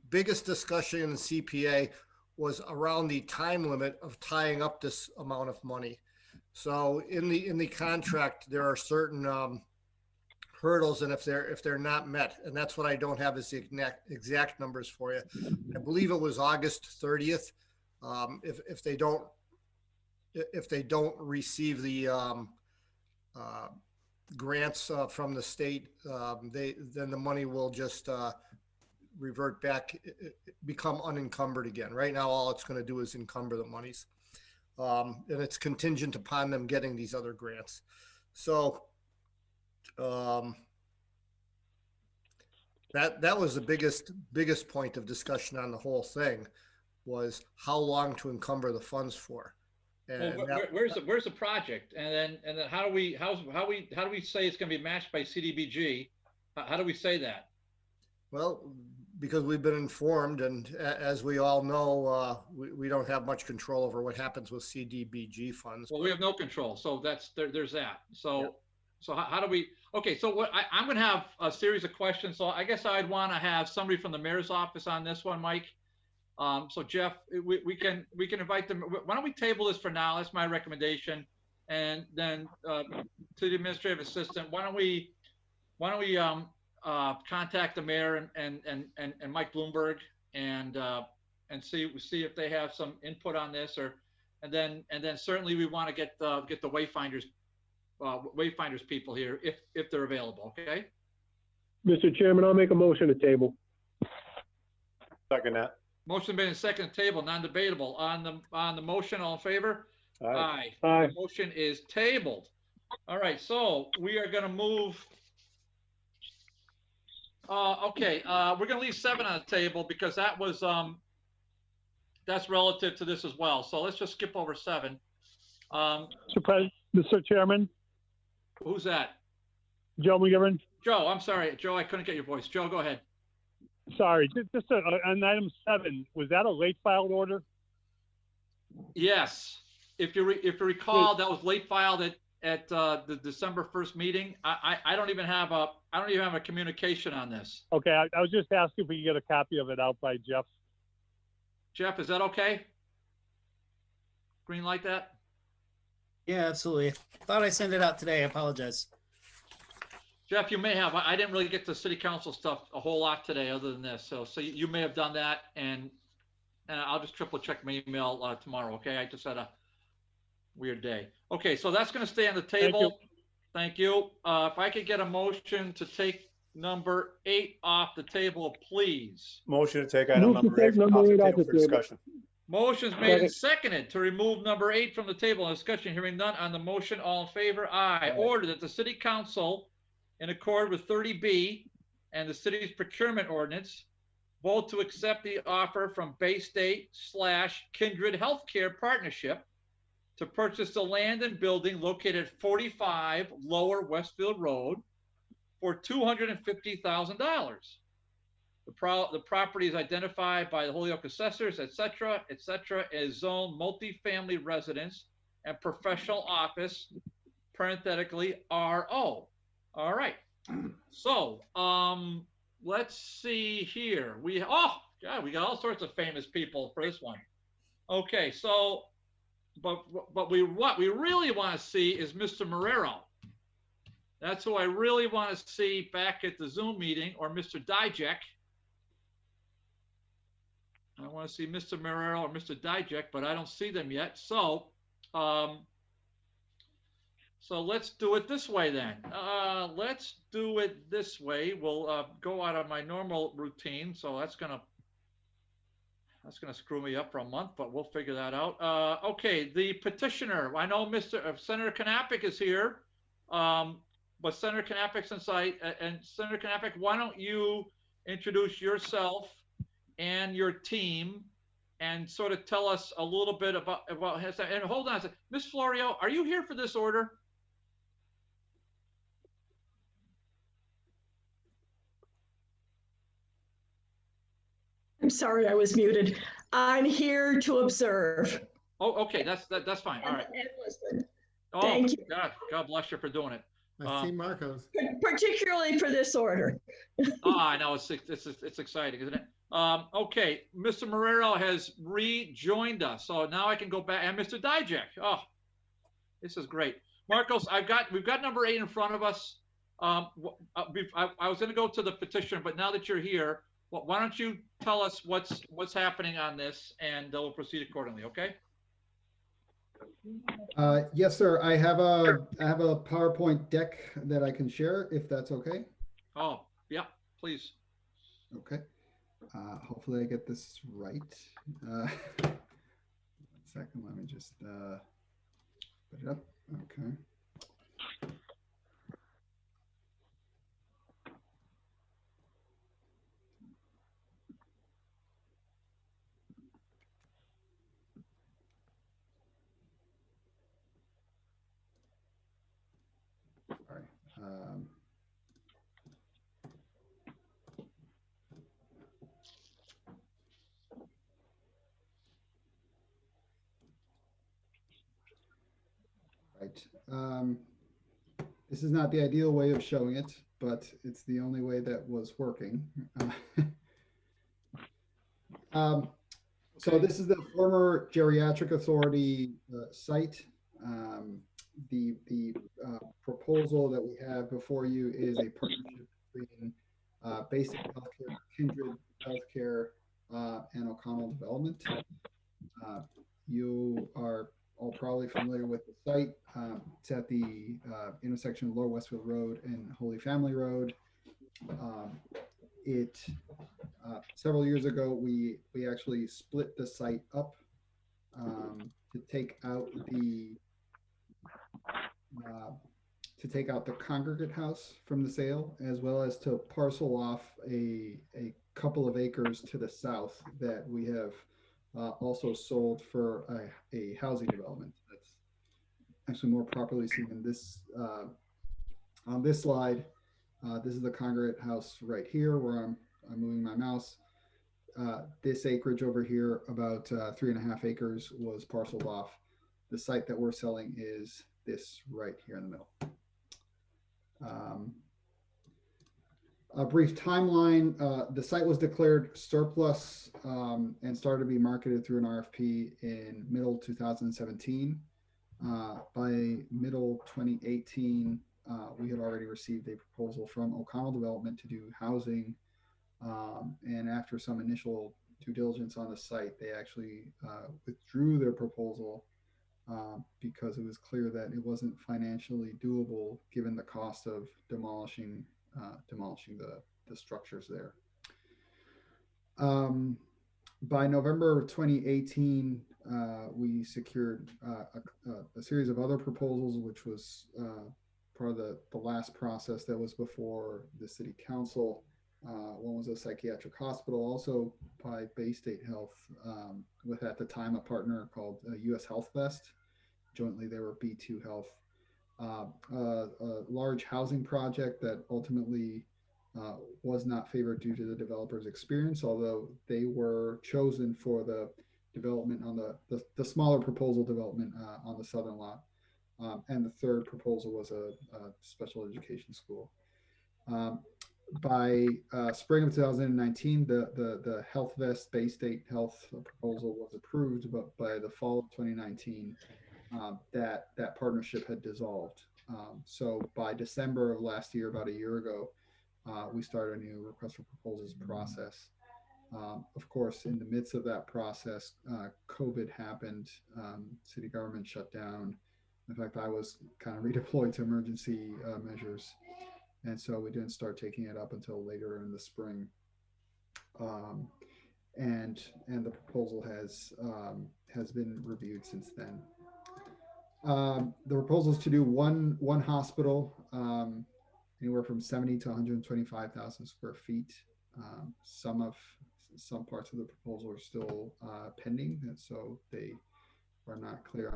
biggest discussion in the CPA was around the time limit of tying up this amount of money. So in the contract, there are certain hurdles, and if they're not met, and that's what I don't have is the exact numbers for you. I believe it was August 30th. If they don't receive the grants from the state, then the money will just revert back, become unencumbered again. Right now, all it's going to do is encumber the monies, and it's contingent upon them getting these other grants. So that was the biggest point of discussion on the whole thing, was how long to encumber the funds for. And well, where's the project? And then how do we say it's going to be matched by CDBG? How do we say that? Well, because we've been informed, and as we all know, we don't have much control over what happens with CDBG funds. Well, we have no control, so there's that. So yeah. So how do we? Okay, so what I'm going to have a series of questions. So I guess I'd want to have somebody from the mayor's office on this one, Mike. So Jeff, we can invite them. Why don't we table this for now? That's my recommendation. And then to the administrative assistant, why don't we contact the mayor and Mike Bloomberg and see if they have some input on this, and then certainly we want to get the Wayfinders people here if they're available. Okay. Mr. Chairman, I'll make a motion to table. Second that. Motion made in second table, non-debatable. On the motion, all in favor? Aye. Aye. The motion is tabled. All right, so we are going to move. Okay, we're going to leave 7 on the table because that was that's relative to this as well. So let's just skip over 7. Mr. Chairman. Who's that? Joe McGivern. Joe, I'm sorry, Joe. I couldn't get your voice. Joe, go ahead. Sorry, just on item 7, was that a late filed order? Yes. If you recall, that was late filed at the December 1st meeting. I don't even have a communication on this. Okay, I was just asking if we could get a copy of it out by Jeff. Jeff, is that okay? Green light that? Yeah, absolutely. Thought I sent it out today. I apologize. Jeff, you may have. I didn't really get to city council stuff a whole lot today other than this. So you may have done that, and I'll just triple check my email tomorrow, okay? I just had a weird day. Okay, so that's going to stay on the table. Thank you. If I could get a motion to take number 8 off the table, please. Motion to take item number 8 off the table for discussion. Motion's made and seconded to remove number 8 from the table. Discussion, hearing none on the motion. All in favor? Aye. Order that the city council, in accord with 30B and the city's procurement ordinance, vote to accept the offer from Bay State / Kindred Healthcare Partnership to purchase the land and building located at 45 Lower Westfield Road for $250,000. The property is identified by the Holyoke assessors, et cetera, as zone multifamily residence and professional office, parenthetically RO. All right. So, let's see here. Oh, God, we got all sorts of famous people for this one. Okay, so, but what we really want to see is Mr. Marrero. That's who I really want to see back at the Zoom meeting, or Mr. Dijek. I want to see Mr. Marrero or Mr. Dijek, but I don't see them yet. So, so let's do it this way then. Let's do it this way. We'll go out of my normal routine. So that's gonna screw me up for a month, but we'll figure that out. Okay, the petitioner. I know Senator Knappich is here, but Senator Knappich, Senator Knappich, why don't you introduce yourself and your team and sort of tell us a little bit about and hold on a second. Ms. Florio, are you here for this order? I'm sorry, I was muted. I'm here to observe. Oh, okay, that's fine. All right. And listen. Oh, thank you. God bless you for doing it. I see Marcos. Particularly for this order. Oh, I know, it's exciting, isn't it? Okay, Mr. Marrero has rejoined us, so now I can go back. And Mr. Dijek, oh, this is great. Marcos, we've got number 8 in front of us. I was going to go to the petitioner, but now that you're here, why don't you tell us what's happening on this, and we'll proceed accordingly, okay? Yes, sir. I have a PowerPoint deck that I can share if that's okay. Oh, yeah, please. Okay. Hopefully I get this right. 1 second. Let me just put it up. Okay. Right. This is not the ideal way of showing it, but it's the only way that was working. So this is the former Geriatric Authority site. The proposal that we have before you is a partnership between Basic Healthcare, Kindred Healthcare, and O'Connell Development. You are all probably familiar with the site. It's at the intersection of Lower Westfield Road and Holy Family Road. Several years ago, we actually split the site up to take out the congregate house from the sale, as well as to parcel off a couple of acres to the south that we have also sold for a housing development. That's actually more properly seen in this on this slide. This is the congregate house right here where I'm moving my mouse. This acreage over here, about 3.5 acres, was parceled off. The site that we're selling is this right here in the middle. A brief timeline, the site was declared surplus and started to be marketed through an RFP in middle 2017. By middle 2018, we had already received a proposal from O'Connell Development to do housing. And after some initial due diligence on the site, they actually withdrew their proposal because it was clear that it wasn't financially doable given the cost of demolishing the structures there. By November 2018, we secured a series of other proposals, which was part of the last process that was before the city council. One was a psychiatric hospital, also by Bay State Health, with at the time a partner called US Health Vest. jointly they were B2 Health. A large housing project that ultimately was not favored due to the developer's experience, although they were chosen for the development on the smaller proposal development on the southern lot. And the third proposal was a special education school. By spring of 2019, the Health Vest Bay State Health proposal was approved, but by the fall of 2019, that partnership had dissolved. So by December of last year, about a year ago, we started a new request for proposals process. Of course, in the midst of that process, COVID happened, city government shut down. In fact, I was kind of redeployed to emergency measures. And so we didn't start taking it up until later in the spring. And the proposal has been reviewed since then. The proposal is to do one hospital, anywhere from 70 to 125,000 square feet. Some parts of the proposal are still pending, and so they are not clear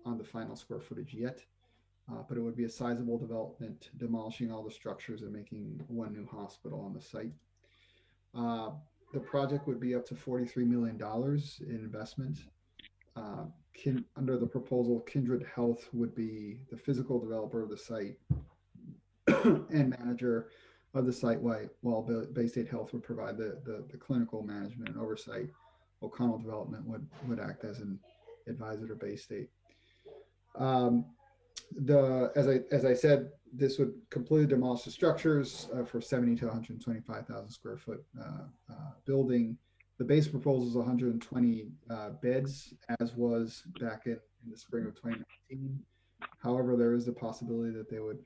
on the final square footage yet. But it would be a sizable development, demolishing all the structures and making one new hospital on the site. The project would be up to $43 million in investment. Under the proposal, Kindred Health would be the physical developer of the site and manager of the site, while Bay State Health would provide the clinical management and oversight. O'Connell Development would act as an advisor to Bay State. As I said, this would completely demolish the structures for 70 to 125,000 square foot building. The base proposal is 120 beds, as was back in the spring of 2019. However, there is the possibility that they would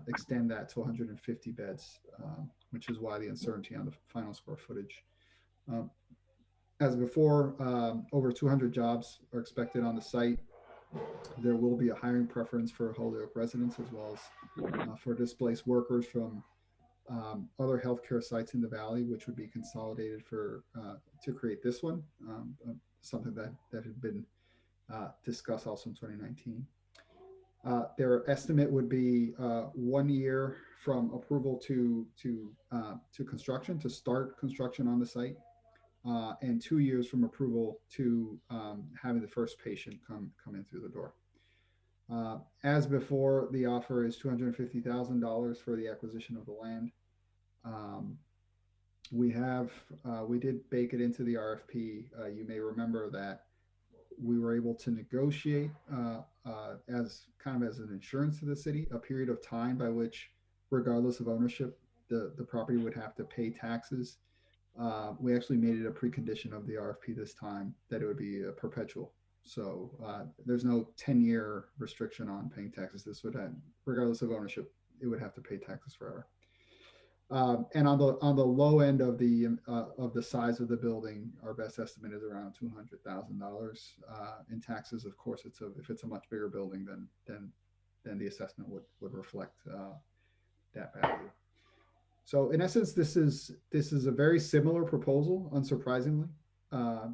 extend that to 150 beds, which is why the uncertainty on the final square footage. As before, over 200 jobs are expected on the site. There will be a hiring preference for Holyoke residents, as well as for displaced workers from other healthcare sites in the valley, which would be consolidated to create this one, something that had been discussed also in 2019. Their estimate would be 1 year from approval to construction, to start construction on the site, and 2 years from approval to having the first patient come in through the door. As before, the offer is $250,000 for the acquisition of the land. We did bake it into the RFP. You may remember that we were able to negotiate as kind of as an insurance to the city, a period of time by which, regardless of ownership, the property would have to pay taxes. We actually made it a precondition of the RFP this time that it would be perpetual. So there's no 10-year restriction on paying taxes. This would have, regardless of ownership, it would have to pay taxes forever. And on the low end of the size of the building, our best estimate is around $200,000 in taxes. Of course, if it's a much bigger building, then the assessment would reflect that value. So in essence, this is a very similar proposal, unsurprisingly,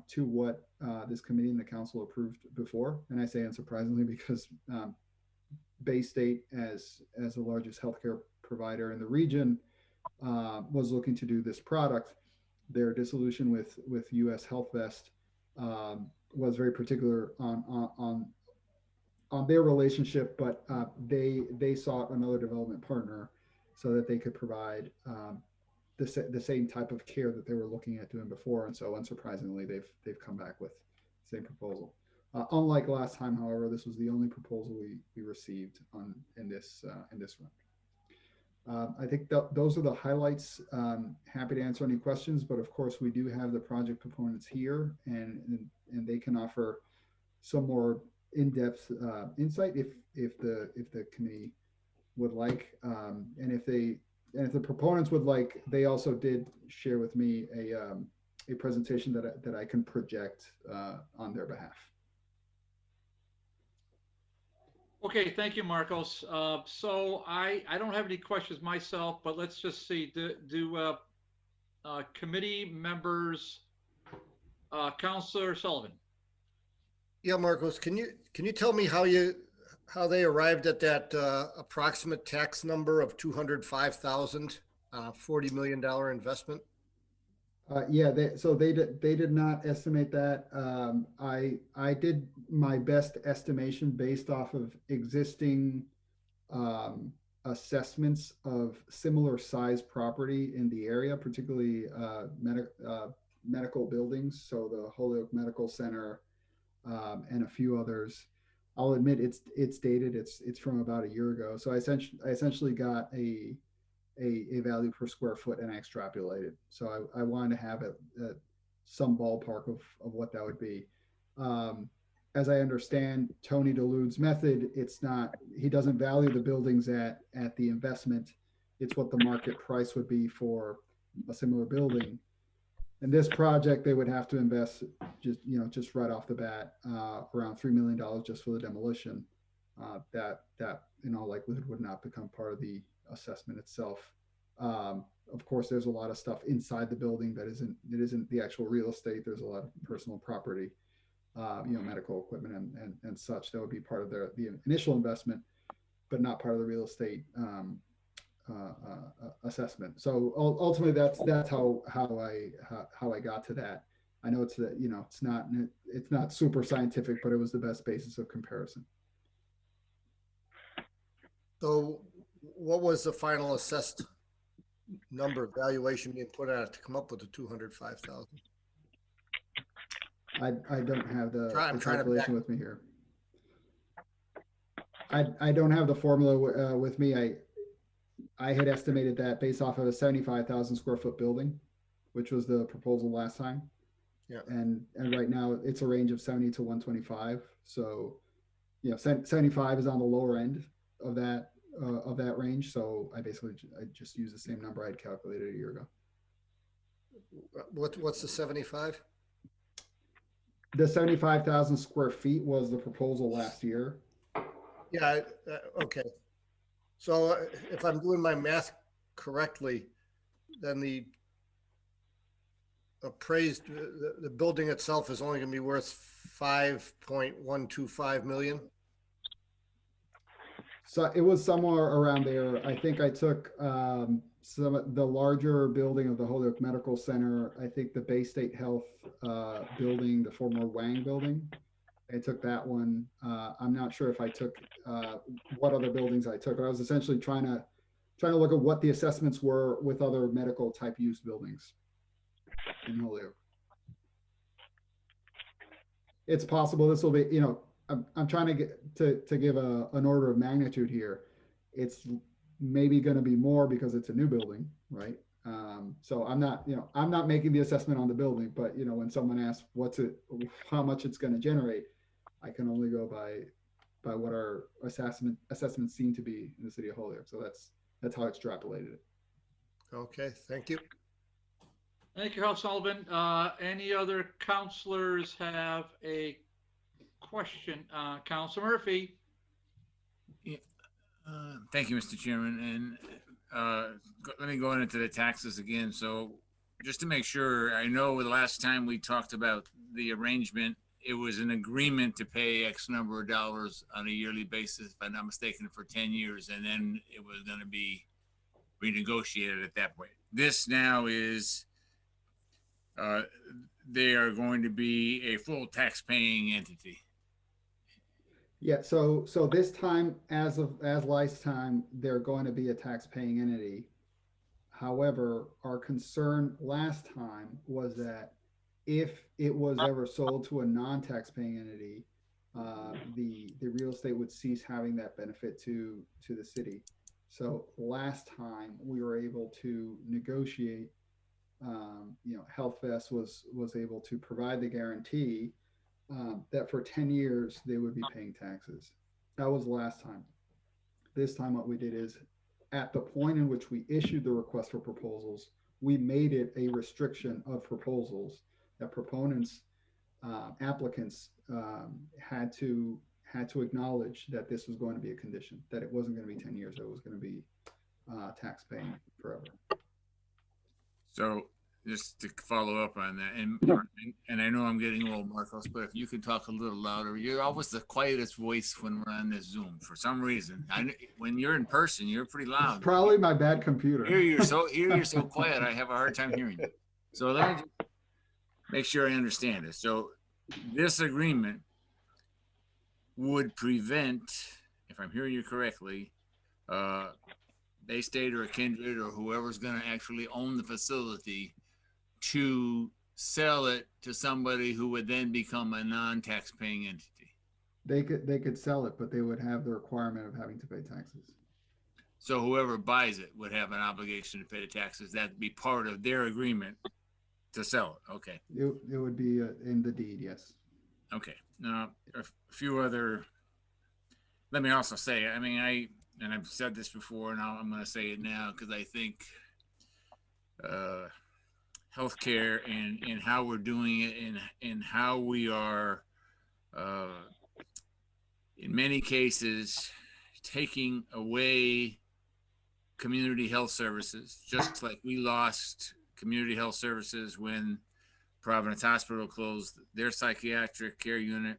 to what this committee and the council approved before. And I say unsurprisingly because Bay State, as the largest healthcare provider in the region, was looking to do this product. Their dissolution with U.S. Health Vest was very particular on their relationship, but they sought another development partner so that they could provide the same type of care that they were looking at doing before. And so, unsurprisingly, they've come back with the same proposal. Unlike last time, however, this was the only proposal we received in this round. I think those are the highlights. Happy to answer any questions, but of course we do have the project proponents here, and they can offer some more in-depth insight if the committee would like, and if the proponents would like. They also did share with me a presentation that I can project on their behalf. Okay, thank you, Marcos. So I don't have any questions myself, but let's just see. Do committee members, Councilor Sullivan? Yeah, Marcos, can you tell me how they arrived at that approximate tax number of 205,000, $40 million investment? Yeah, they did not estimate that. I did my best estimation based off of existing assessments of similar size property in the area, particularly medical buildings. So the Holyoke Medical Center and a few others. I'll admit it's dated. It's from about a year ago. So I essentially got a value per square foot and I extrapolated. So I wanted to have some ballpark of what that would be. As I understand Tony DeLude's method, he doesn't value the buildings at the investment. It's what the market price would be for a similar building. In this project, they would have to invest just right off the bat around $3 million just for the demolition. That in all likelihood would not become part of the assessment itself. Of course, there's a lot of stuff inside the building that isn't the actual real estate. There's a lot of personal property, medical equipment and such. That would be part of the initial investment, but not part of the real estate assessment. So ultimately, that's how I got to that. I know it's not super scientific, but it was the best basis of comparison. So what was the final assessed number valuation being put on it to come up with the 205,000? I don't have the calculation with me here. I don't have the formula with me. I had estimated that based off of a 75,000 square foot building, which was the proposal last time. Yeah. And right now it's a range of 70 to 125. So, 75 is on the lower end of that range. So I just used the same number I had calculated a year ago. What's the 75? The 75,000 square feet was the proposal last year. Yeah. Okay. So if I'm doing my math correctly, then the building itself is only going to be worth 5.125 million. So it was somewhere around there. I think I took the larger building of the Holyoke Medical Center. I think the Bay State Health building, the former Wang building. I took that one. I'm not sure if I took what other buildings I took. I was essentially trying to look at what the assessments were with other medical type use buildings in Holyoke. It's possible this will be, I'm trying to get to give an order of magnitude here. It's maybe going to be more because it's a new building, right? So I'm not making the assessment on the building, but when someone asks how much it's going to generate, I can only go by what our assessments seem to be in the city of Holyoke. So that's how I extrapolated it. Okay, thank you. Thank you, House Sullivan. Any other counselors have a question? Councilor Murphy. Yeah. Thank you, Mr. Chairman. And let me go into the taxes again. So just to make sure, I know the last time we talked about the arrangement, it was an agreement to pay X number of dollars on a yearly basis, if I'm not mistaken, for 10 years. And then it was going to be renegotiated at that point. This now is, they are going to be a full tax-paying entity. Yeah, so this time, as last time, they're going to be a tax-paying entity. However, our concern last time was that if it was ever sold to a non-tax-paying entity, the real estate would cease having that benefit to the city. So last time we were able to negotiate. HealthVest was able to provide the guarantee that for 10 years they would be paying taxes. That was the last time. This time what we did is, at the point in which we issued the request for proposals, we made it a restriction of proposals that proponents, applicants had to acknowledge that this was going to be a condition, that it wasn't going to be 10 years, it was going to be tax paying forever. So just to follow up on that, and I know I'm getting old, Marcos, but if you could talk a little louder. You're always the quietest voice when we're on this Zoom for some reason. When you're in person, you're pretty loud. It's probably my bad computer. Here you're so quiet. I have a hard time hearing you. So let me just make sure I understand this. So this agreement would prevent, if I'm hearing you correctly, Bay State or Kindred or whoever's going to actually own the facility to sell it to somebody who would then become a non-tax paying entity. They could sell it, but they would have the requirement of having to pay taxes. So whoever buys it would have an obligation to pay the taxes. That'd be part of their agreement to sell it. Okay. It would be in the deed, yes. Okay. Now, a few other, let me also say, I mean, and I've said this before, now I'm going to say it now because I think healthcare and how we're doing it and how we are, in many cases, taking away community health services, just like we lost community health services when Providence Hospital closed their psychiatric care unit.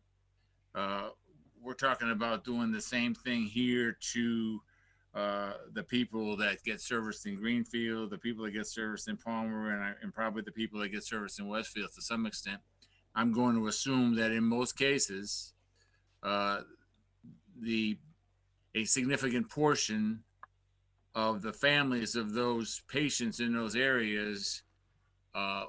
We're talking about doing the same thing here to the people that get serviced in Greenfield, the people that get serviced in Palmer, and probably the people that get serviced in Westfield to some extent. I'm going to assume that in most cases, a significant portion of the families of those patients in those areas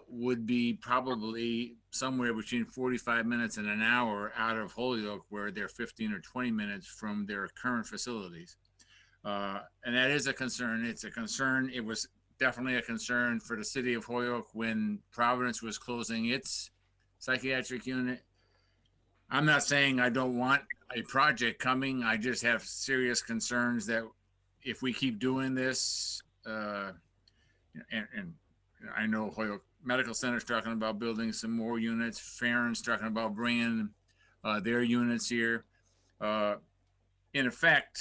would be probably somewhere between 45 minutes and an hour out of Holyoke, where they're 15 or 20 minutes from their current facilities. And that is a concern. It's a concern. It was definitely a concern for the city of Holyoke when Providence was closing its psychiatric unit. I'm not saying I don't want a project coming. I just have serious concerns that if we keep doing this, and I know Holyoke Medical Center is talking about building some more units. Farron's talking about bringing their units here. In effect,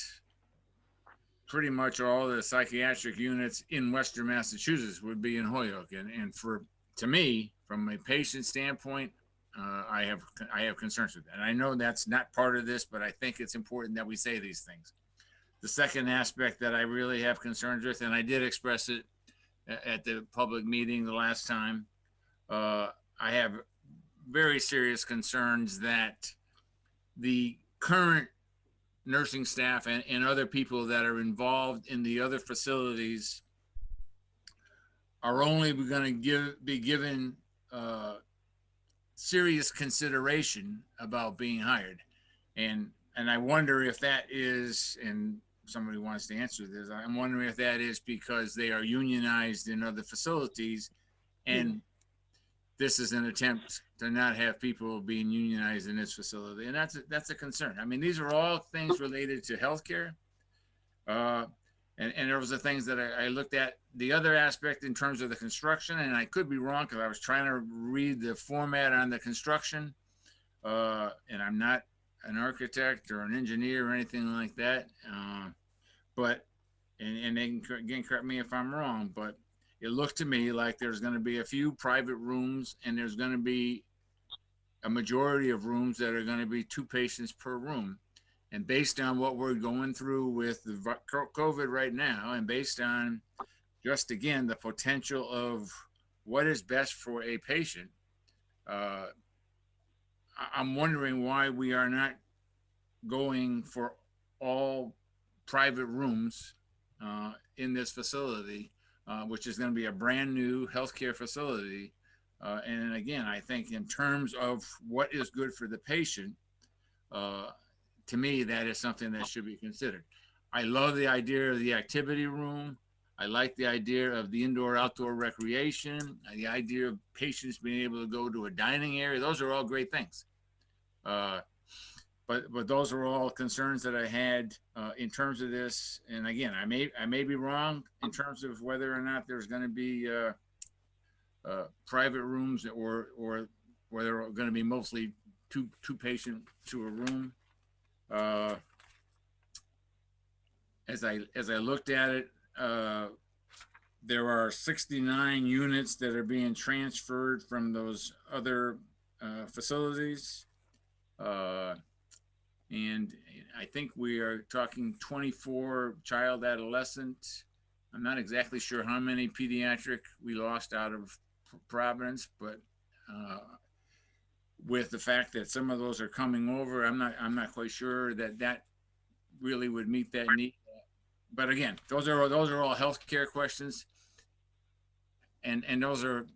pretty much all the psychiatric units in Western Massachusetts would be in Holyoke. And to me, from a patient standpoint, I have concerns with that. And I know that's not part of this, but I think it's important that we say these things. The second aspect that I really have concerns with, and I did express it at the public meeting the last time, I have very serious concerns that the current nursing staff and other people that are involved in the other facilities are only going to be given serious consideration about being hired. And I wonder if that is, and somebody wants to answer this, I'm wondering if that is because they are unionized in other facilities and this is an attempt to not have people being unionized in this facility. And that's a concern. I mean, these are all things related to healthcare. And there was the things that I looked at. The other aspect in terms of the construction, and I could be wrong because I was trying to read the format on the construction, and I'm not an architect or an engineer or anything like that. But they can, again, correct me if I'm wrong, but it looked to me like there's going to be a few private rooms and there's going to be a majority of rooms that are going to be 2 patients per room. And based on what we're going through with the COVID right now, and based on just, again, the potential of what is best for a patient, I'm wondering why we are not going for all private rooms in this facility, which is going to be a brand new healthcare facility. And again, I think in terms of what is good for the patient, to me, that is something that should be considered. I love the idea of the activity room. I like the idea of the indoor-outdoor recreation, the idea of patients being able to go to a dining area. Those are all great things. But those are all concerns that I had in terms of this. And again, I may be wrong in terms of whether or not there's going to be private rooms or whether they're going to be mostly two patients to a room. As I looked at it, there are 69 units that are being transferred from those other facilities. And I think we are talking 24 child adolescent. I'm not exactly sure how many pediatric we lost out of Providence, but with the fact that some of those are coming over, I'm not quite sure that really would meet that need. But again, those are all healthcare questions, and those are,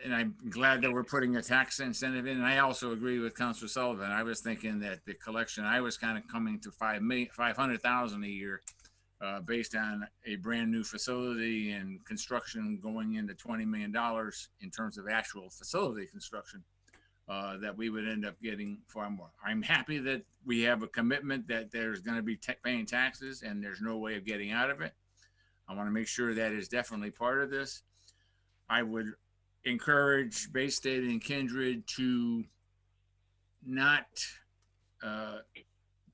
and I'm glad that we're putting a tax incentive in. And I also agree with Councilor Sullivan. I was thinking that the collection, I was kind of coming to 500,000 a year, based on a brand new facility and construction going into $20 million in terms of actual facility construction. That we would end up getting far more. I'm happy that we have a commitment that there's going to be paying taxes and there's no way of getting out of it. I want to make sure that is definitely part of this. I would encourage Bay State and Kindred to not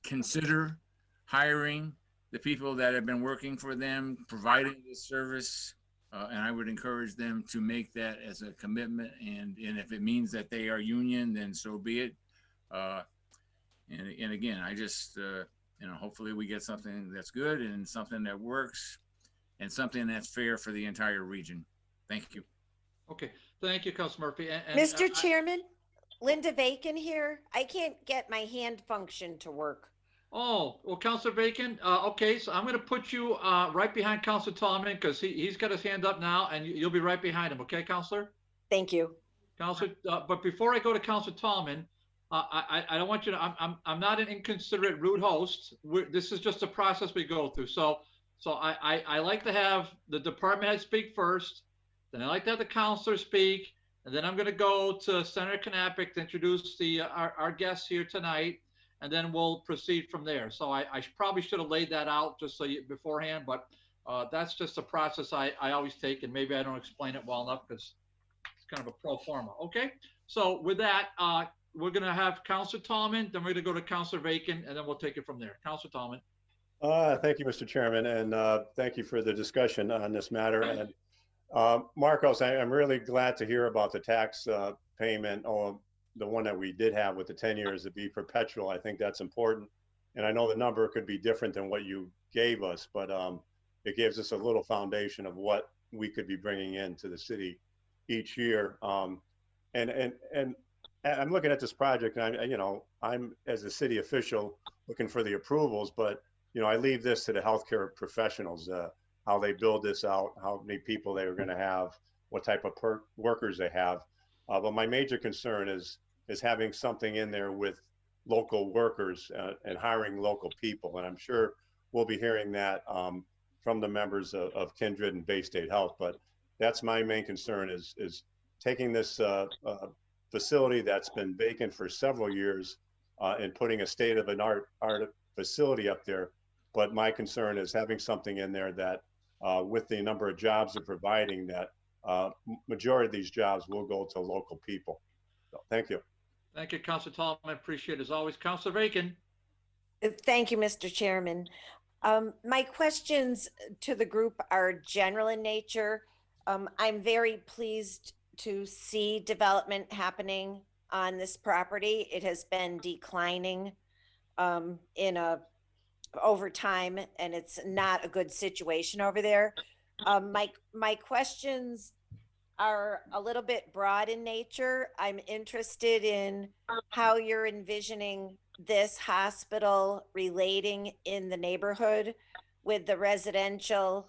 consider hiring the people that have been working for them, providing this service. And I would encourage them to make that as a commitment. And if it means that they are union, then so be it. And again, I just, hopefully we get something that's good and something that works and something that's fair for the entire region. Thank you. Okay, thank you, Councilor Murphy. And Mr. Chairman, Linda Bacon here. I can't get my hand function to work. Oh, well, Councilor Bacon, okay, so I'm going to put you right behind Councilor Tallman because he's got his hand up now, and you'll be right behind him, okay, Councilor? Thank you. Councilor, but before I go to Councilor Tallman, I don't want you to, I'm not an inconsiderate, rude host. This is just a process we go through. So I like to have the department head speak first, then I like to have the councilor speak, and then I'm going to go to Senator Knappich to introduce our guests here tonight. And then we'll proceed from there. So I probably should have laid that out just so beforehand, but that's just a process I always take, and maybe I don't explain it well enough because it's kind of a pro forma. Okay, so with that, we're gonna have Councilor Tallman, then we're gonna go to Councilor Bacon, and then we'll take it from there. Councilor Tallman. Thank you, Mr. Chairman, and thank you for the discussion on this matter. And Marcos, I'm really glad to hear about the tax payment, or the one that we did have with the 10 years to be perpetual. I think that's important. And I know the number could be different than what you gave us, but it gives us a little foundation of what we could be bringing into the city each year. And I'm looking at this project, and I'm as a city official looking for the approvals, but I leave this to the healthcare professionals, how they build this out, how many people they are going to have, what type of workers they have. But my major concern is having something in there with local workers and hiring local people. And I'm sure we'll be hearing that from the members of Kindred and Bay State Health. But that's my main concern is taking this facility that's been vacant for several years and putting a state-of-the-art facility up there. But my concern is having something in there that with the number of jobs they're providing, that majority of these jobs will go to local people. So, thank you. Thank you, Councilor Tallman. I appreciate it as always. Councilor Bacon. Thank you, Mr. Chairman. My questions to the group are general in nature. I'm very pleased to see development happening on this property. It has been declining over time, and it's not a good situation over there. My questions are a little bit broad in nature. I'm interested in how you're envisioning this hospital relating in the neighborhood with the residential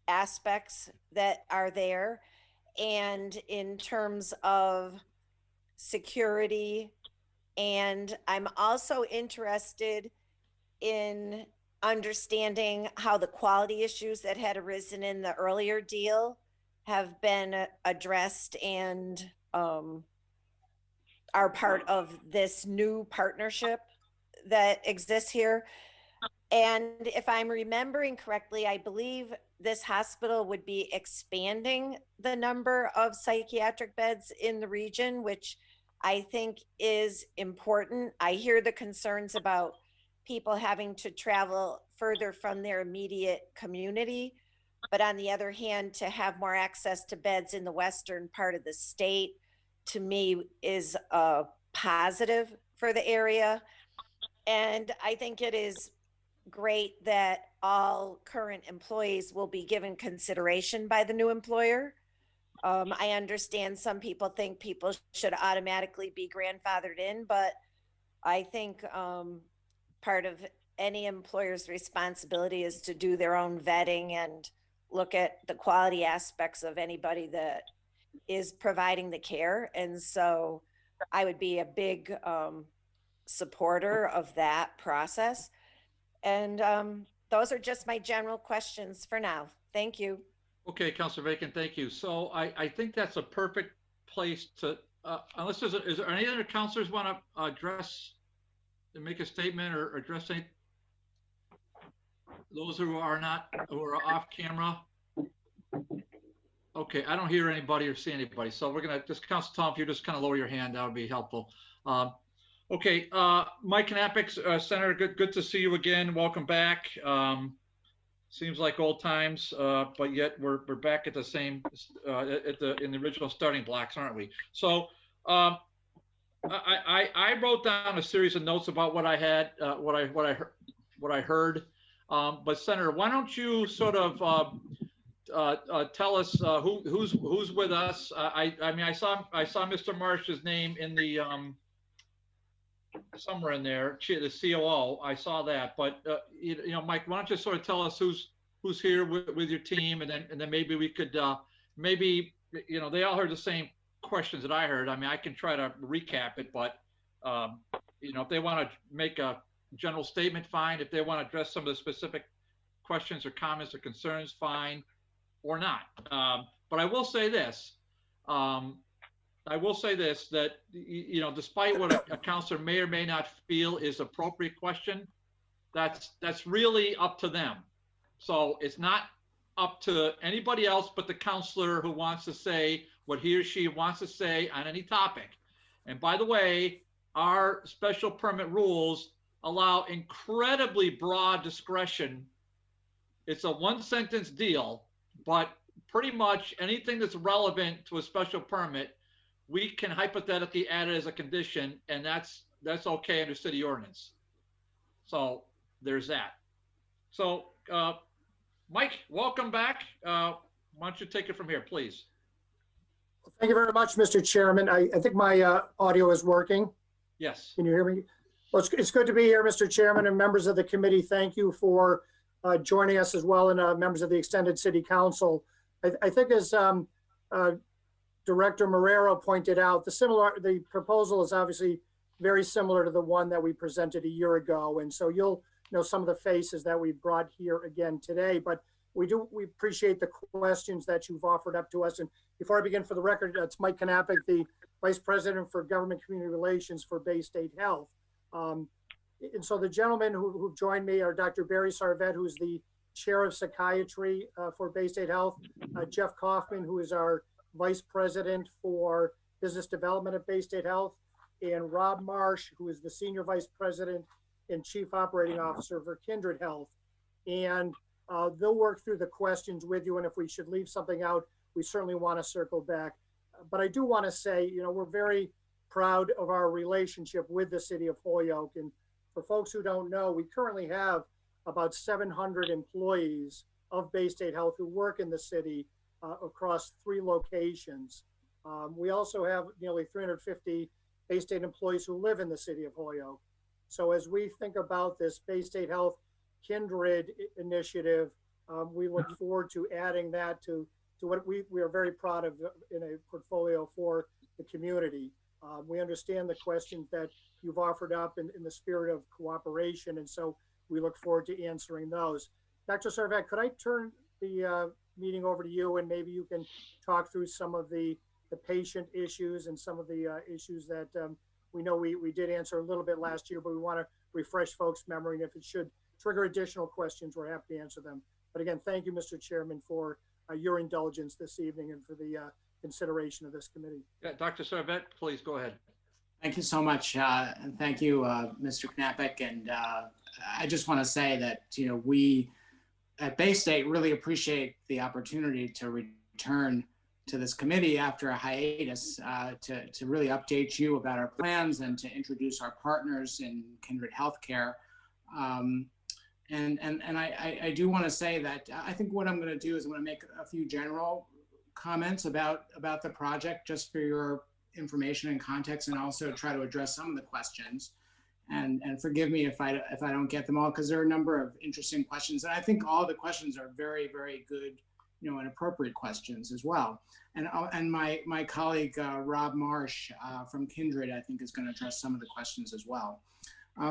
aspects that are there, and in terms of security. And I'm also interested in understanding how the quality issues that had arisen in the earlier deal have been addressed and are part of this new partnership that exists here. And if I'm remembering correctly, I believe this hospital would be expanding the number of psychiatric beds in the region, which I think is important. I hear the concerns about people having to travel further from their immediate community, But on the other hand, to have more access to beds in the western part of the state, to me, is a positive for the area. And I think it is great that all current employees will be given consideration by the new employer. I understand some people think people should automatically be grandfathered in, but I think part of any employer's responsibility is to do their own vetting and look at the quality aspects of anybody that is providing the care. And so I would be a big supporter of that process. And those are just my general questions for now. Thank you. Okay, Councilor Bacon, thank you. So I think that's a perfect place to, unless is there any other councilors want to address, make a statement or address any, those who are off camera? Okay, I don't hear anybody or see anybody. So we're gonna just, Councilor Tom, if you just kind of lower your hand, that would be helpful. Okay, Mike Knappich, Senator, good to see you again. Welcome back. Seems like old times, but yet we're back at the same in the original starting blocks, aren't we? So I wrote down a series of notes about what I had, what I heard. But Senator, why don't you sort of tell us who's with us? I mean, I saw Mr. Marsh's name in the somewhere in there, the COO. I saw that, but you know, Mike, why don't you sort of tell us who's here with your team, and then maybe we could maybe, you know, they all heard the same questions that I heard. I mean, I can try to recap it, but you know, if they want to make a general statement, fine. If they want to address some of the specific questions or comments or concerns, fine, or not. But I will say this. That, you know, despite what a counselor may or may not feel is appropriate question, that's really up to them. So it's not up to anybody else but the counselor who wants to say what he or she wants to say on any topic. And by the way, our special permit rules allow incredibly broad discretion. It's a one-sentence deal, but pretty much anything that's relevant to a special permit, we can hypothetically add it as a condition, and that's okay under city ordinance. So there's that. So Mike, welcome back. Why don't you take it from here, please? Thank you very much, Mr. Chairman. I think my audio is working. Yes. Can you hear me? Well, it's good to be here, Mr. Chairman, and members of the committee. Thank you for joining us as well, and members of the extended city council. I think as Director Marrero pointed out, the proposal is obviously very similar to the one that we presented a year ago. And so you'll know some of the faces that we brought here again today, but we appreciate the questions that you've offered up to us. And before I begin, for the record, it's Mike Knappich, the Vice President for Government Community Relations for Bay State Health. And so the gentlemen who joined me are Dr. Barry Sarvet, who's the Chair of Psychiatry for Bay State Health, Jeff Kaufman, who is our Vice President for Business Development at Bay State Health, and Rob Marsh, who is the Senior Vice President and Chief Operating Officer for Kindred Health. And they'll work through the questions with you, and if we should leave something out, we certainly want to circle back. But I do want to say, you know, we're very proud of our relationship with the city of Holyoke. And for folks who don't know, we currently have about 700 employees of Bay State Health who work in the city across 3 locations. We also have nearly 350 Bay State employees who live in the city of Holyoke. So as we think about this Bay State Health Kindred initiative, we look forward to adding that to what we are very proud of in a portfolio for the community. We understand the questions that you've offered up in the spirit of cooperation, and so we look forward to answering those. Dr. Sarvet, could I turn the meeting over to you, and maybe you can talk through some of the patient issues and some of the issues that we know we did answer a little bit last year, but we want to refresh folks' memory, and if it should trigger additional questions, we're happy to answer them. But again, thank you, Mr. Chairman, for your indulgence this evening and for the consideration of this committee. Yeah, Dr. Sarvet, please go ahead. Thank you so much, and thank you, Mr. Knappich. And I just want to say that, you know, we at Bay State really appreciate the opportunity to return to this committee after a hiatus to really update you about our plans and to introduce our partners in Kindred Healthcare. And I do want to say that I think what I'm going to do is I'm going to make a few general comments about the project just for your information and context, and also try to address some of the questions. And forgive me if I don't get them all, because there are a number of interesting questions, and I think all the questions are very, very good, and appropriate questions as well. And my colleague Rob Marsh from Kindred, I think, is going to address some of the questions as well.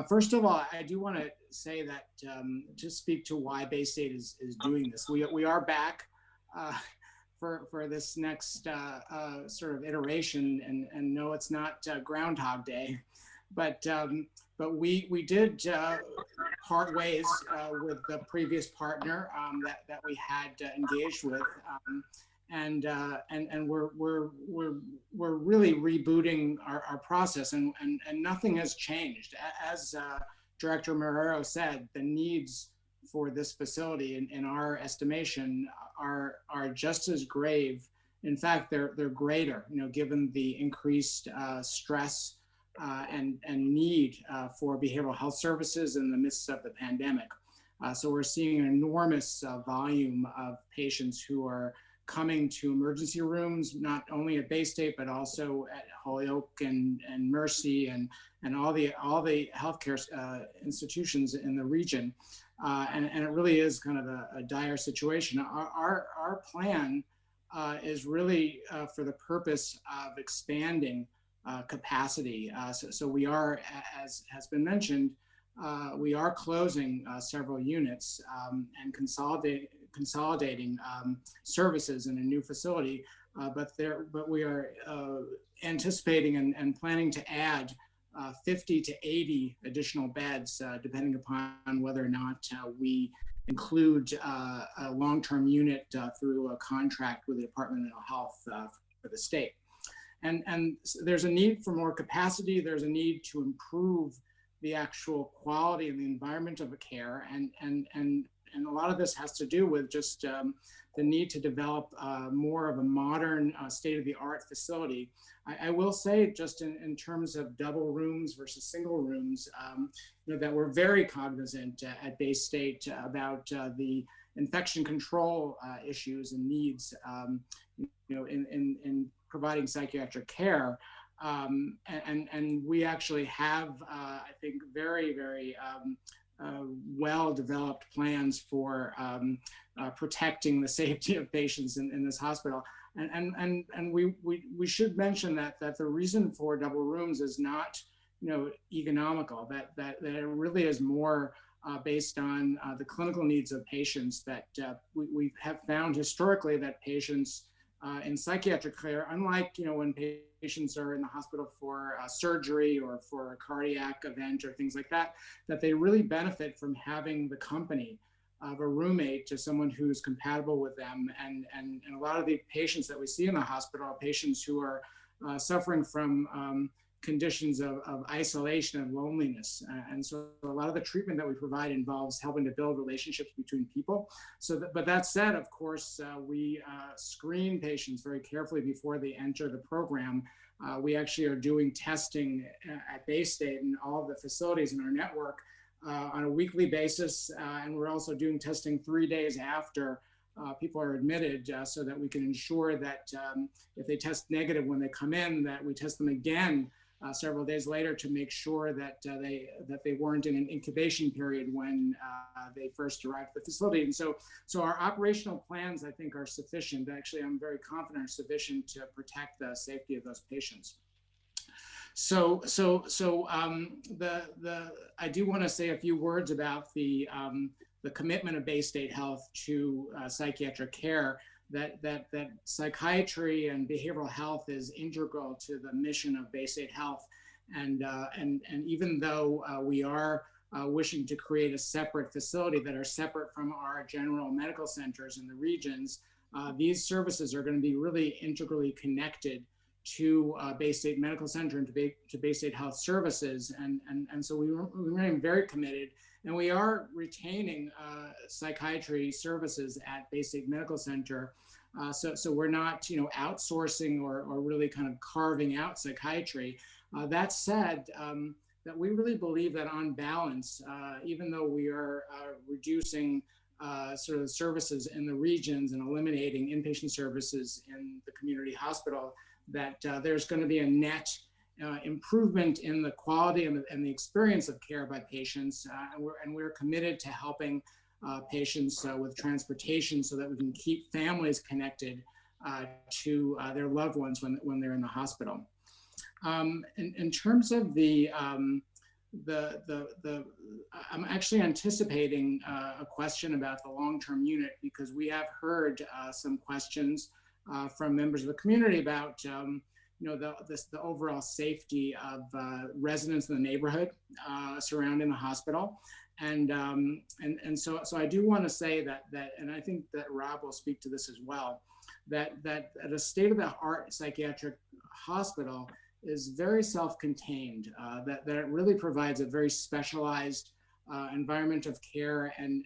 First of all, I do want to say that to speak to why Bay State is doing this. We are back for this next sort of iteration, and no, it's not Groundhog Day, but we did part ways with the previous partner that we had engaged with, and we're really rebooting our process, and nothing has changed. As Director Marrero said, the needs for this facility, in our estimation, are just as grave. In fact, they're greater, given the increased stress and need for behavioral health services in the midst of the pandemic. So we're seeing an enormous volume of patients who are coming to emergency rooms, not only at Bay State, but also at Holyoke and Mercy and all the healthcare institutions in the region. And it really is kind of a dire situation. Our plan is really for the purpose of expanding capacity. So we are, as has been mentioned, we are closing several units and consolidating services in a new facility, but we are anticipating and planning to add 50 to 80 additional beds, depending upon whether or not we include a long-term unit through a contract with the Department of Mental Health for the state. And there's a need for more capacity. There's a need to improve the actual quality and the environment of the care, and a lot of this has to do with just the need to develop more of a modern, state-of-the-art facility. I will say, just in terms of double rooms versus single rooms, that we're very cognizant at Bay State about the infection control issues and needs, in providing psychiatric care. And we actually have, I think, very, very well-developed plans for protecting the safety of patients in this hospital. And we should mention that the reason for double rooms is not, economical, that it really is more based on the clinical needs of patients, that we have found historically that patients in psychiatric care, unlike, when patients are in the hospital for surgery or for a cardiac event or things like that, that they really benefit from having the company of a roommate, to someone who's compatible with them. And a lot of the patients that we see in the hospital are patients who are suffering from conditions of isolation and loneliness. And so a lot of the treatment that we provide involves helping to build relationships between people. But that said, of course, we screen patients very carefully before they enter the program. We actually are doing testing at Bay State and all of the facilities in our network on a weekly basis. And we're also doing testing 3 days after people are admitted, so that we can ensure that if they test negative when they come in, that we test them again several days later to make sure that they weren't in an incubation period when they first arrived at the facility. And so our operational plans, I think, are sufficient. Actually, I'm very confident are sufficient to protect the safety of those patients. So I do want to say a few words about the commitment of Bay State Health to psychiatric care. That psychiatry and behavioral health is integral to the mission of Bay State Health, and even though we are wishing to create a separate facility that are separate from our general medical centers in the regions, these services are going to be really integrally connected to Bay State Medical Center and to Bay State Health Services. And so we remain very committed, and we are retaining psychiatry services at Bay State Medical Center. So we're not, outsourcing or really kind of carving out psychiatry. That said, that we really believe that on balance, even though we are reducing sort of services in the regions and eliminating inpatient services in the community hospital, that there's going to be a net improvement in the quality and the experience of care by patients. And we're committed to helping patients with transportation so that we can keep families connected to their loved ones when they're in the hospital. In terms of I'm actually anticipating a question about the long-term unit, because we have heard some questions from members of the community about the overall safety of residents in the neighborhood surrounding the hospital. And so I do want to say that, and I think that Rob will speak to this as well, that at a state-of-the-art psychiatric hospital is very self-contained, that it really provides a very specialized environment of care, and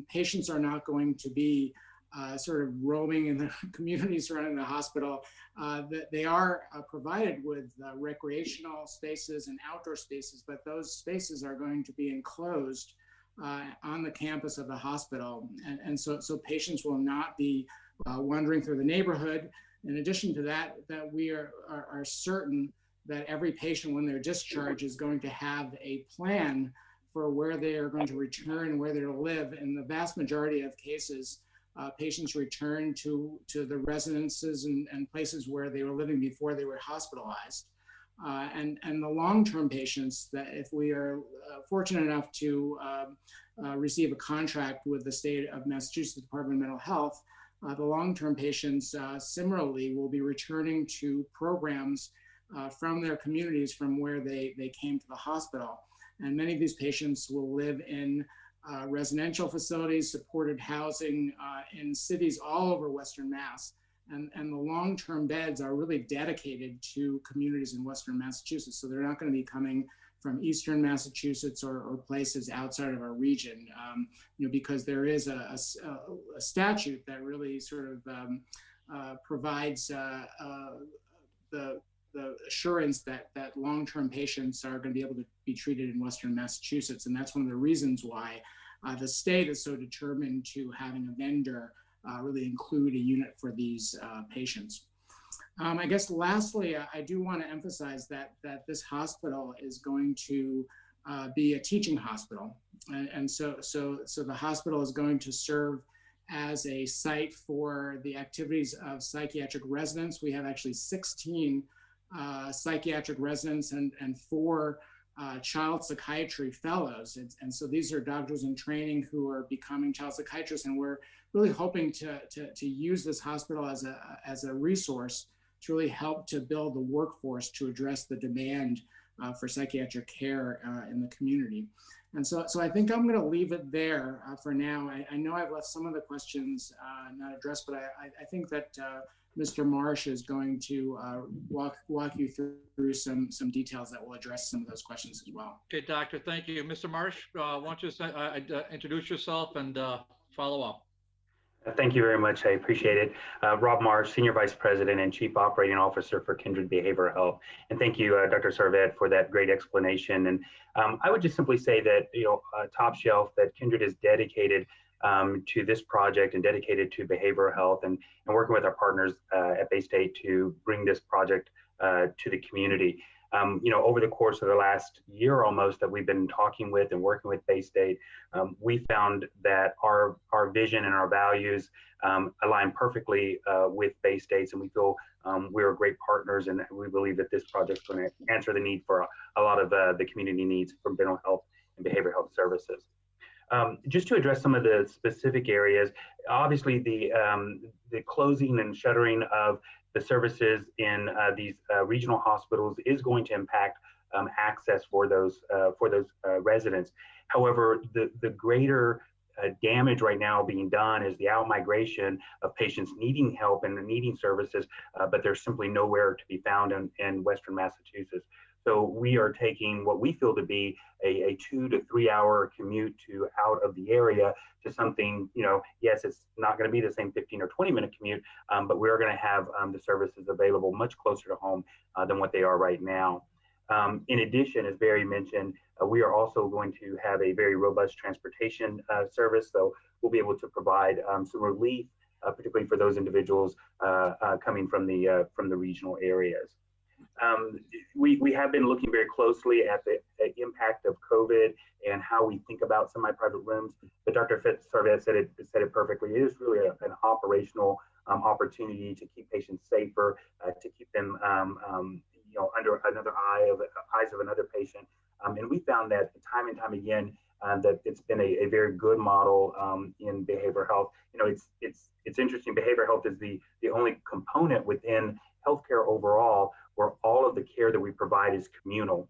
patients are not going to be sort of roaming in the community surrounding the hospital. That they are provided with recreational spaces and outdoor spaces, but those spaces are going to be enclosed on the campus of the hospital. And so patients will not be wandering through the neighborhood. In addition to that, we are certain that every patient, when they're discharged, is going to have a plan for where they are going to return, where they'll live. In the vast majority of cases, patients return to the residences and places where they were living before they were hospitalized. And the long-term patients, that if we are fortunate enough to receive a contract with the state of Massachusetts Department of Mental Health, the long-term patients similarly will be returning to programs from their communities from where they came to the hospital. And many of these patients will live in residential facilities, supported housing in cities all over Western Mass. And the long-term beds are really dedicated to communities in Western Massachusetts. So they're not going to be coming from Eastern Massachusetts or places outside of our region, because there is a statute that really sort of provides the assurance that long-term patients are going to be able to be treated in Western Massachusetts. And that's one of the reasons why the state is so determined to having a vendor really include a unit for these patients. I guess lastly, I do want to emphasize that this hospital is going to be a teaching hospital. And so the hospital is going to serve as a site for the activities of psychiatric residents. We have actually 16 psychiatric residents and 4 child psychiatry fellows. And so these are doctors in training who are becoming child psychiatrists. And we're really hoping to use this hospital as a resource to really help to build the workforce to address the demand for psychiatric care in the community. And so I think I'm going to leave it there for now. I know I've left some of the questions not addressed, but I think that Mr. Marsh is going to walk you through some details that will address some of those questions as well. Okay, Doctor, thank you. Mr. Marsh, why don't you introduce yourself and follow up? Thank you very much. I appreciate it. Rob Marsh, Senior Vice President and Chief Operating Officer for Kindred Behavioral Health. And thank you, Dr. Servet, for that great explanation. And I would just simply say that, Top Shelf, that Kindred is dedicated to this project and dedicated to behavioral health and working with our partners at Bay State to bring this project to the community. Over the course of the last year almost that we've been talking with and working with Bay State, we found that our vision and our values align perfectly with Bay State's, and we feel we're great partners, and we believe that this project is going to answer the need for a lot of the community needs for mental health and behavioral health services. Just to address some of the specific areas, obviously the closing and shuttering of the services in these regional hospitals is going to impact access for those residents. However, the greater damage right now being done is the out-migration of patients needing help and needing services, but there's simply nowhere to be found in Western Massachusetts. So we are taking what we feel to be a 2 to 3 hour commute to out of the area to something, yes, it's not going to be the same 15 or 20-minute commute, but we're going to have the services available much closer to home than what they are right now. In addition, as Barry mentioned, we are also going to have a very robust transportation service. So we'll be able to provide some relief, particularly for those individuals coming from the regional areas. We have been looking very closely at the impact of COVID and how we think about semi-private rooms. But Dr. Sarvet said it perfectly. It is really an operational opportunity to keep patients safer, to keep them under another eyes of another patient. And we found that time and time again that it's been a very good model in behavioral health. It's interesting. Behavioral health is the only component within healthcare overall where all of the care that we provide is communal.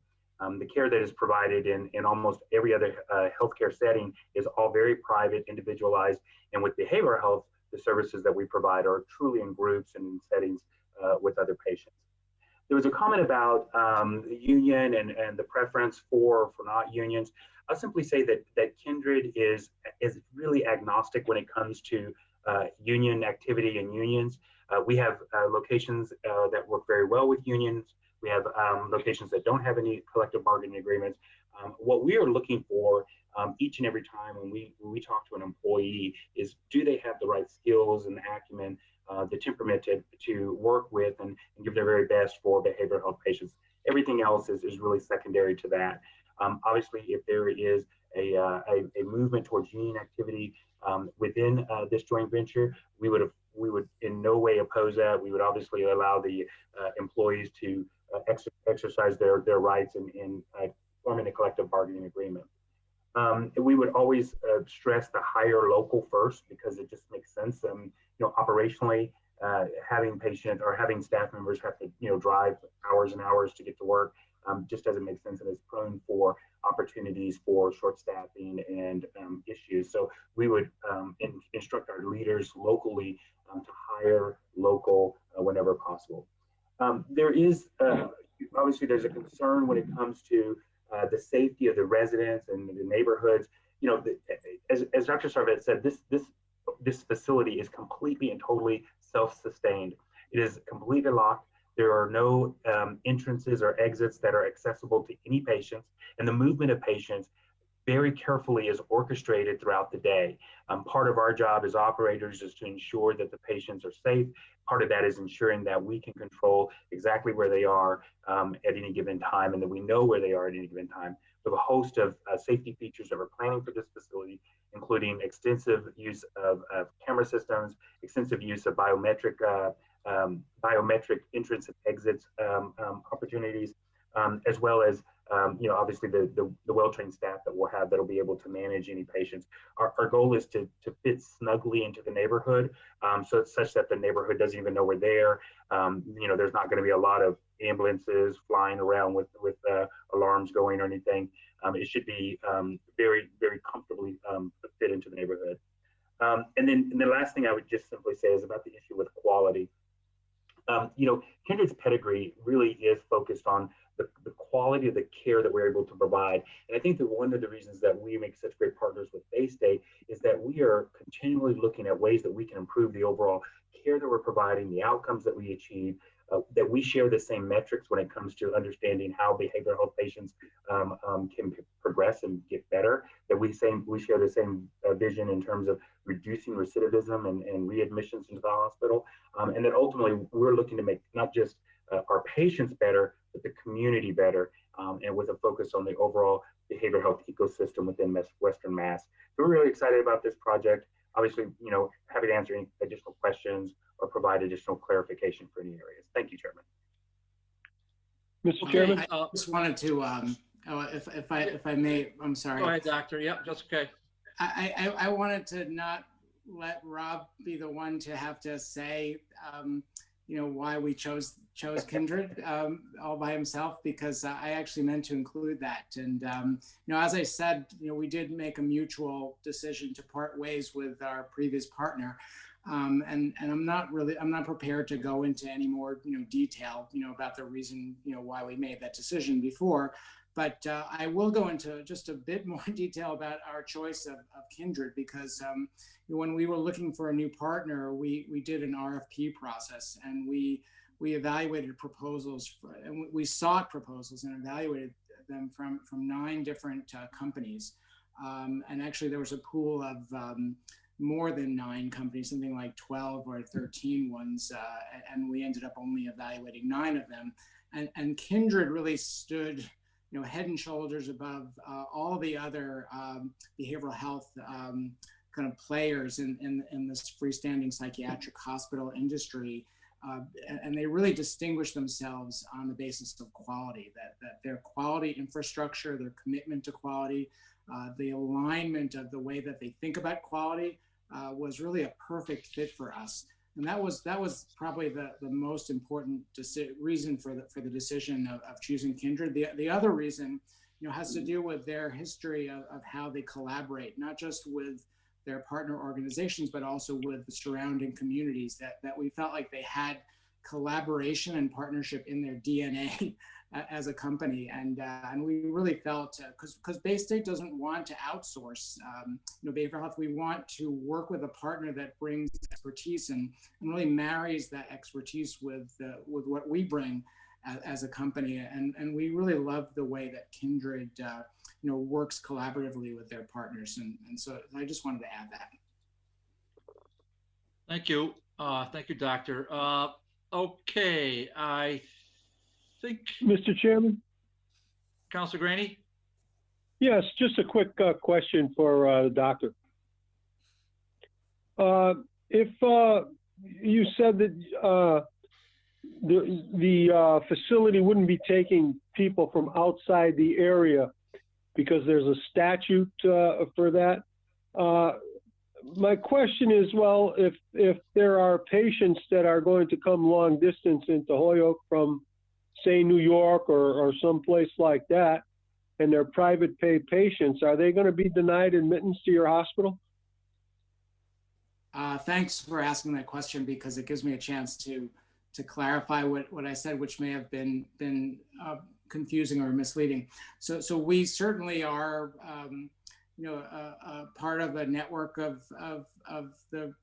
The care that is provided in almost every other healthcare setting is all very private, individualized. And with behavioral health, the services that we provide are truly in groups and in settings with other patients. There was a comment about the union and the preference for not unions. I'll simply say that Kindred is really agnostic when it comes to union activity and unions. We have locations that work very well with unions. We have locations that don't have any collective bargaining agreements. What we are looking for each and every time when we talk to an employee is, do they have the right skills and acumen, the temperament to work with and give their very best for behavioral health patients. Everything else is really secondary to that. Obviously, if there is a movement towards union activity within this joint venture, we would in no way oppose that. We would obviously allow the employees to exercise their rights in forming a collective bargaining agreement. We would always stress the hire local first because it just makes sense. Operationally, having patients or having staff members have to drive hours and hours to get to work just doesn't make sense, and is prone for opportunities for short staffing and issues. So we would instruct our leaders locally to hire local whenever possible. There is obviously there's a concern when it comes to the safety of the residents and the neighborhoods. As Dr. Sarvet said, this facility is completely and totally self-sustained. It is completely locked. There are no entrances or exits that are accessible to any patients, and the movement of patients very carefully is orchestrated throughout the day. Part of our job as operators is to ensure that the patients are safe. Part of that is ensuring that we can control exactly where they are at any given time, and that we know where they are at any given time. We have a host of safety features that we're planning for this facility, including extensive use of camera systems, extensive use of biometric entrance and exits opportunities, as well as obviously the well-trained staff that we'll have that'll be able to manage any patients. Our goal is to fit snugly into the neighborhood, so it's such that the neighborhood doesn't even know we're there. There's not going to be a lot of ambulances flying around with alarms going or anything. It should be very, very comfortably fit into the neighborhood. And then the last thing I would just simply say is about the issue with quality. Kindred's pedigree really is focused on the quality of the care that we're able to provide. And I think that one of the reasons that we make such great partners with Bay State is that we are continually looking at ways that we can improve the overall care that we're providing, the outcomes that we achieve, that we share the same metrics when it comes to understanding how behavioral health patients can progress and get better, that we share the same vision in terms of reducing recidivism and readmissions into the hospital, and that ultimately we're looking to make not just our patients better, but the community better, and with a focus on the overall behavioral health ecosystem within Western Mass. So we're really excited about this project. Obviously, happy to answer any additional questions or provide additional clarification for any areas. Thank you, Chairman. Mr. Chairman, I just wanted to, if I may, I'm sorry. Go ahead, Doctor. Yep, just okay. I wanted to not let Rob be the one to have to say, why we chose Kindred all by himself, because I actually meant to include that. And as I said, we did make a mutual decision to part ways with our previous partner. And I'm not prepared to go into any more detail about the reason why we made that decision before. But I will go into just a bit more detail about our choice of Kindred, because when we were looking for a new partner, we did an RFP process, and we evaluated proposals, and we sought proposals and evaluated them from 9 different companies. And actually there was a pool of more than 9 companies, something like 12 or 13 ones, and we ended up only evaluating 9 of them. And Kindred really stood head and shoulders above all the other behavioral health kind of players in this freestanding psychiatric hospital industry. And they really distinguish themselves on the basis of quality, that their quality infrastructure, their commitment to quality, the alignment of the way that they think about quality was really a perfect fit for us. And that was probably the most important reason for the decision of choosing Kindred. The other reason, has to do with their history of how they collaborate, not just with their partner organizations, but also with the surrounding communities, that we felt like they had collaboration and partnership in their DNA as a company. And we really felt, because Bay State doesn't want to outsource behavioral health. We want to work with a partner that brings expertise and really marries that expertise with what we bring as a company. And we really love the way that Kindred works collaboratively with their partners. And so I just wanted to add that. Thank you. Thank you, Doctor. Okay, I think. Mr. Chairman? Councilor Graney? Yes, just a quick question for the doctor. If you said that the facility wouldn't be taking people from outside the area because there's a statute for that, my question is, well, if there are patients that are going to come long distance into Holyoke from, say, New York or someplace like that, and they're private pay patients, are they going to be denied admittance to your hospital? Thanks for asking that question, because it gives me a chance to clarify what I said, which may have been confusing or misleading. So we certainly are, part of a network of the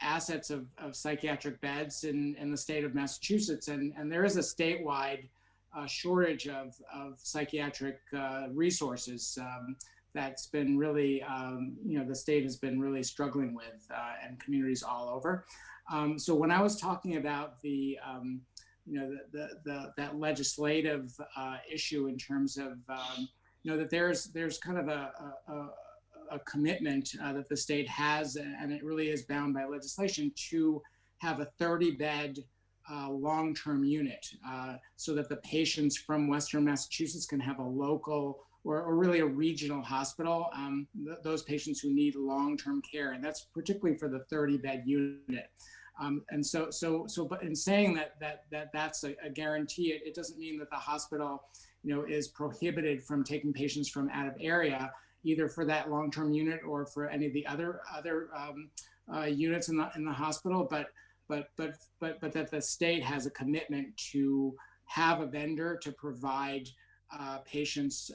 assets of psychiatric beds in the state of Massachusetts, and there is a statewide shortage of psychiatric resources that's been really, the state has been really struggling with, and communities all over. So when I was talking about that legislative issue in terms of, that there's kind of a commitment that the state has, and it really is bound by legislation, to have a 30-bed long-term unit, so that the patients from Western Massachusetts can have a local or really a regional hospital, those patients who need long-term care, and that's particularly for the 30-bed unit. And so, but in saying that's a guarantee, it doesn't mean that the hospital, is prohibited from taking patients from out of area, either for that long-term unit or for any of the other units in the hospital, but that the state has a commitment to have a vendor to provide patients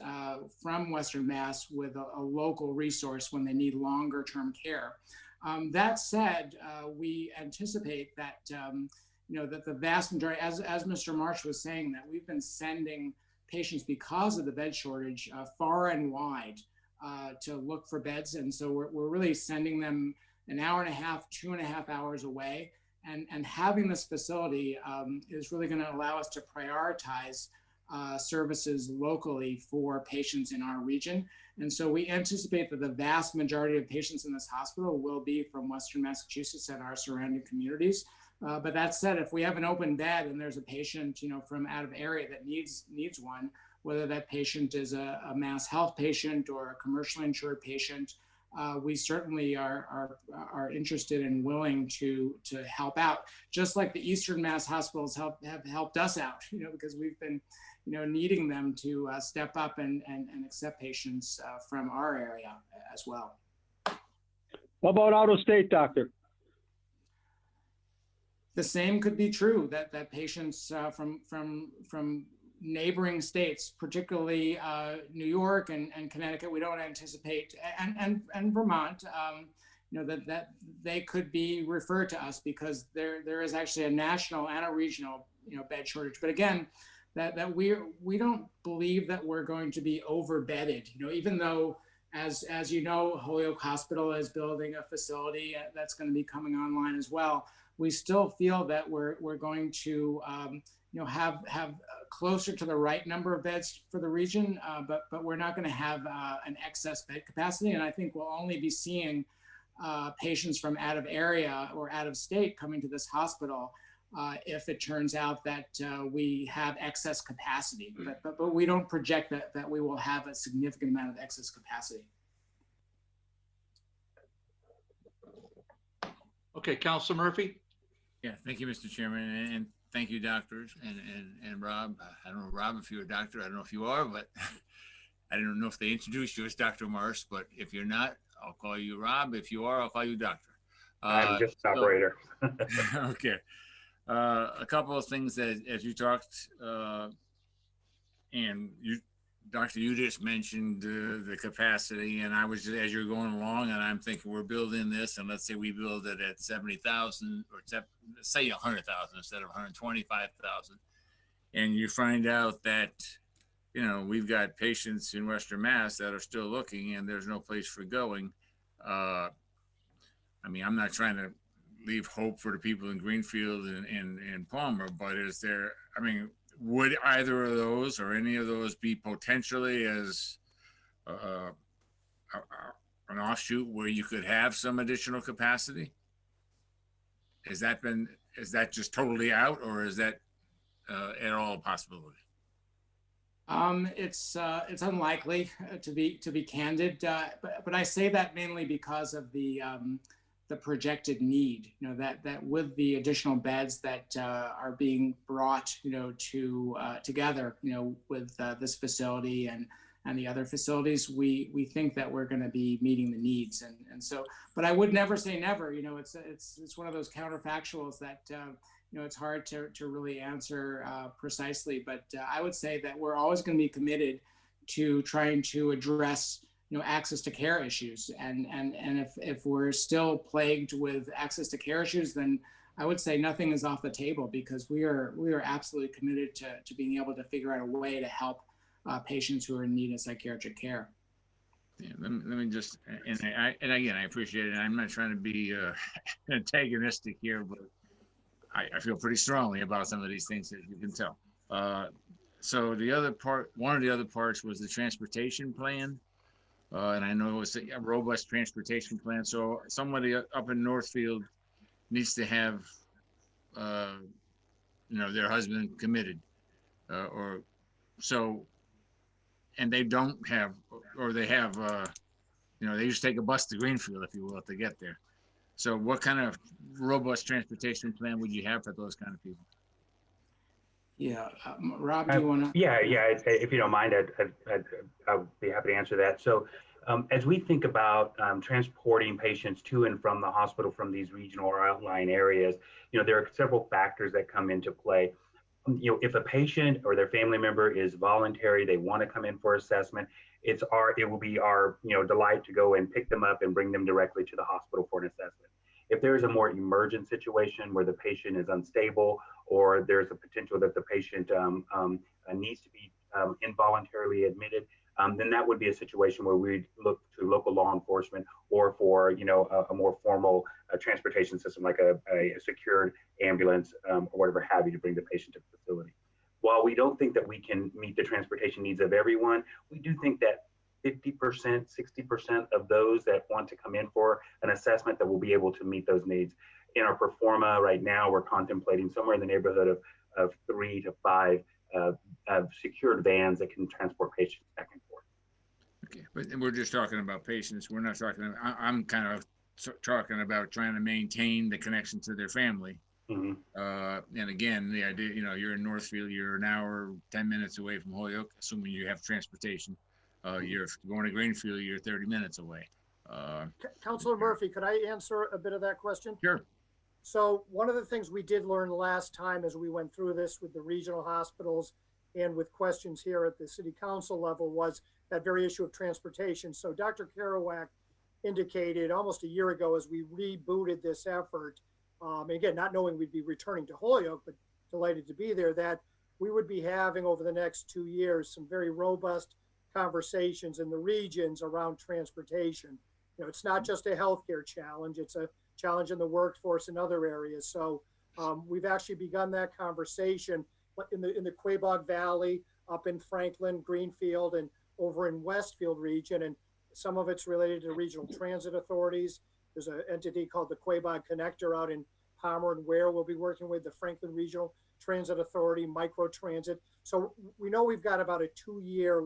from Western Mass with a local resource when they need longer term care. That said, we anticipate that, that the vast majority, as Mr. Marsh was saying, that we've been sending patients, because of the bed shortage, far and wide to look for beds. And so we're really sending them an hour and a half, 2.5 hours away. And having this facility is really going to allow us to prioritize services locally for patients in our region. And so we anticipate that the vast majority of patients in this hospital will be from Western Massachusetts and our surrounding communities. But that said, if we have an open bed and there's a patient, from out of area that needs one, whether that patient is a Mass Health patient or a commercially insured patient, we certainly are interested and willing to help out, just like the Eastern Mass hospitals have helped us out, because we've been, needing them to step up and accept patients from our area as well. What about out of state, doctor? The same could be true, that patients from neighboring states, particularly New York and Connecticut, we don't anticipate, and Vermont, that they could be referred to us, because there is actually a national and a regional bed shortage. But again, that we don't believe that we're going to be overbedded. Even though, as you know, Holyoke Hospital is building a facility that's going to be coming online as well. We still feel that we're going to have closer to the right number of beds for the region, but we're not going to have an excess bed capacity. And I think we'll only be seeing patients from out of area or out of state coming to this hospital if it turns out that we have excess capacity. But we don't project that we will have a significant amount of excess capacity. Okay, Councilor Murphy. Yeah, thank you, Mr. Chairman, and thank you, doctors, and Rob. I don't know, Rob, if you're a doctor, I don't know if you are, but I don't know if they introduced you as Dr. Marsh, but if you're not, I'll call you Rob. If you are, I'll call you doctor. I'm just an operator. Okay. A couple of things that, as you talked, and you, Doctor, you just mentioned the capacity, and I was just, as you're going along, and I'm thinking we're building this, and let's say we build it at 70,000, or say 100,000 instead of 125,000, and you find out that we've got patients in Western Mass that are still looking, and there's no place for going. I mean, I'm not trying to leave hope for the people in Greenfield and Palmer, but is there? I mean, would either of those or any of those be potentially as an offshoot where you could have some additional capacity? Is that just totally out, or is that at all a possibility? It's unlikely, to be candid, but I say that mainly because of the projected need. That with the additional beds that are being brought, together, with this facility and the other facilities, we think that we're going to be meeting the needs, and so. But I would never say never. It's one of those counterfactuals that. It's hard to really answer precisely, but I would say that we're always going to be committed to trying to address, access to care issues. And if we're still plagued with access to care issues, then I would say nothing is off the table, because we are absolutely committed to being able to figure out a way to help patients who are in need of psychiatric care. Yeah, let me just, and again, I appreciate it. I'm not trying to be antagonistic here, but I feel pretty strongly about some of these things, as you can tell. So the other part, one of the other parts was the transportation plan. And I know it's a robust transportation plan. So somebody up in Northfield needs to have, their husband committed, or so, and they don't have, or they have, they just take a bus to Greenfield, if you will, to get there. So what kind of robust transportation plan would you have for those kind of people? Yeah, Rob, do you want to? Yeah. If you don't mind, I'd be happy to answer that. So as we think about transporting patients to and from the hospital from these regional or outlying areas, there are several factors that come into play. If a patient or their family member is voluntary, they want to come in for assessment, it will be our delight to go and pick them up and bring them directly to the hospital for an assessment. If there is a more emergent situation where the patient is unstable, or there's a potential that the patient needs to be involuntarily admitted, then that would be a situation where we'd look to local law enforcement, or for a more formal transportation system like a secured ambulance or whatever have you, to bring the patient to the facility. While we don't think that we can meet the transportation needs of everyone, we do think that 50%, 60% of those that want to come in for an assessment, that will be able to meet those needs. In our performa right now, we're contemplating somewhere in the neighborhood of 3 to 5 secured vans that can transport patients back and forth. Okay, but we're just talking about patients. We're not talking about, I'm kind of talking about trying to maintain the connection to their family. Mhm. And again, the idea, you know, you're in Northfield, you're an hour, 10 minutes away from Holyoke, assuming you have transportation. You're going to Greenfield, you're 30 minutes away. Councilor Murphy, could I answer a bit of that question? Sure. So one of the things we did learn last time as we went through this with the regional hospitals and with questions here at the city council level was that very issue of transportation. So Dr. Kerouac indicated almost a year ago as we rebooted this effort, again, not knowing we'd be returning to Holyoke, but delighted to be there, that we would be having over the next 2 years some very robust conversations in the regions around transportation. You know, it's not just a healthcare challenge, it's a challenge in the workforce in other areas. So we've actually begun that conversation in the Quabog Valley, up in Franklin, Greenfield, and over in Westfield region. And some of it's related to regional transit authorities. There's an entity called the Quabog Connector out in Palmer and Ware. We'll be working with the Franklin Regional Transit Authority, Microtransit. So we know we've got about a 2-year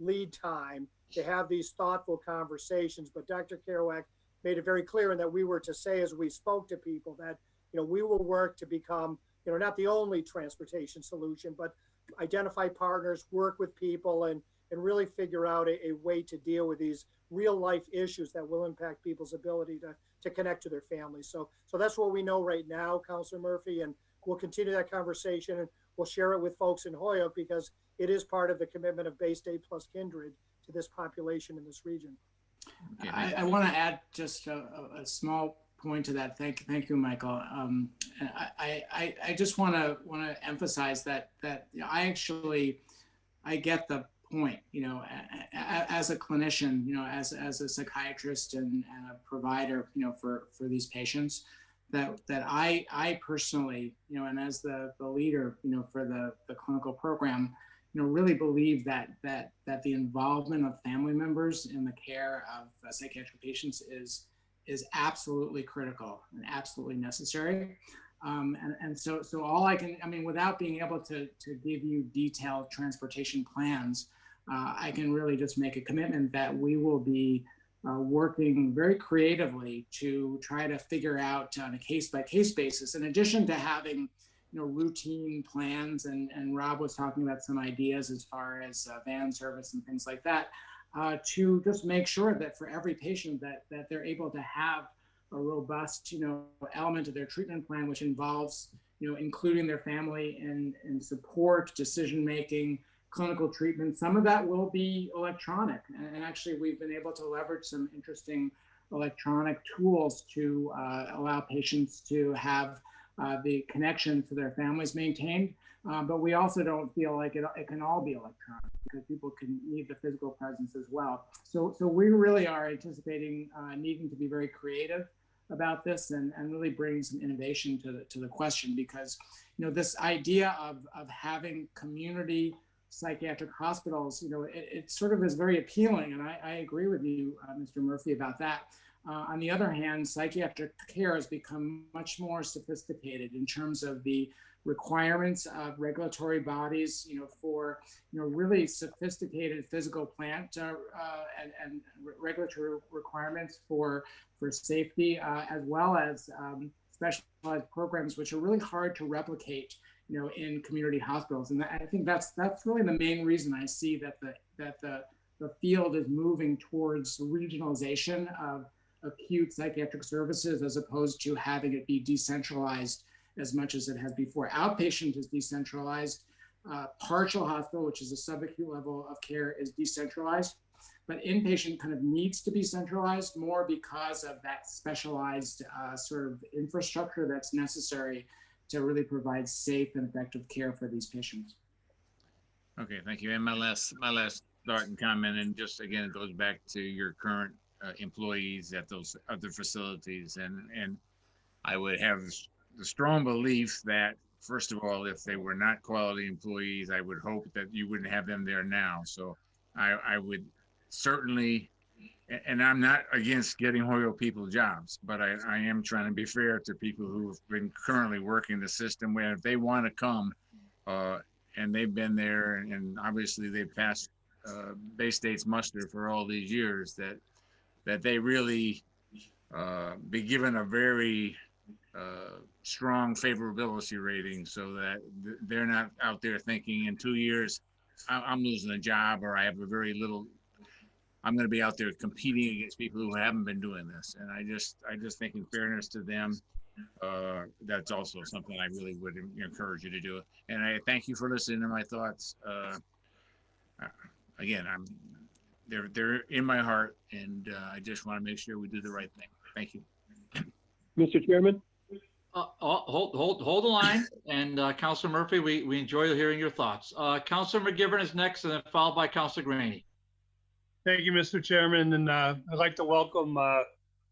lead time to have these thoughtful conversations. But Dr. Kerouac made it very clear, and that we were to say as we spoke to people that, you know, we will work to become, you know, not the only transportation solution, but identify partners, work with people, and really figure out a way to deal with these real life issues that will impact people's ability to connect to their families. So that's what we know right now, Councilor Murphy, and we'll continue that conversation, and we'll share it with folks in Holyoke because it is part of the commitment of Bay State plus Kindred to this population in this region. Okay. I want to add just a small point to that. Thank you, Michael. I just want to emphasize that I get the point. You know, as a clinician, you know, as a psychiatrist and a provider, you know, for these patients, that I personally, you know, and as the leader, you know, for the clinical program, you know, really believe that the involvement of family members in the care of psychiatric patients is absolutely critical and absolutely necessary. And so all I mean, without being able to give you detailed transportation plans, I can really just make a commitment that we will be working very creatively to try to figure out on a case-by-case basis, in addition to having, you know, routine plans, and Rob was talking about some ideas as far as van service and things like that, to just make sure that for every patient that they're able to have a robust, you know, element of their treatment plan, which involves, you know, including their family in support, decision-making, clinical treatment. Some of that will be electronic. And actually we've been able to leverage some interesting electronic tools to allow patients to have the connection to their families maintained. But we also don't feel like it can all be electronic, because people can need the physical presence as well. So we really are anticipating needing to be very creative about this and really bring some innovation to the question, because, you know, this idea of having community psychiatric hospitals, you know, it sort of is very appealing. And I agree with you, Mr. Murphy, about that. On the other hand, psychiatric care has become much more sophisticated in terms of the requirements of regulatory bodies, you know, for, you know, really sophisticated physical plant and regulatory requirements for safety, as well as specialized programs, which are really hard to replicate, you know, in community hospitals. And I think that's really the main reason I see that the field is moving towards regionalization of acute psychiatric services, as opposed to having it be decentralized as much as it has before. Outpatient is decentralized. Partial hospital, which is a subacute level of care, is decentralized. But inpatient kind of needs to be centralized more because of that specialized sort of infrastructure that's necessary to really provide safe and effective care for these patients. Okay, thank you. And my last thought and comment, and just again, it goes back to your current employees at those other facilities, and I would have the strong belief that, first of all, if they were not quality employees, I would hope that you wouldn't have them there now. So I would certainly, and I'm not against getting Holyoke people jobs, but I am trying to be fair to people who've been currently working the system, where if they want to come and they've been there and obviously they've passed Bay State's muster for all these years, that they really be given a very strong favorability rating, so that they're not out there thinking in 2 years I'm losing a job, or I have a very little. I'm going to be out there competing against people who haven't been doing this, and I just think, in fairness to them, that's also something I really would encourage you to do. And I thank you for listening to my thoughts. Again, they're in my heart, and I just want to make sure we do the right thing. Thank you. Mr. Chairman? Hold the line, and Councilor Murphy, we enjoy hearing your thoughts. Councilor McGivern is next, and then followed by Councilor Graney. Thank you, Mr. Chairman, and I'd like to welcome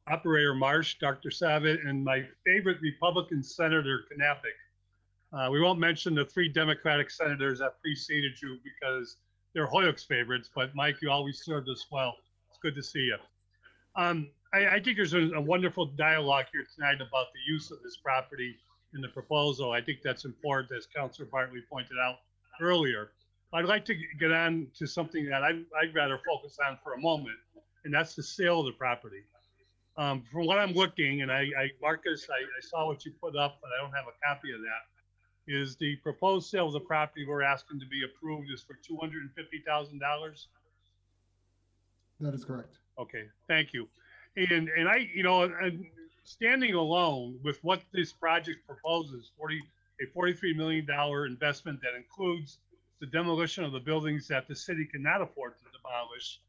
Operator Marsh, Dr. Savitt, and my favorite Republican Senator Knappich. We won't mention the 3 Democratic senators that preceded you because they're Holyoke's favorites, but Mike, you always served us well. It's good to see you. I think there's a wonderful dialogue here tonight about the use of this property in the proposal. I think that's important, as Councilor Bartley pointed out earlier. I'd like to get on to something that I'd rather focus on for a moment, and that's the sale of the property. From what I'm looking, and Marcus, I saw what you put up, but I don't have a copy of that, is the proposed sale of the property we're asking to be approved is for $250,000? That is correct. Okay, thank you. And and standing alone with what this project proposes, a $43 million investment that includes the demolition of the buildings that the city cannot afford to demolish,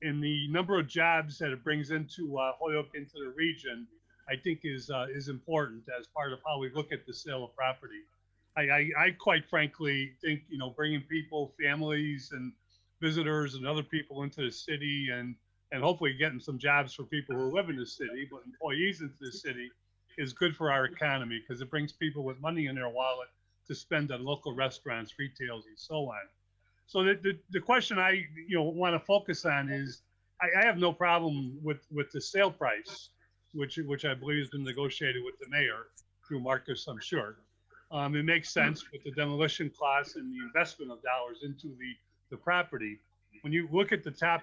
and the number of jobs that it brings into Holyoke, into the region, I think is important as part of how we look at the sale of property. I quite frankly think, bringing people, families, and visitors and other people into the city, and hopefully getting some jobs for people who live in the city, but employees into the city, is good for our economy, because it brings people with money in their wallet to spend on local restaurants, retails, and so on. So the question I want to focus on is, I have no problem with the sale price, which I believe has been negotiated with the mayor through Marcus, I'm sure. It makes sense with the demolition costs and the investment of dollars into the property. When you look at the top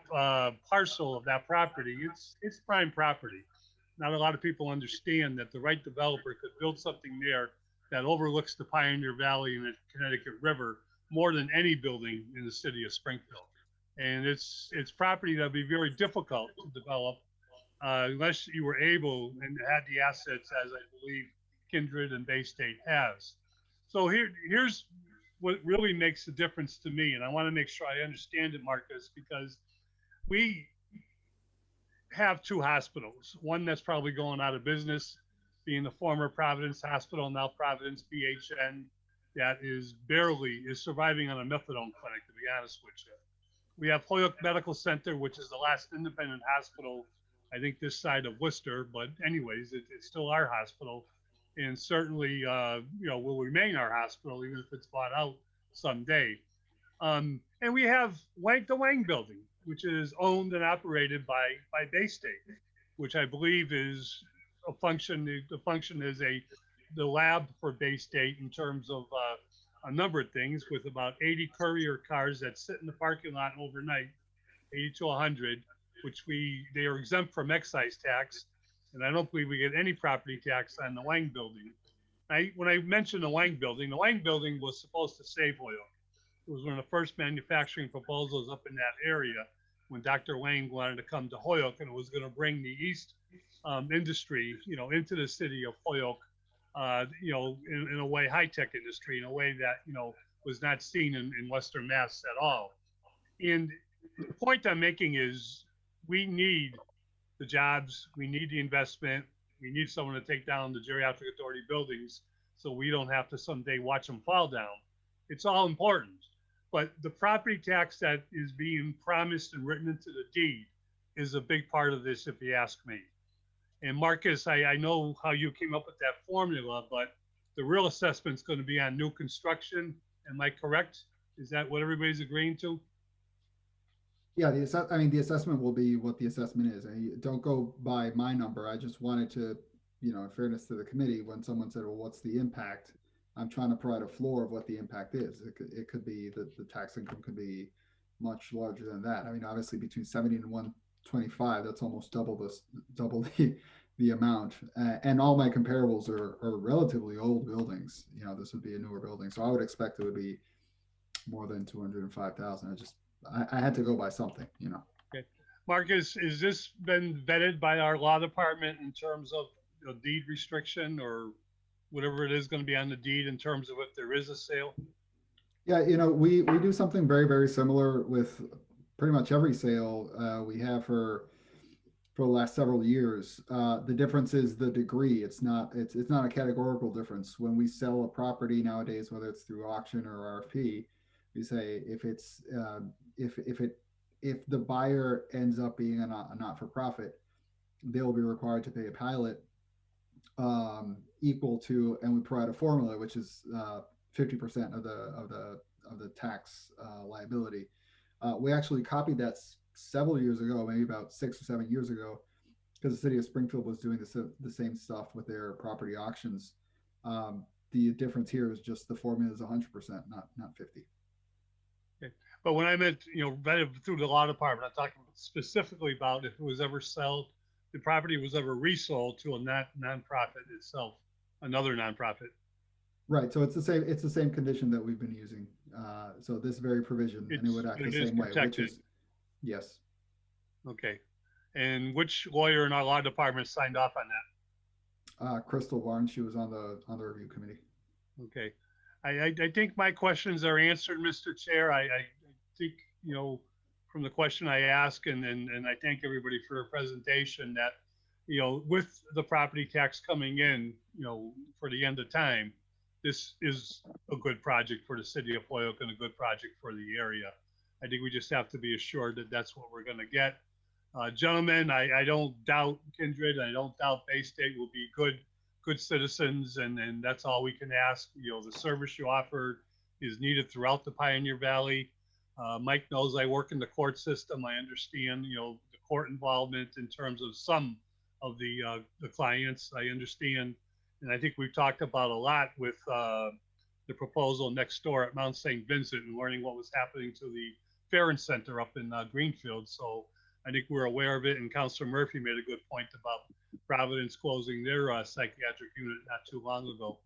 parcel of that property, it's prime property. Not a lot of people understand that the right developer could build something there that overlooks the Pioneer Valley and the Connecticut River more than any building in the city of Springfield. And it's property that would be very difficult to develop unless you were able and had the assets, as I believe Kindred and Bay State has. So here's what really makes the difference to me, and I want to make sure I understand it, Marcus, because we have 2 hospitals, one that's probably going out of business, being the former Providence Hospital, now Providence BHN, that is surviving on a methadone clinic, to be honest with you. We have Holyoke Medical Center, which is the last independent hospital, I think, this side of Worcester, but anyways, it's still our hospital, and certainly, will remain our hospital, even if it's bought out someday. And we have the Wang Building, which is owned and operated by Bay State, which I believe is the function is the lab for Bay State in terms of a number of things, with about 80 courier cars that sit in the parking lot overnight, 80 to 100, which they are exempt from excise tax, and I don't believe we get any property tax on the Wang Building. When I mentioned the Wang Building was supposed to save Holyoke. It was one of the first manufacturing proposals up in that area when Dr. Wang wanted to come to Holyoke, and it was going to bring the East industry, into the city of Holyoke, in a way, high-tech industry, in a way that, was not seen in Western Mass at all. And the point I'm making is, we need the jobs, we need the investment, we need someone to take down the geriatric authority buildings so we don't have to someday watch them fall down. It's all important. But the property tax that is being promised and written into the deed is a big part of this, if you ask me. And Marcus, I know how you came up with that formula, but the real assessment is going to be on new construction. Am I correct? Is that what everybody's agreeing to? Yeah, the assessment will be what the assessment is. Don't go by my number. I just wanted to, in fairness to the committee, when someone said, well, what's the impact? I'm trying to provide a floor of what the impact is. It could be that the tax income could be much larger than that. I mean, obviously between 70 and 125, that's almost double the amount. And all my comparables are relatively old buildings. You know, this would be a newer building. So I would expect it would be more than 205,000. I had to go by something, you know. Okay. Marcus, is this been vetted by our law department in terms of deed restriction or whatever it is going to be on the deed in terms of if there is a sale? Yeah, you know, we do something very, very similar with pretty much every sale we have for the last several years. The difference is the degree. It's not a categorical difference. When we sell a property nowadays, whether it's through auction or RFP, we say if the buyer ends up being a not-for-profit, they'll be required to pay a pilot equal to, and we provide a formula which is 50% of the tax liability. We actually copied that several years ago, maybe about 6 or 7 years ago, because the city of Springfield was doing the same stuff with their property auctions. The difference here is just the formula is 100%, not 50. Okay. But when I meant, vetted through the law department, I'm talking specifically about if it was ever sold, the property was ever resold to a nonprofit itself, another nonprofit. Right. So it's the same condition that we've been using. So this very provision, and it would act the same way, which is, yes. Okay. And which lawyer in our law department signed off on that? Crystal Barnes, she was on the review committee. Okay. I think my questions are answered, Mr. Chair. I think, from the question I asked, and I thank everybody for their presentation, that, with the property tax coming in, for the end of time, this is a good project for the city of Holyoke and a good project for the area. I think we just have to be assured that that's what we're going to get. Gentlemen, I don't doubt Kindred, I don't doubt Bay State will be good citizens, and that's all we can ask. The service you offer is needed throughout the Pioneer Valley. Mike knows I work in the court system. I understand, the court involvement in terms of some of the clients. I understand, and I think we've talked about a lot with the proposal next door at Mount St. Vincent and learning what was happening to the Farron Center up in Greenfield. So I think we're aware of it, and Councilor Murphy made a good point about Providence closing their psychiatric unit not too long ago.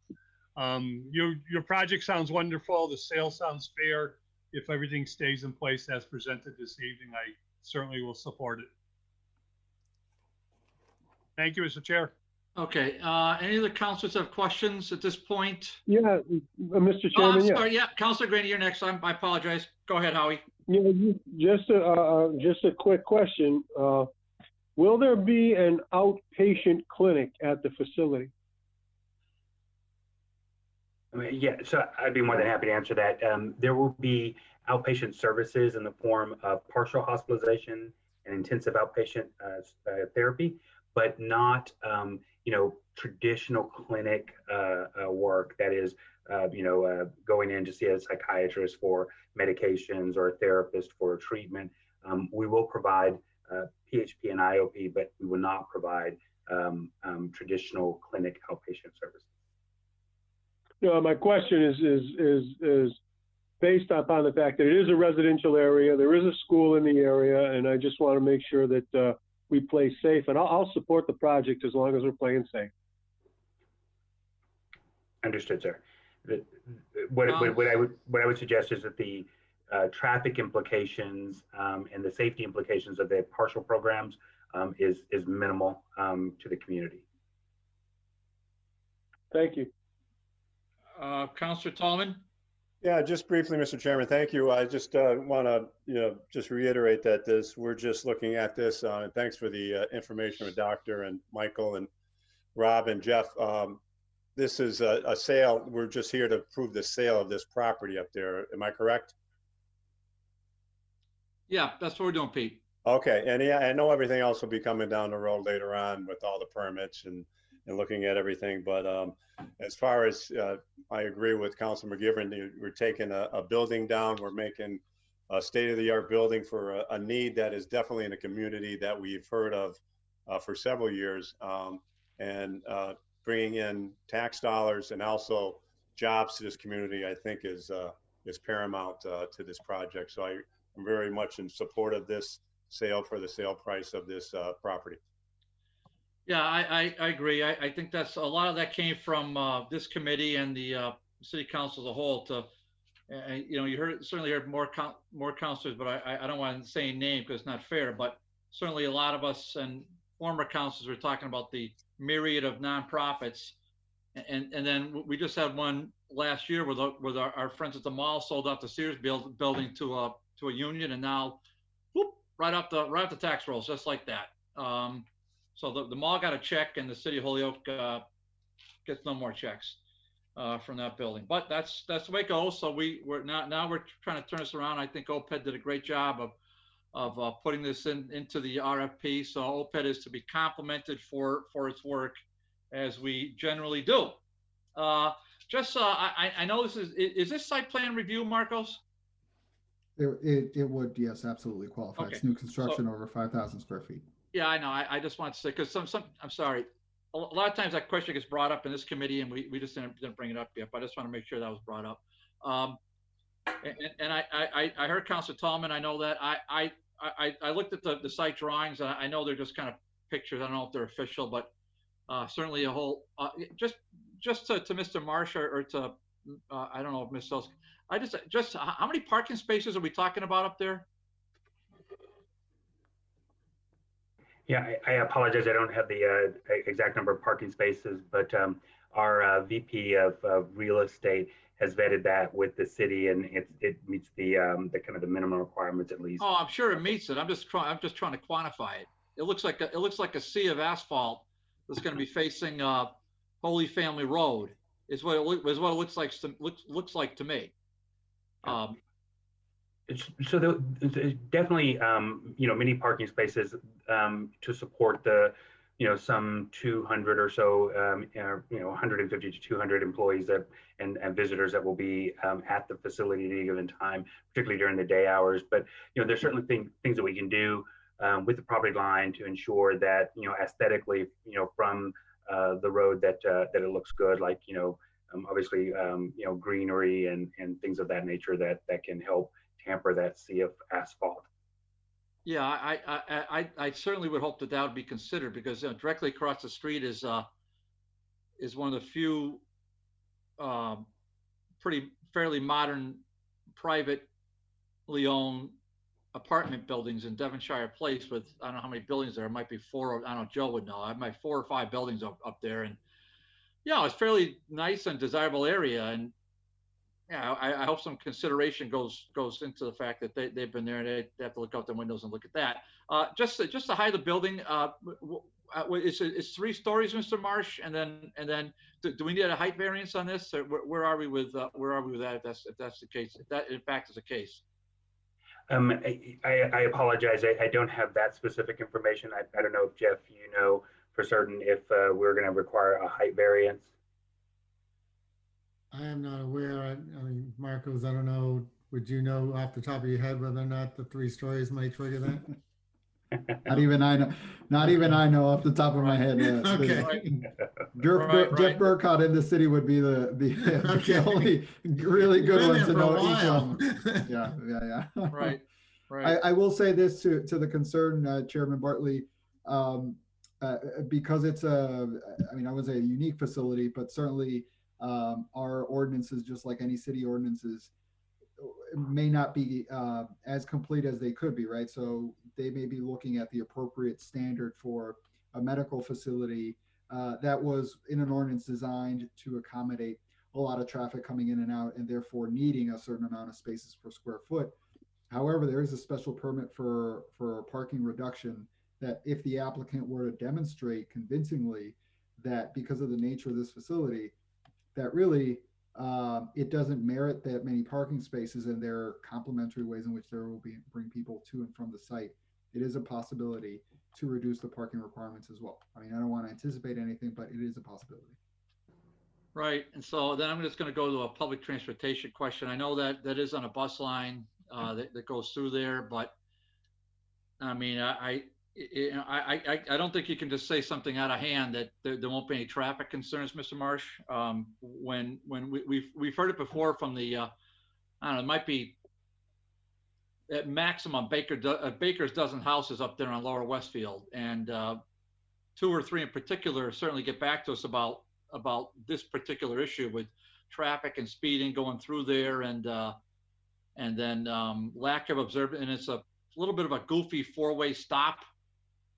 Your project sounds wonderful. The sale sounds fair. If everything stays in place as presented this evening, I certainly will support it. Thank you, Mr. Chair. Okay. Any of the councilors have questions at this point? Yeah, Mr. Chairman. I'm sorry. Yeah, Councilor Graney, you're next. I apologize. Go ahead, Howie. Yeah, just a quick question. Will there be an outpatient clinic at the facility? Yeah, so I'd be more than happy to answer that. There will be outpatient services in the form of partial hospitalization and intensive outpatient therapy, but not, traditional clinic work that is, going in to see a psychiatrist for medications or a therapist for treatment. We will provide PHP and IOP, but we will not provide traditional clinic outpatient services. My question is based upon the fact that it is a residential area, there is a school in the area, and I just want to make sure that we play safe. And I'll support the project as long as we're playing safe. Understood, sir. What I would suggest is that the traffic implications and the safety implications of the partial programs is minimal to the community. Thank you. Councilor Tallman? Yeah, just briefly, Mr. Chairman, thank you. I just want to, just reiterate that we're just looking at this, and thanks for the information with Dr. and Michael and Rob and Jeff. This is a sale. We're just here to prove the sale of this property up there. Am I correct? Yeah, that's what we're doing, Pete. Okay, and yeah, I know everything else will be coming down the road later on with all the permits and looking at everything. But as far as I agree with Councilor McGivern, we're taking a building down. We're making a state-of-the-art building for a need that is definitely in a community that we've heard of for several years, and bringing in tax dollars and also jobs to this community, I think is paramount to this project. So I'm very much in support of this sale for the sale price of this property. Yeah, I agree. I think that's a lot of that came from this committee and the city council as a whole. To you know, you certainly heard more councilors, but I don't want to say a name because it's not fair. But certainly a lot of us and former councilors were talking about the myriad of nonprofits, and then we just had one last year with our friends at the mall sold out the Sears building to a union, and now, whoop, right up the tax rolls just like that. So the mall got a check, and the city of Holyoke gets no more checks from that building. But that's the way it goes. So we're trying to turn this around. I think OPED did a great job of putting this into the RFP. So OPED is to be complimented for its work, as we generally do. I know this is this site plan review, Marcos? It would, yes, absolutely qualify. Okay. It's new construction over 5,000 square feet. Yeah, I know. I just want to say, because I'm sorry, a lot of times that question gets brought up in this committee, and we just didn't bring it up yet. But I just want to make sure that was brought up. And I heard Councilor Tallman. I know that I looked at the site drawings. And I know they're just kind of pictures. I don't know if they're official, but certainly a whole just to Mr. Marsh or to I don't know if Ms. Sos. Just how many parking spaces are we talking about up there? Yeah, I apologize. I don't have the exact number of parking spaces, but our VP of real estate has vetted that with the city, and it meets the kind of the minimum requirements at least. Oh, I'm sure it meets it. I'm just trying to quantify it. It looks like a sea of asphalt that's going to be facing Holy Family Road. Is what it looks like to me. So there's definitely many parking spaces to support the some 200 or so 150 to 200 employees and visitors that will be at the facility at any given time, particularly during the day hours. But there's certainly things that we can do with the property line to ensure that aesthetically from the road that it looks good, like obviously greenery and things of that nature that can help tamper that sea of asphalt. Yeah, I certainly would hope that would be considered, because directly across the street is one of the few fairly modern privately owned apartment buildings in Devonshire Place, with I don't know how many buildings there. It might be 4. I don't know. Joe would know. I might 4 or 5 buildings up there, and it's fairly nice and desirable area. And I hope some consideration goes into the fact that they've been there, and they have to look out the windows and look at that. Just the height of the building, it's 3 stories, Mr. Marsh, and then do we need a height variance on this? Or where are we with that? If that's the case, if that in fact is the case. I apologize. I don't have that specific information. I don't know if Jeff, for certain if we're going to require a height variance. I am not aware. I mean, Marcos, I don't know. Would you know off the top of your head whether or not the 3 stories might trigger that? Not even I know off the top of my head. Jeff Burkott in the city would be the only really good one to know each one. Yeah. Right. I will say this to the concern, Chairman Bartley, because it's I would say a unique facility, but certainly our ordinances, just like any city ordinances, may not be as complete as they could be, right? So they may be looking at the appropriate standard for a medical facility that was in an ordinance designed to accommodate a lot of traffic coming in and out, and therefore needing a certain amount of spaces per square foot. However, there is a special permit for parking reduction that if the applicant were to demonstrate convincingly that because of the nature of this facility, that really it doesn't merit that many parking spaces, and there are complementary ways in which there will be bring people to and from the site, it is a possibility to reduce the parking requirements as well. I don't want to anticipate anything, but it is a possibility. Right. And so then I'm just going to go to a public transportation question. I know that is on a bus line that goes through there, but I don't think you can just say something out of hand that there won't be any traffic concerns, Mr. Marsh. When we've heard it before from the, I don't know, it might be at maximum Baker's dozen houses up there on Lower Westfield, and 2 or 3 in particular certainly get back to us about this particular issue with traffic and speeding going through there, and then lack of observance. And it's a little bit of a goofy 4-way stop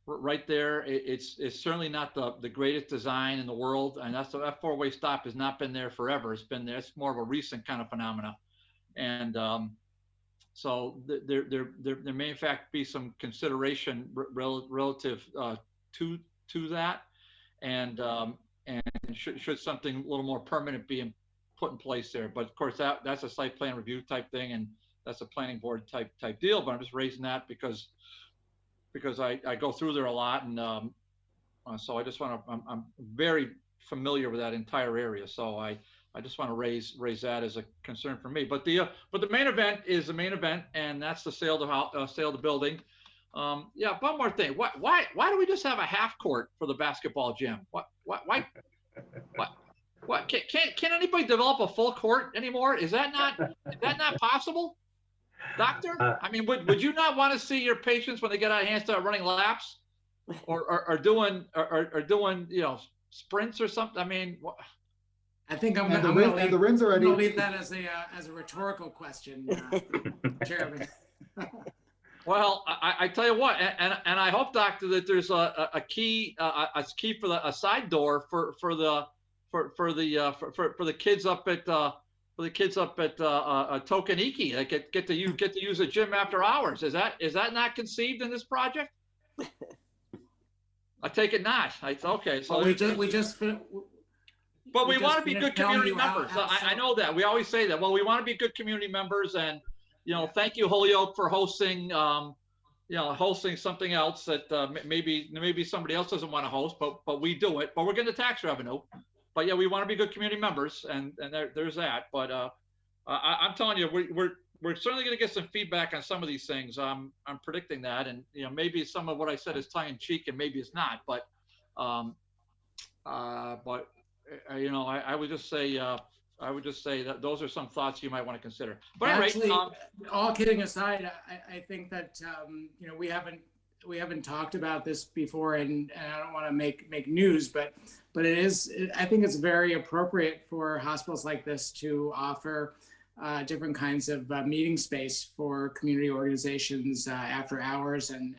right there. It's certainly not the greatest design in the world, and that 4-way stop has not been there forever. It's been there. It's more of a recent kind of phenomena, and so there may in fact be some consideration relative to that, and should something a little more permanent be put in place there. But of course that's a site plan review type thing, and that's a planning board type deal. But I'm just raising that because I go through there a lot, and so I just want to. I'm very familiar with that entire area, so I just want to raise that as a concern for me. But the main event is the main event, and that's the sale of the building. Yeah, one more thing. Why do we just have a half court for the basketball gym? Why? Can anybody develop a full court anymore? Is that not possible, doctor? I mean, would you not want to see your patients when they get out of hand start running laps, or doing sprints or something? I mean, I think I'm the going rims are to leave that as a rhetorical question, Chairman. Well, I tell you what, and I hope, doctor, that there's a key for a side door for the kids up at Tokaniki that get to use the gym after hours. Is that not conceived in this project? I take it not. Okay, so well, but we want to be good community members. I know that. We always say that. Well, we want to be good community members, and thank you, Holyoke, for hosting hosting something else that maybe somebody else doesn't want to host, but we do it. But we're getting the tax revenue. But yeah, we want to be good community members, and there's that. But I'm telling you, we're certainly going to get some feedback on some of these things. I'm predicting that, and maybe some of what I said is tongue in cheek, and maybe it's not. But I would just say that those are some thoughts you might want to consider. But actually, anyway, all kidding aside, I think that we haven't talked about this before, and I don't want to make news, but I think it's very appropriate for hospitals like this to offer different kinds of meeting space for community organizations after hours, and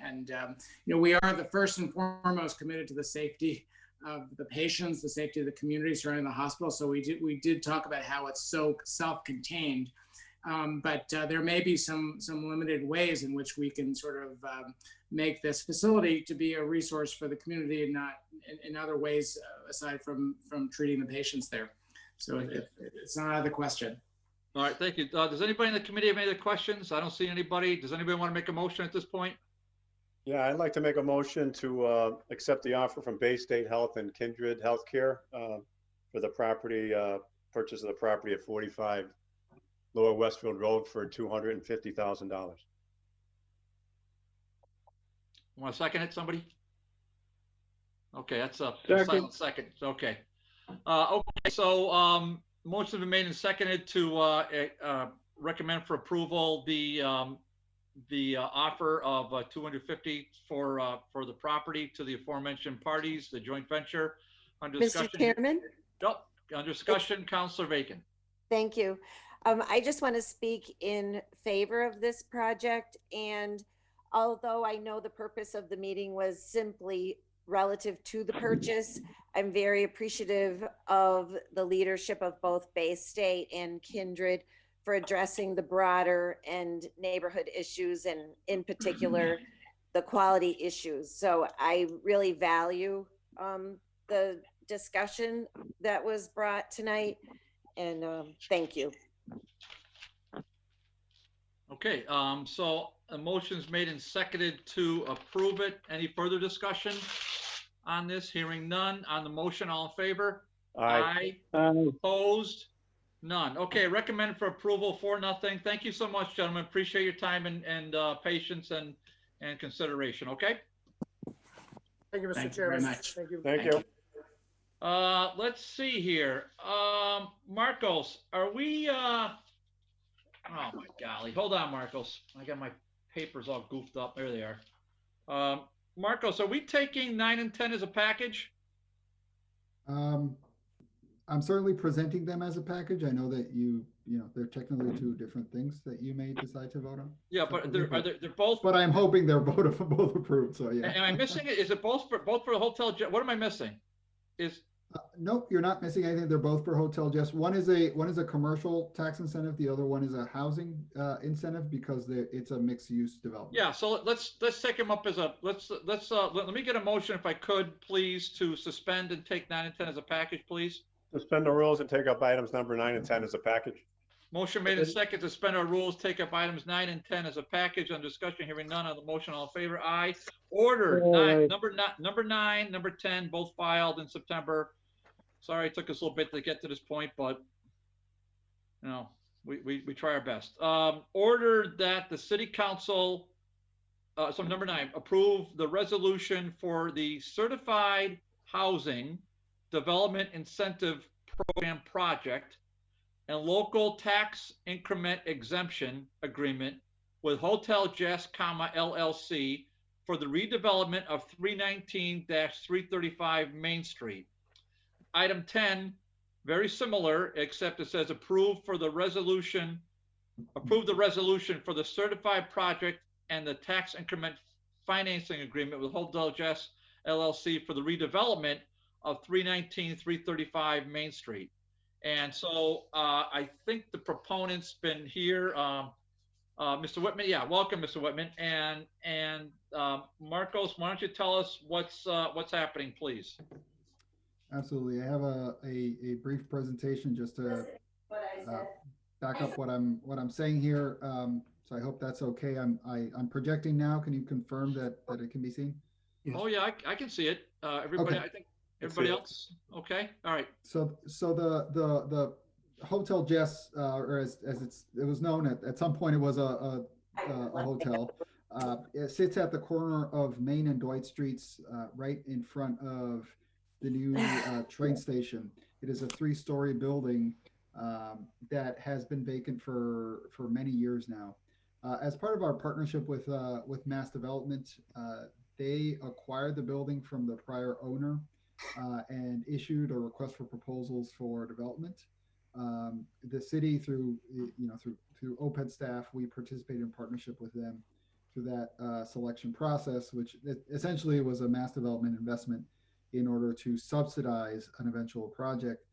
we are the first and foremost committed to the safety of the patients, the safety of the community surrounding the hospital. So we did talk about how it's so self-contained, but there may be some limited ways in which we can sort of make this facility to be a resource for the community, and not in other ways aside from treating the patients there. So it's not out of the question. All right, thank you. Does anybody in the committee have any other questions? I don't see anybody. Does anybody want to make a motion at this point? Yeah, I'd like to make a motion to accept the offer from Bay State Health and Kindred Healthcare for the property, purchase of the property at 45 Lower Westfield Road for $250,000. Want to second it, somebody? Okay, that's a Second. silent second. Okay. Okay, so motion has been made and seconded to recommend for approval the offer of $250 for the property to the aforementioned parties, the joint venture. Under discussion. Mr. Chairman? Nope. Under discussion, Councilor Bacon. Thank you. I just want to speak in favor of this project, and although I know the purpose of the meeting was simply relative to the purchase, I'm very appreciative of the leadership of both Bay State and Kindred for addressing the broader and neighborhood issues, and in particular, the quality issues. So I really value the discussion that was brought tonight, and thank you. Okay, so a motion's made and seconded to approve it. Any further discussion on this? Hearing none. On the motion, all in favor? Aye. Opposed? None. Okay, recommend for approval 4-0. Thank you so much, gentlemen. Appreciate your time and patience and consideration. Okay. Thank you, Mr. Thank you Chairman. very much. Thank you. Thank you. Let's see here. Marcos, are we Oh my golly. Hold on, Marcos. I got my papers all goofed up. There they are. Marcos, are we taking 9 and 10 as a package? I'm certainly presenting them as a package. I know that they're technically two different things that you may decide to vote on. Yeah, but they're both. But I'm hoping they're both approved. So yeah. Am I missing it? Is it both for the hotel? What am I missing? Nope, you're not missing anything. They're both for hotel guests. One is a commercial tax incentive. The other one is a housing incentive because it's a mixed use development. Yeah. So let's take them up as a let me get a motion if I could, please, to suspend and take 9 and 10 as a package, please. Suspend the rules and take up items number 9 and 10 as a package. Motion made and second to suspend our rules, take up items 9 and 10 as a package on discussion. Hearing none on the motion, all in favor, aye. Order number 9, number 10, both filed in September. Sorry, it took us a little bit to get to this point, but we try our best. Order that the city council, so number 9, approve the resolution for the certified housing development incentive program project and local tax increment exemption agreement with Hotel Jess, LLC for the redevelopment of 319-335 Main Street. Item 10, very similar, except it says approve the resolution for the certified project and the tax increment financing agreement with Hotel Jess, LLC for the redevelopment of 319-335 Main Street. And so I think the proponent's been here, Mr. Whitman. Yeah, welcome, Mr. Whitman. And Marcos, why don't you tell us what's happening, please? Absolutely. I have a brief presentation just to back up what I'm saying here. So I hope that's okay. I'm projecting now. Can you confirm that it can be seen? Yes. Oh yeah, I can see it. Everybody, okay. I think everybody else. Okay. All right. So the Hotel Jess, or as it was known at some point, it was a hotel. It sits at the corner of Main and Dwight Streets, right in front of the new train station. It is a 3-story building that has been vacant for many years now. As part of our partnership with Mass Development, they acquired the building from the prior owner and issued a request for proposals for development. The city, through OPED staff, we participated in partnership with them through that selection process, which essentially was a Mass Development investment in order to subsidize an eventual project.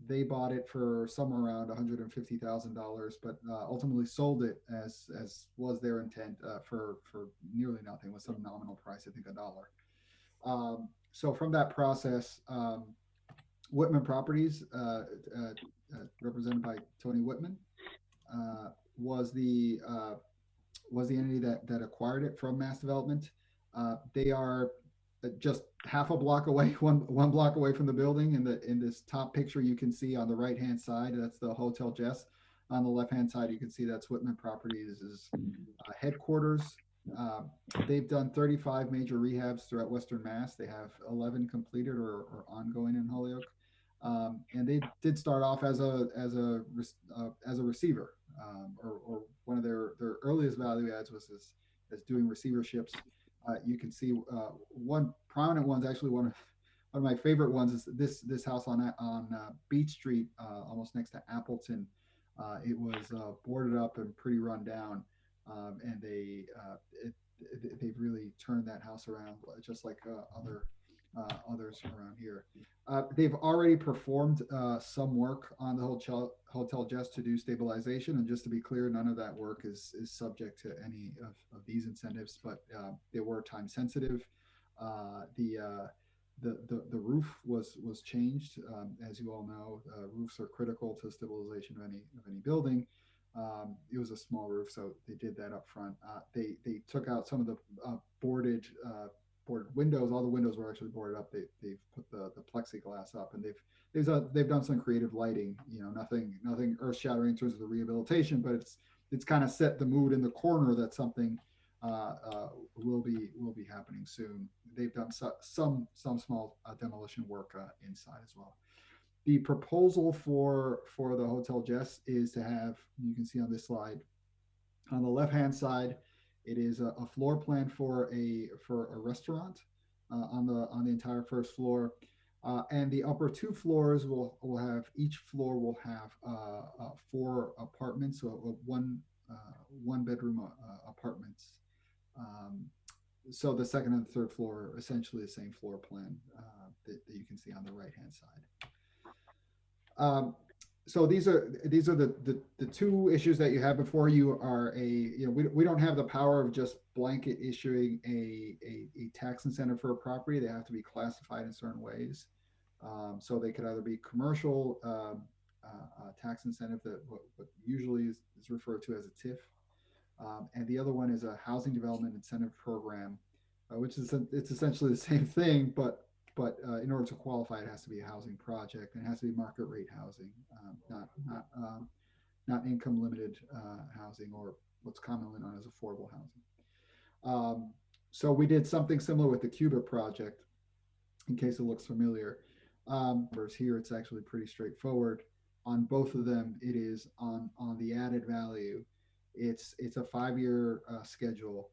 They bought it for somewhere around $150,000, but ultimately sold it as was their intent for nearly nothing, with some nominal price, I think $1. So from that process, Whitman Properties, represented by Tony Whitman, was the entity that acquired it from Mass Development. They are just half a block away, one block away from the building. In this top picture, you can see on the right hand side, that's the Hotel Jess. On the left hand side, you can see that's Whitman Properties' headquarters. They've done 35 major rehabs throughout Western Mass. They have 11 completed or ongoing in Holyoke. And they did start off as a receiver, or one of their earliest value adds was as doing receiverships. You can see one prominent one's actually one of my favorite ones is this house on Beech Street, almost next to Appleton. It was boarded up and pretty run down, and they've really turned that house around, just like others around here. They've already performed some work on the Hotel Jess to do stabilization, and just to be clear, none of that work is subject to any of these incentives, but they were time sensitive. The roof was changed. As you all know, roofs are critical to stabilization of any building. It was a small roof, so they did that up front. They took out some of the boarded windows. All the windows were actually boarded up. They've put the plexiglass up, and they've done some creative lighting. Nothing earth shattering in terms of the rehabilitation, but it's kind of set the mood in the corner that something will be happening soon. They've done some small demolition work inside as well. The proposal for the Hotel Jess is to have, you can see on this slide, on the left-hand side, it is a floor plan for a restaurant on the entire first floor, and the upper two floors will have, each floor will have 4 apartments, so one bedroom apartments. So the second and third floor are essentially the same floor plan that you can see on the right-hand side. So these are the two issues that you have before you are we don't have the power of just blanket issuing a tax incentive for a property. They have to be classified in certain ways. So they could either be commercial tax incentive, that what usually is referred to as a TIF, and the other one is a housing development incentive program, which is it's essentially the same thing, but in order to qualify, it has to be a housing project, and it has to be market rate housing, not income limited housing, or what's commonly known as affordable housing. So we did something similar with the Cuba project, in case it looks familiar. Whereas here, it's actually pretty straightforward. On both of them, it is on the added value. It's a 5-year schedule,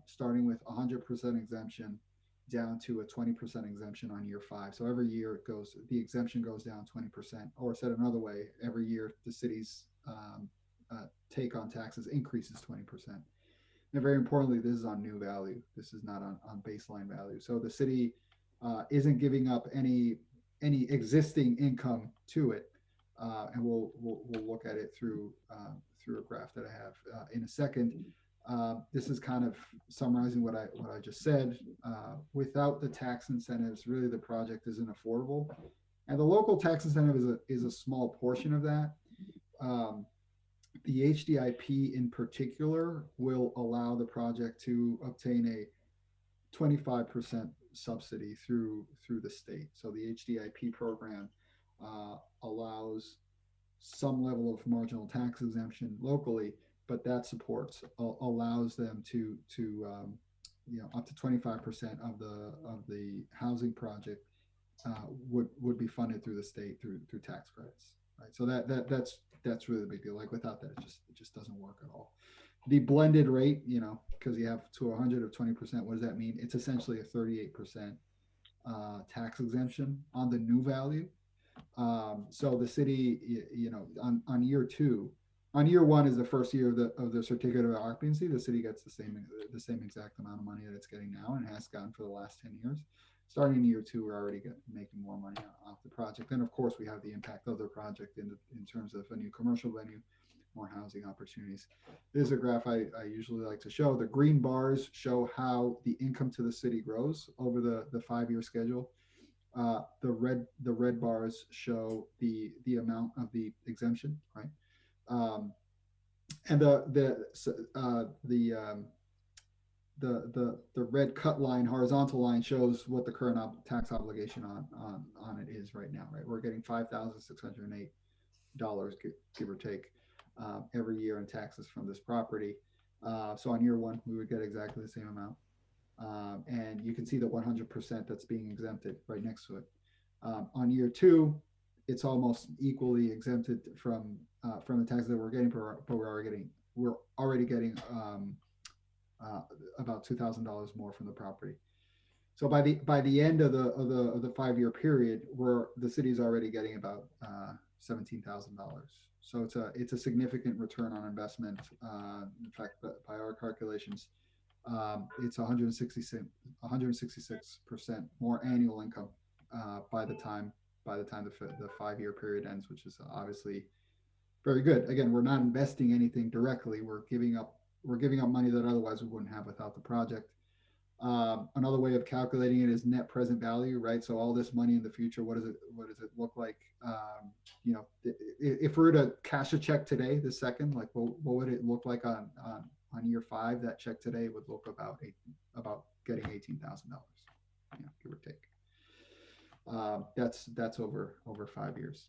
starting with 100% exemption down to a 20% exemption on year 5. So every year the exemption goes down 20%, or said another way, every year the city's take on taxes increases 20%. And very importantly, this is on new value. This is not on baseline value. So the city isn't giving up any existing income to it, and we'll look at it through a graph that I have in a second. This is kind of summarizing what I just said. Without the tax incentives, really the project isn't affordable, and the local tax incentive is a small portion of that. The HDIP in particular will allow the project to obtain a 25% subsidy through the state. So the HDIP program allows some level of marginal tax exemption locally, but that supports allows them to up to 25% of the housing project would be funded through the state through tax credits, right? So that's really the big deal. Like without that, it just doesn't work at all. The blended rate, because you have to 100 of 20%, what does that mean? It's essentially a 38% tax exemption on the new value. So the city, on year 2, on year 1 is the first year of the certificate of occupancy. The city gets the same exact amount of money that it's getting now, and has gotten for the last 10 years. Starting in year 2, we're already making more money off the project. And of course, we have the impact of the project in terms of a new commercial venue, more housing opportunities. This is a graph I usually like to show. The green bars show how the income to the city grows over the 5-year schedule. The red bars show the amount of the exemption, right? And the red cut line, horizontal line, shows what the current tax obligation on it is right now, right? We're getting $5,608, give or take, every year in taxes from this property. So on year 1, we would get exactly the same amount. And you can see the 100% that's being exempted right next to it. On year 2, it's almost equally exempted from the taxes that we're getting, but we're already getting about $2,000 more from the property. So by the end of the 5-year period, the city's already getting about $17,000. So it's a significant return on investment. In fact, by our calculations, it's 166% more annual income by the time the 5-year period ends, which is obviously very good. Again, we're not investing anything directly. We're giving up money that otherwise we wouldn't have without the project. Another way of calculating it is net present value, right? So all this money in the future, what does it look like? If we were to cash a check today, this second, like what would it look like on year 5? That check today would look about getting $18,000, give or take. That's over 5 years.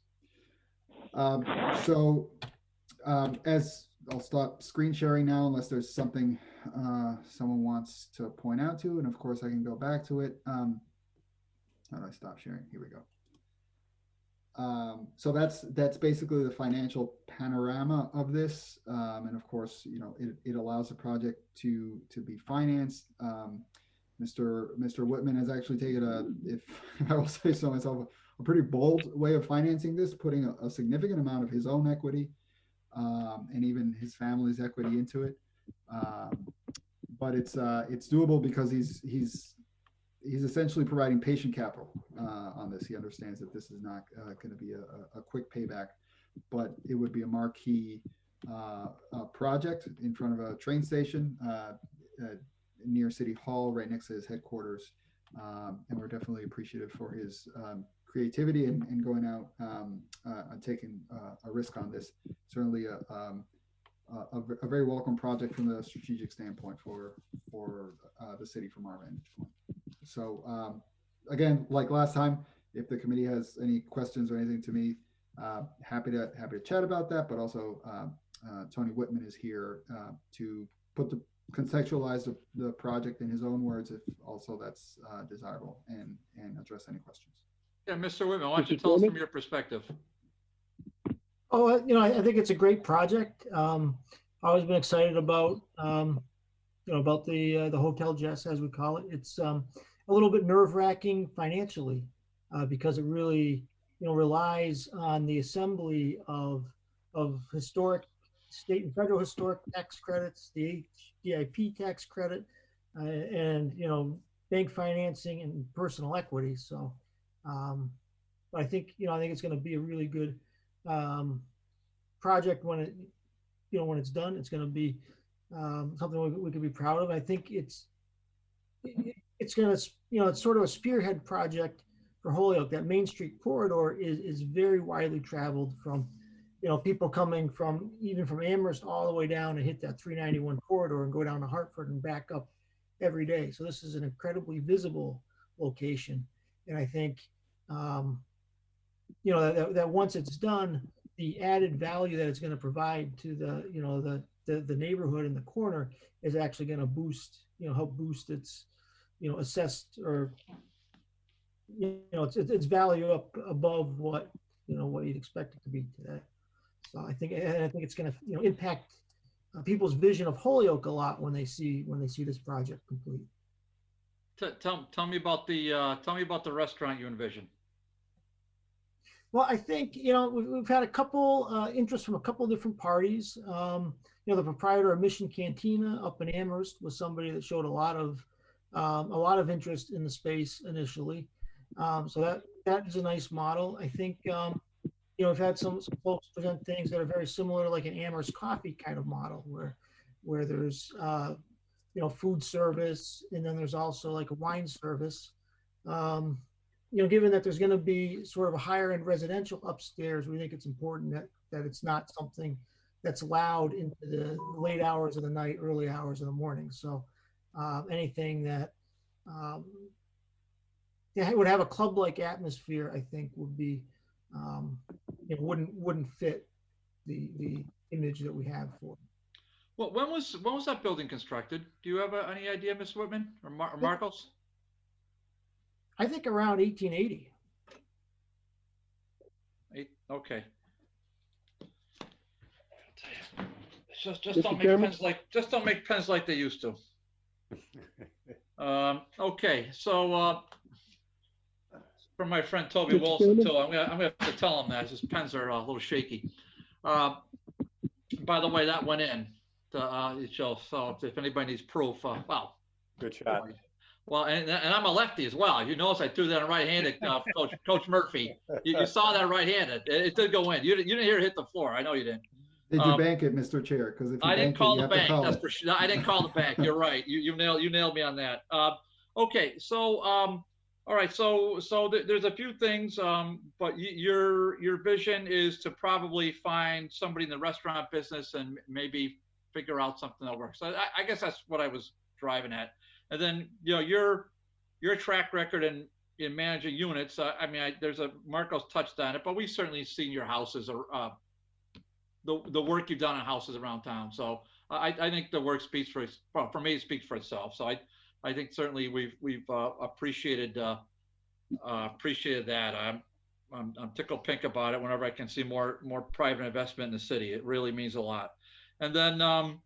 As I'll stop screen sharing now, unless there's something someone wants to point out to, and of course I can go back to it. How do I stop sharing? Here we go. So that's basically the financial panorama of this. And of course, you know, it allows the project to be financed. Mr. Whitman has actually taken if I will say so myself, a pretty bold way of financing this, putting a significant amount of his own equity and even his family's equity into it. But it's doable because he's essentially providing patient capital on this. He understands that this is not going to be a quick payback, but it would be a marquee project in front of a train station near City Hall, right next to his headquarters. And we're definitely appreciative for his creativity and going out and taking a risk on this. Certainly a very welcome project from the strategic standpoint for the city from our vantage point. So again, like last time, if the committee has any questions or anything to me, happy to chat about that. But also, Tony Whitman is here to contextualize the project in his own words, if also that's desirable, and address any questions. Yeah, Mr. Whitman, why don't you tell us from your perspective? Oh, you know, I think it's a great project. I've always been excited about, you know, about the Hotel Jess, as we call it. It's a little bit nerve-wracking financially because it really, you know, relies on the assembly of historic state and federal historic tax credits, the HDIP tax credit, and, you know, bank financing and personal equity. So I think, you know, I think it's going to be a really good project when it, you know, when it's done. It's going to be something we can be proud of. I think it's going to, you know, it's sort of a spearhead project for Holyoke. That Main Street corridor is very widely traveled from, you know, people coming from even from Amherst all the way down and hit that 391 corridor and go down to Hartford and back up every day. So this is an incredibly visible location. And I think, you know, that once it's done, the added value that it's going to provide to the, you know, the neighborhood in the corner is actually going to boost, you know, help boost its, you know, assessed or, you know, its value up above what, you know, what you'd expect it to be today. So I think it's going to, you know, impact people's vision of Holyoke a lot when they see this project complete. Tell me about the restaurant you envision. Well, I think, you know, we've had a couple interests from a couple different parties. You know, the proprietor of Mission Cantina up in Amherst was somebody that showed a lot of interest in the space initially. So that is a nice model. I think, you know, we've had some folks present things that are very similar to like an Amherst coffee kind of model where there's, you know, food service, and then there's also like a wine service. You know, given that there's going to be sort of a higher end residential upstairs, we think it's important that it's not something that's loud into the late hours of the night, early hours of the morning. So anything that would have a club-like atmosphere, I think would be, it wouldn't fit the image that we have for it. Well, when was that building constructed? Do you have any idea, Ms. Whitman or Marcos? I think around 1880. Okay. Just don't make pens like they used to. Okay, so from my friend Toby Wilson too, I'm gonna have to tell him that his pens are a little shaky. By the way, that went in to show. So if anybody needs proof, wow. Good shot. Well, and I'm a lefty as well. You notice I threw that right-handed, Coach Murphy. You saw that right-handed. It did go in. You didn't hear it hit the floor. I know you didn't. Did you bank it, Mr. Chair? Because if you I didn't call the bank. That's for sure. I didn't call the bank. You're right. You nailed me on that. Okay, so all right. So there's a few things, but your vision is to probably find somebody in the restaurant business and maybe figure out something that works. So I guess that's what I was driving at. And then, you know, your track record in managing units. I mean, there's Marcos touched on it, but we've certainly seen your houses, the work you've done on houses around town. So I think the work speaks for me. It speaks for itself. So I think certainly we've appreciated that. I'm tickled pink about it whenever I can see more private investment in the city. It really means a lot. And then on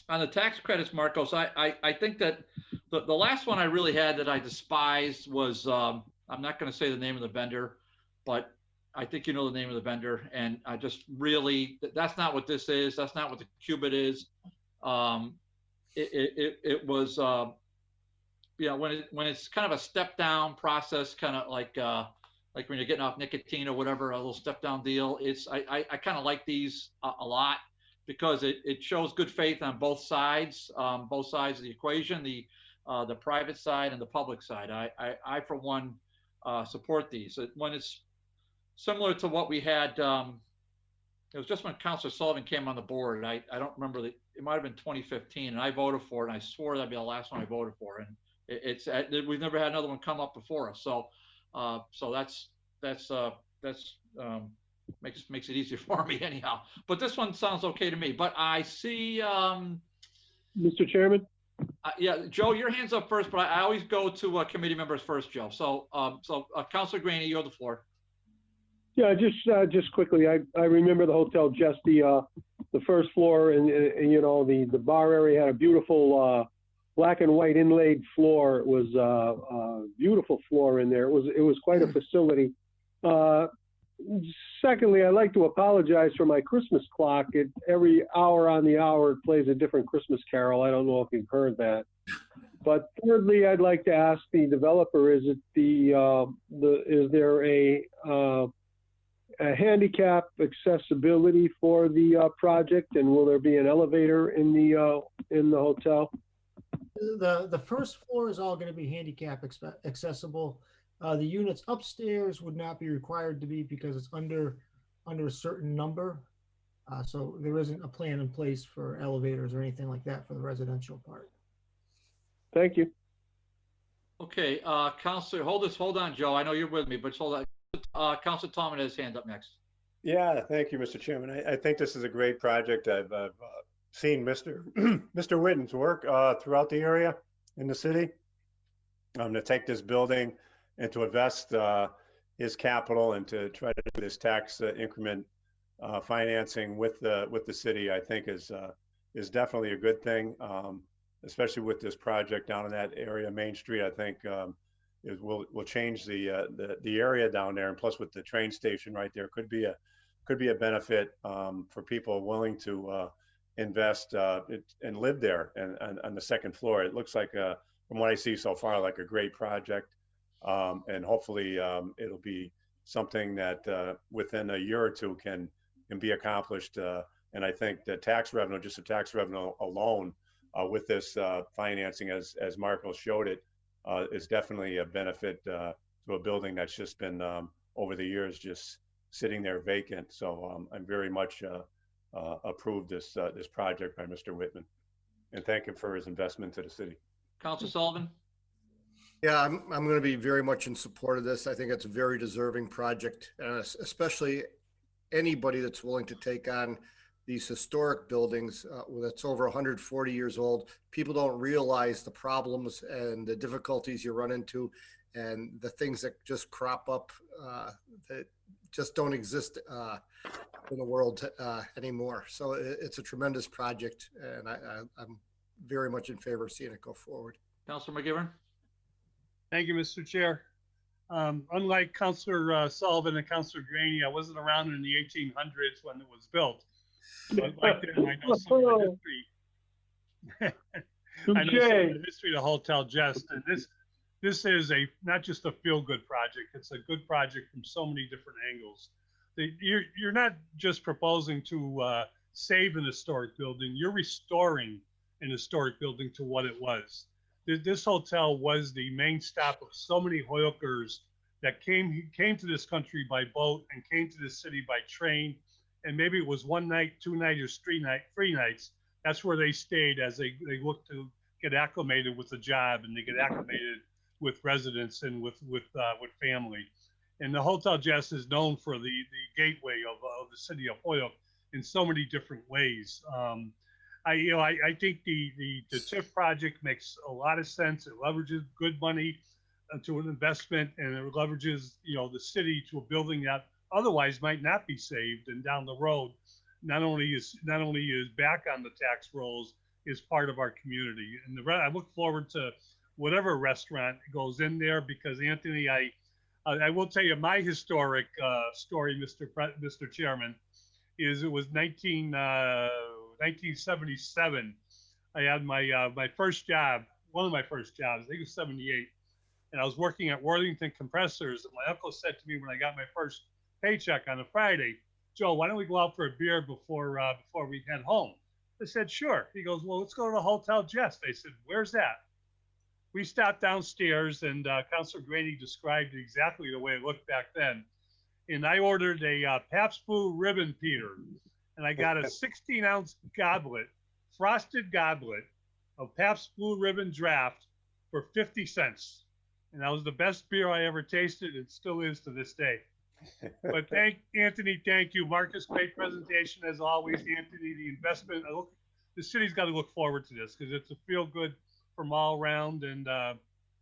the tax credits, Marcos, I think that the last one I really had that I despised was, I'm not going to say the name of the vendor, but I think you know the name of the vendor. And I just really, that's not what this is. That's not what the qubit is. It was, you know, when it's kind of a step down process, kind of like when you're getting off nicotine or whatever, a little step down deal. I kind of like these a lot because it shows good faith on both sides of the equation, the private side and the public side. I for one support these. When it's similar to what we had, it was just when Councilor Sullivan came on the board. I don't remember it might have been 2015, and I voted for it, and I swore that'd be the last one I voted for. And we've never had another one come up before us. So that's makes it easier for me anyhow. But this one sounds okay to me. But I see, Mr. Chairman? Yeah, Joe, your hand's up first, but I always go to committee members first, Joe. So Councilor Graney, you have the floor. Yeah, just quickly, I remember the Hotel Just the first floor, and you know, the bar area had a beautiful black and white inlaid floor. It was a beautiful floor in there. It was quite a facility. Secondly, I'd like to apologize for my Christmas clock. Every hour on the hour it plays a different Christmas carol. I don't know if you've heard that. But thirdly, I'd like to ask the developer: is there a handicap accessibility for the project, and will there be an elevator in the hotel? The first floor is all going to be handicap accessible. The units upstairs would not be required to be because it's under a certain number. So there isn't a plan in place for elevators or anything like that for the residential part. Thank you. Okay, Councilor, hold on, Joe. I know you're with me, but hold on. Councilor Tallman has his hand up next. Yeah, thank you, Mr. Chairman. I think this is a great project. I've seen Mr. Witten's work throughout the area in the city to take this building and to invest his capital and to try to do this tax increment financing with the city. I think is definitely a good thing, especially with this project down in that area, Main Street. I think it will change the area down there, and plus with the train station right there, could be a benefit for people willing to invest and live there and on the second floor. It looks like from what I see so far, like a great project, and hopefully it'll be something that within a year or two can be accomplished. And I think the tax revenue, just the tax revenue alone, with this financing, as Marco showed it, is definitely a benefit to a building that's just been over the years just sitting there vacant. So I'm very much approve this project by Mr. Whitman, and thank him for his investment to the city. Councilor Sullivan? Yeah, I'm going to be very much in support of this. I think it's a very deserving project, especially anybody that's willing to take on these historic buildings that's over 140 years old. People don't realize the problems and the difficulties you run into and the things that just crop up that just don't exist in the world anymore. So it's a tremendous project, and I'm very much in favor of seeing it go forward. Councilor McGivern? Thank you, Mr. Chair. Unlike Councilor Sullivan and Councilor Graney, I wasn't around in the 1800s when it was built. But like them, I know some of the history. I know some of the history of the Hotel Jest, and this is not just a feel-good project. It's a good project from so many different angles. You're not just proposing to save an historic building. You're restoring an historic building to what it was. This hotel was the main stop of so many Hoyokers that came to this country by boat and came to this city by train. And maybe it was one night, 2 nights, or 3 nights. That's where they stayed as they looked to get acclimated with the job, and they get acclimated with residents and with family. And the Hotel Jest is known for the gateway of the city of Holyoke in so many different ways. I think the TIF project makes a lot of sense. It leverages good money to an investment, and it leverages, the city to a building that otherwise might not be saved, and down the road, not only is back on the tax rolls, is part of our community. And I look forward to whatever restaurant goes in there, because Anthony, I will tell you my historic story, Mr. Chairman, is it was 1977. I had my first job, one of my first jobs. I think it was 78, and I was working at Worthington Compressors. And my uncle said to me when I got my first paycheck on a Friday, "Joe, why don't we go out for a beer before we head home?" I said, "Sure." He goes, "Well, let's go to the Hotel Jest." I said, "Where's that?" We stopped downstairs, and Councilor Graney described exactly the way it looked back then. And I ordered a Pabst Blue Ribbon, Peter, and I got a 16-ounce goblet, frosted goblet of Pabst Blue Ribbon Draft for 50 cents. And that was the best beer I ever tasted. It still is to this day. But Anthony, thank you. Marcus, great presentation as always. Anthony, the investment, the city's got to look forward to this, because it's a feel good from all around. And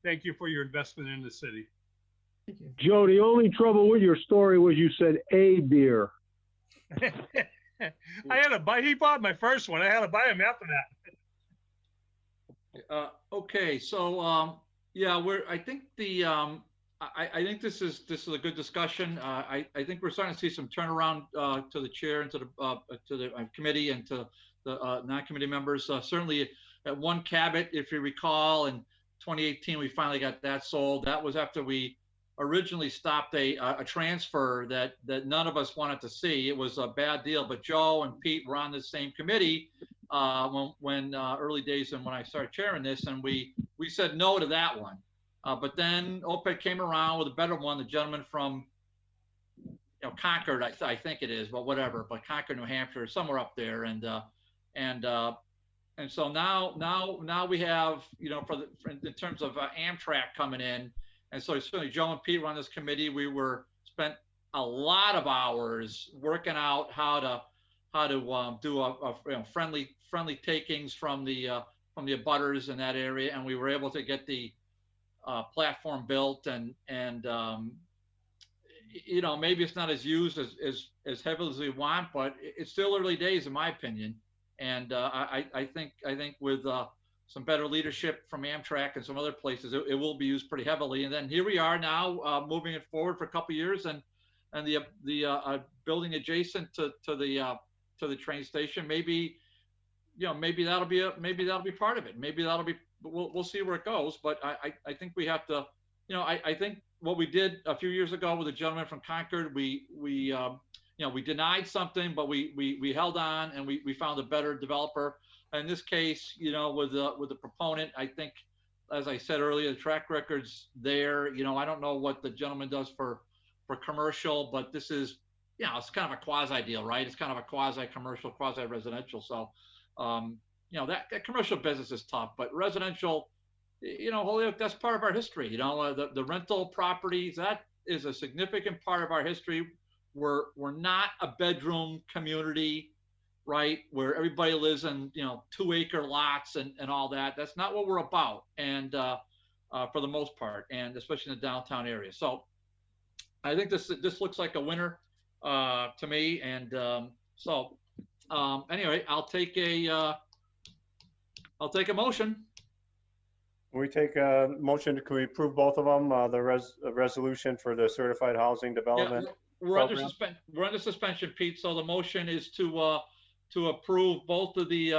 thank you for your investment in the city. Joe, the only trouble with your story was you said a beer. I had to buy, he bought my first one. I had to buy him after that. Okay, so yeah, I think I think this is a good discussion. I think we're starting to see some turnaround to the chair and to the committee and to the non-committee members. Certainly at One Cabot, if you recall, in 2018 we finally got that sold. That was after we originally stopped a transfer that none of us wanted to see. It was a bad deal, but Joe and Pete were on the same committee when early days and when I started chairing this, and we said no to that one. But then OPEC came around with a better one, the gentleman from Concord, I think it is, but whatever, but Concord, New Hampshire, somewhere up there, and so now we have, in terms of Amtrak coming in. And so certainly Joe and Pete were on this committee. We spent a lot of hours working out how to do a friendly takings from the abutters in that area, and we were able to get the platform built, and maybe it's not as used as heavily as we want, but it's still early days in my opinion. And I think with some better leadership from Amtrak and some other places, it will be used pretty heavily. And then here we are now moving it forward for a couple of years, and the building adjacent to the train station, maybe that'll be part of it. Maybe that'll be, we'll see where it goes. But I think we have to, I think what we did a few years ago with the gentleman from Concord, we denied something, but we held on, and we found a better developer. In this case, with the proponent, I think, as I said earlier, the track record's there. I don't know what the gentleman does for commercial, but this is, it's kind of a quasi deal, right? It's kind of a quasi commercial, quasi residential. So, that commercial business is tough, but residential, Holyoke, that's part of our history. The rental properties, that is a significant part of our history. We're not a bedroom community, right, where everybody lives in 2-acre lots and all that. That's not what we're about, and for the most part, and especially in the downtown area. So I think this looks like a winner to me. And anyway, I'll take a motion. Can we take a motion? Can we approve both of them? The resolution for the certified housing development. Yeah, we're under suspension, Pete. So the motion is to approve both of the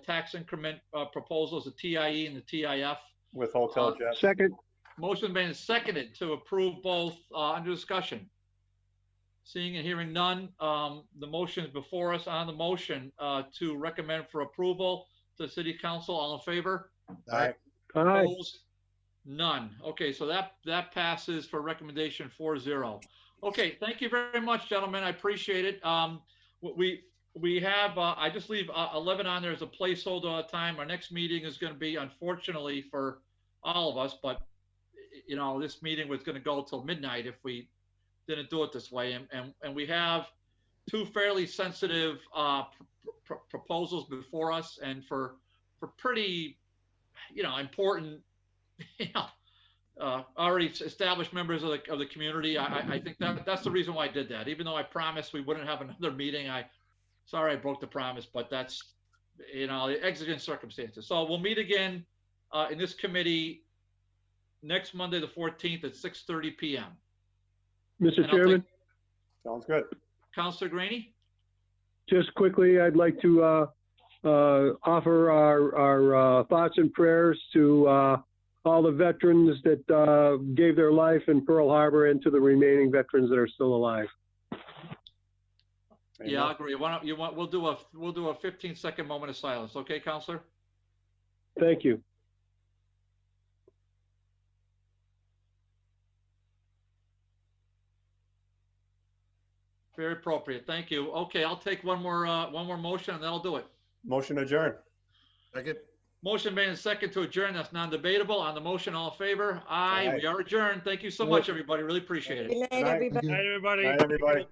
tax increment proposals, the TIE and the TIF. With Hotel Jet. Second. Motion been seconded to approve both. Under discussion. Seeing and hearing none, the motion is before us. On the motion to recommend for approval to the City Council, all in favor? Aye. Opposed? None. Okay, so that passes for recommendation 4-0. Okay, thank you very much, gentlemen. I appreciate it. We have, I just leave 11 on there as a placeholder at a time. Our next meeting is going to be, unfortunately for all of us, but this meeting was going to go till midnight if we didn't do it this way. And we have two fairly sensitive proposals before us, and for pretty, important, already established members of the community. I think that's the reason why I did that. Even though I promised we wouldn't have another meeting, sorry I broke the promise, but that's, the exigent circumstances. So we'll meet again in this committee next Monday, the 14th at 6:30 p.m. Mr. Chairman, Sounds good. Councilor Graney? just quickly, I'd like to offer our thoughts and prayers to all the veterans that gave their life in Pearl Harbor and to the remaining veterans that are still alive. Yeah, I agree. We'll do a 15-second moment of silence. Okay, Counselor? Thank you. Very appropriate. Thank you. Okay, I'll take one more motion and that'll do it. Motion adjourned. Second. Motion made and second to adjourn. That's non-debatable. On the motion, all in favor? Aye. Aye. We are adjourned. Thank you so much, everybody. Really appreciate it. Good night, everybody. Hi, everybody. Night, everybody.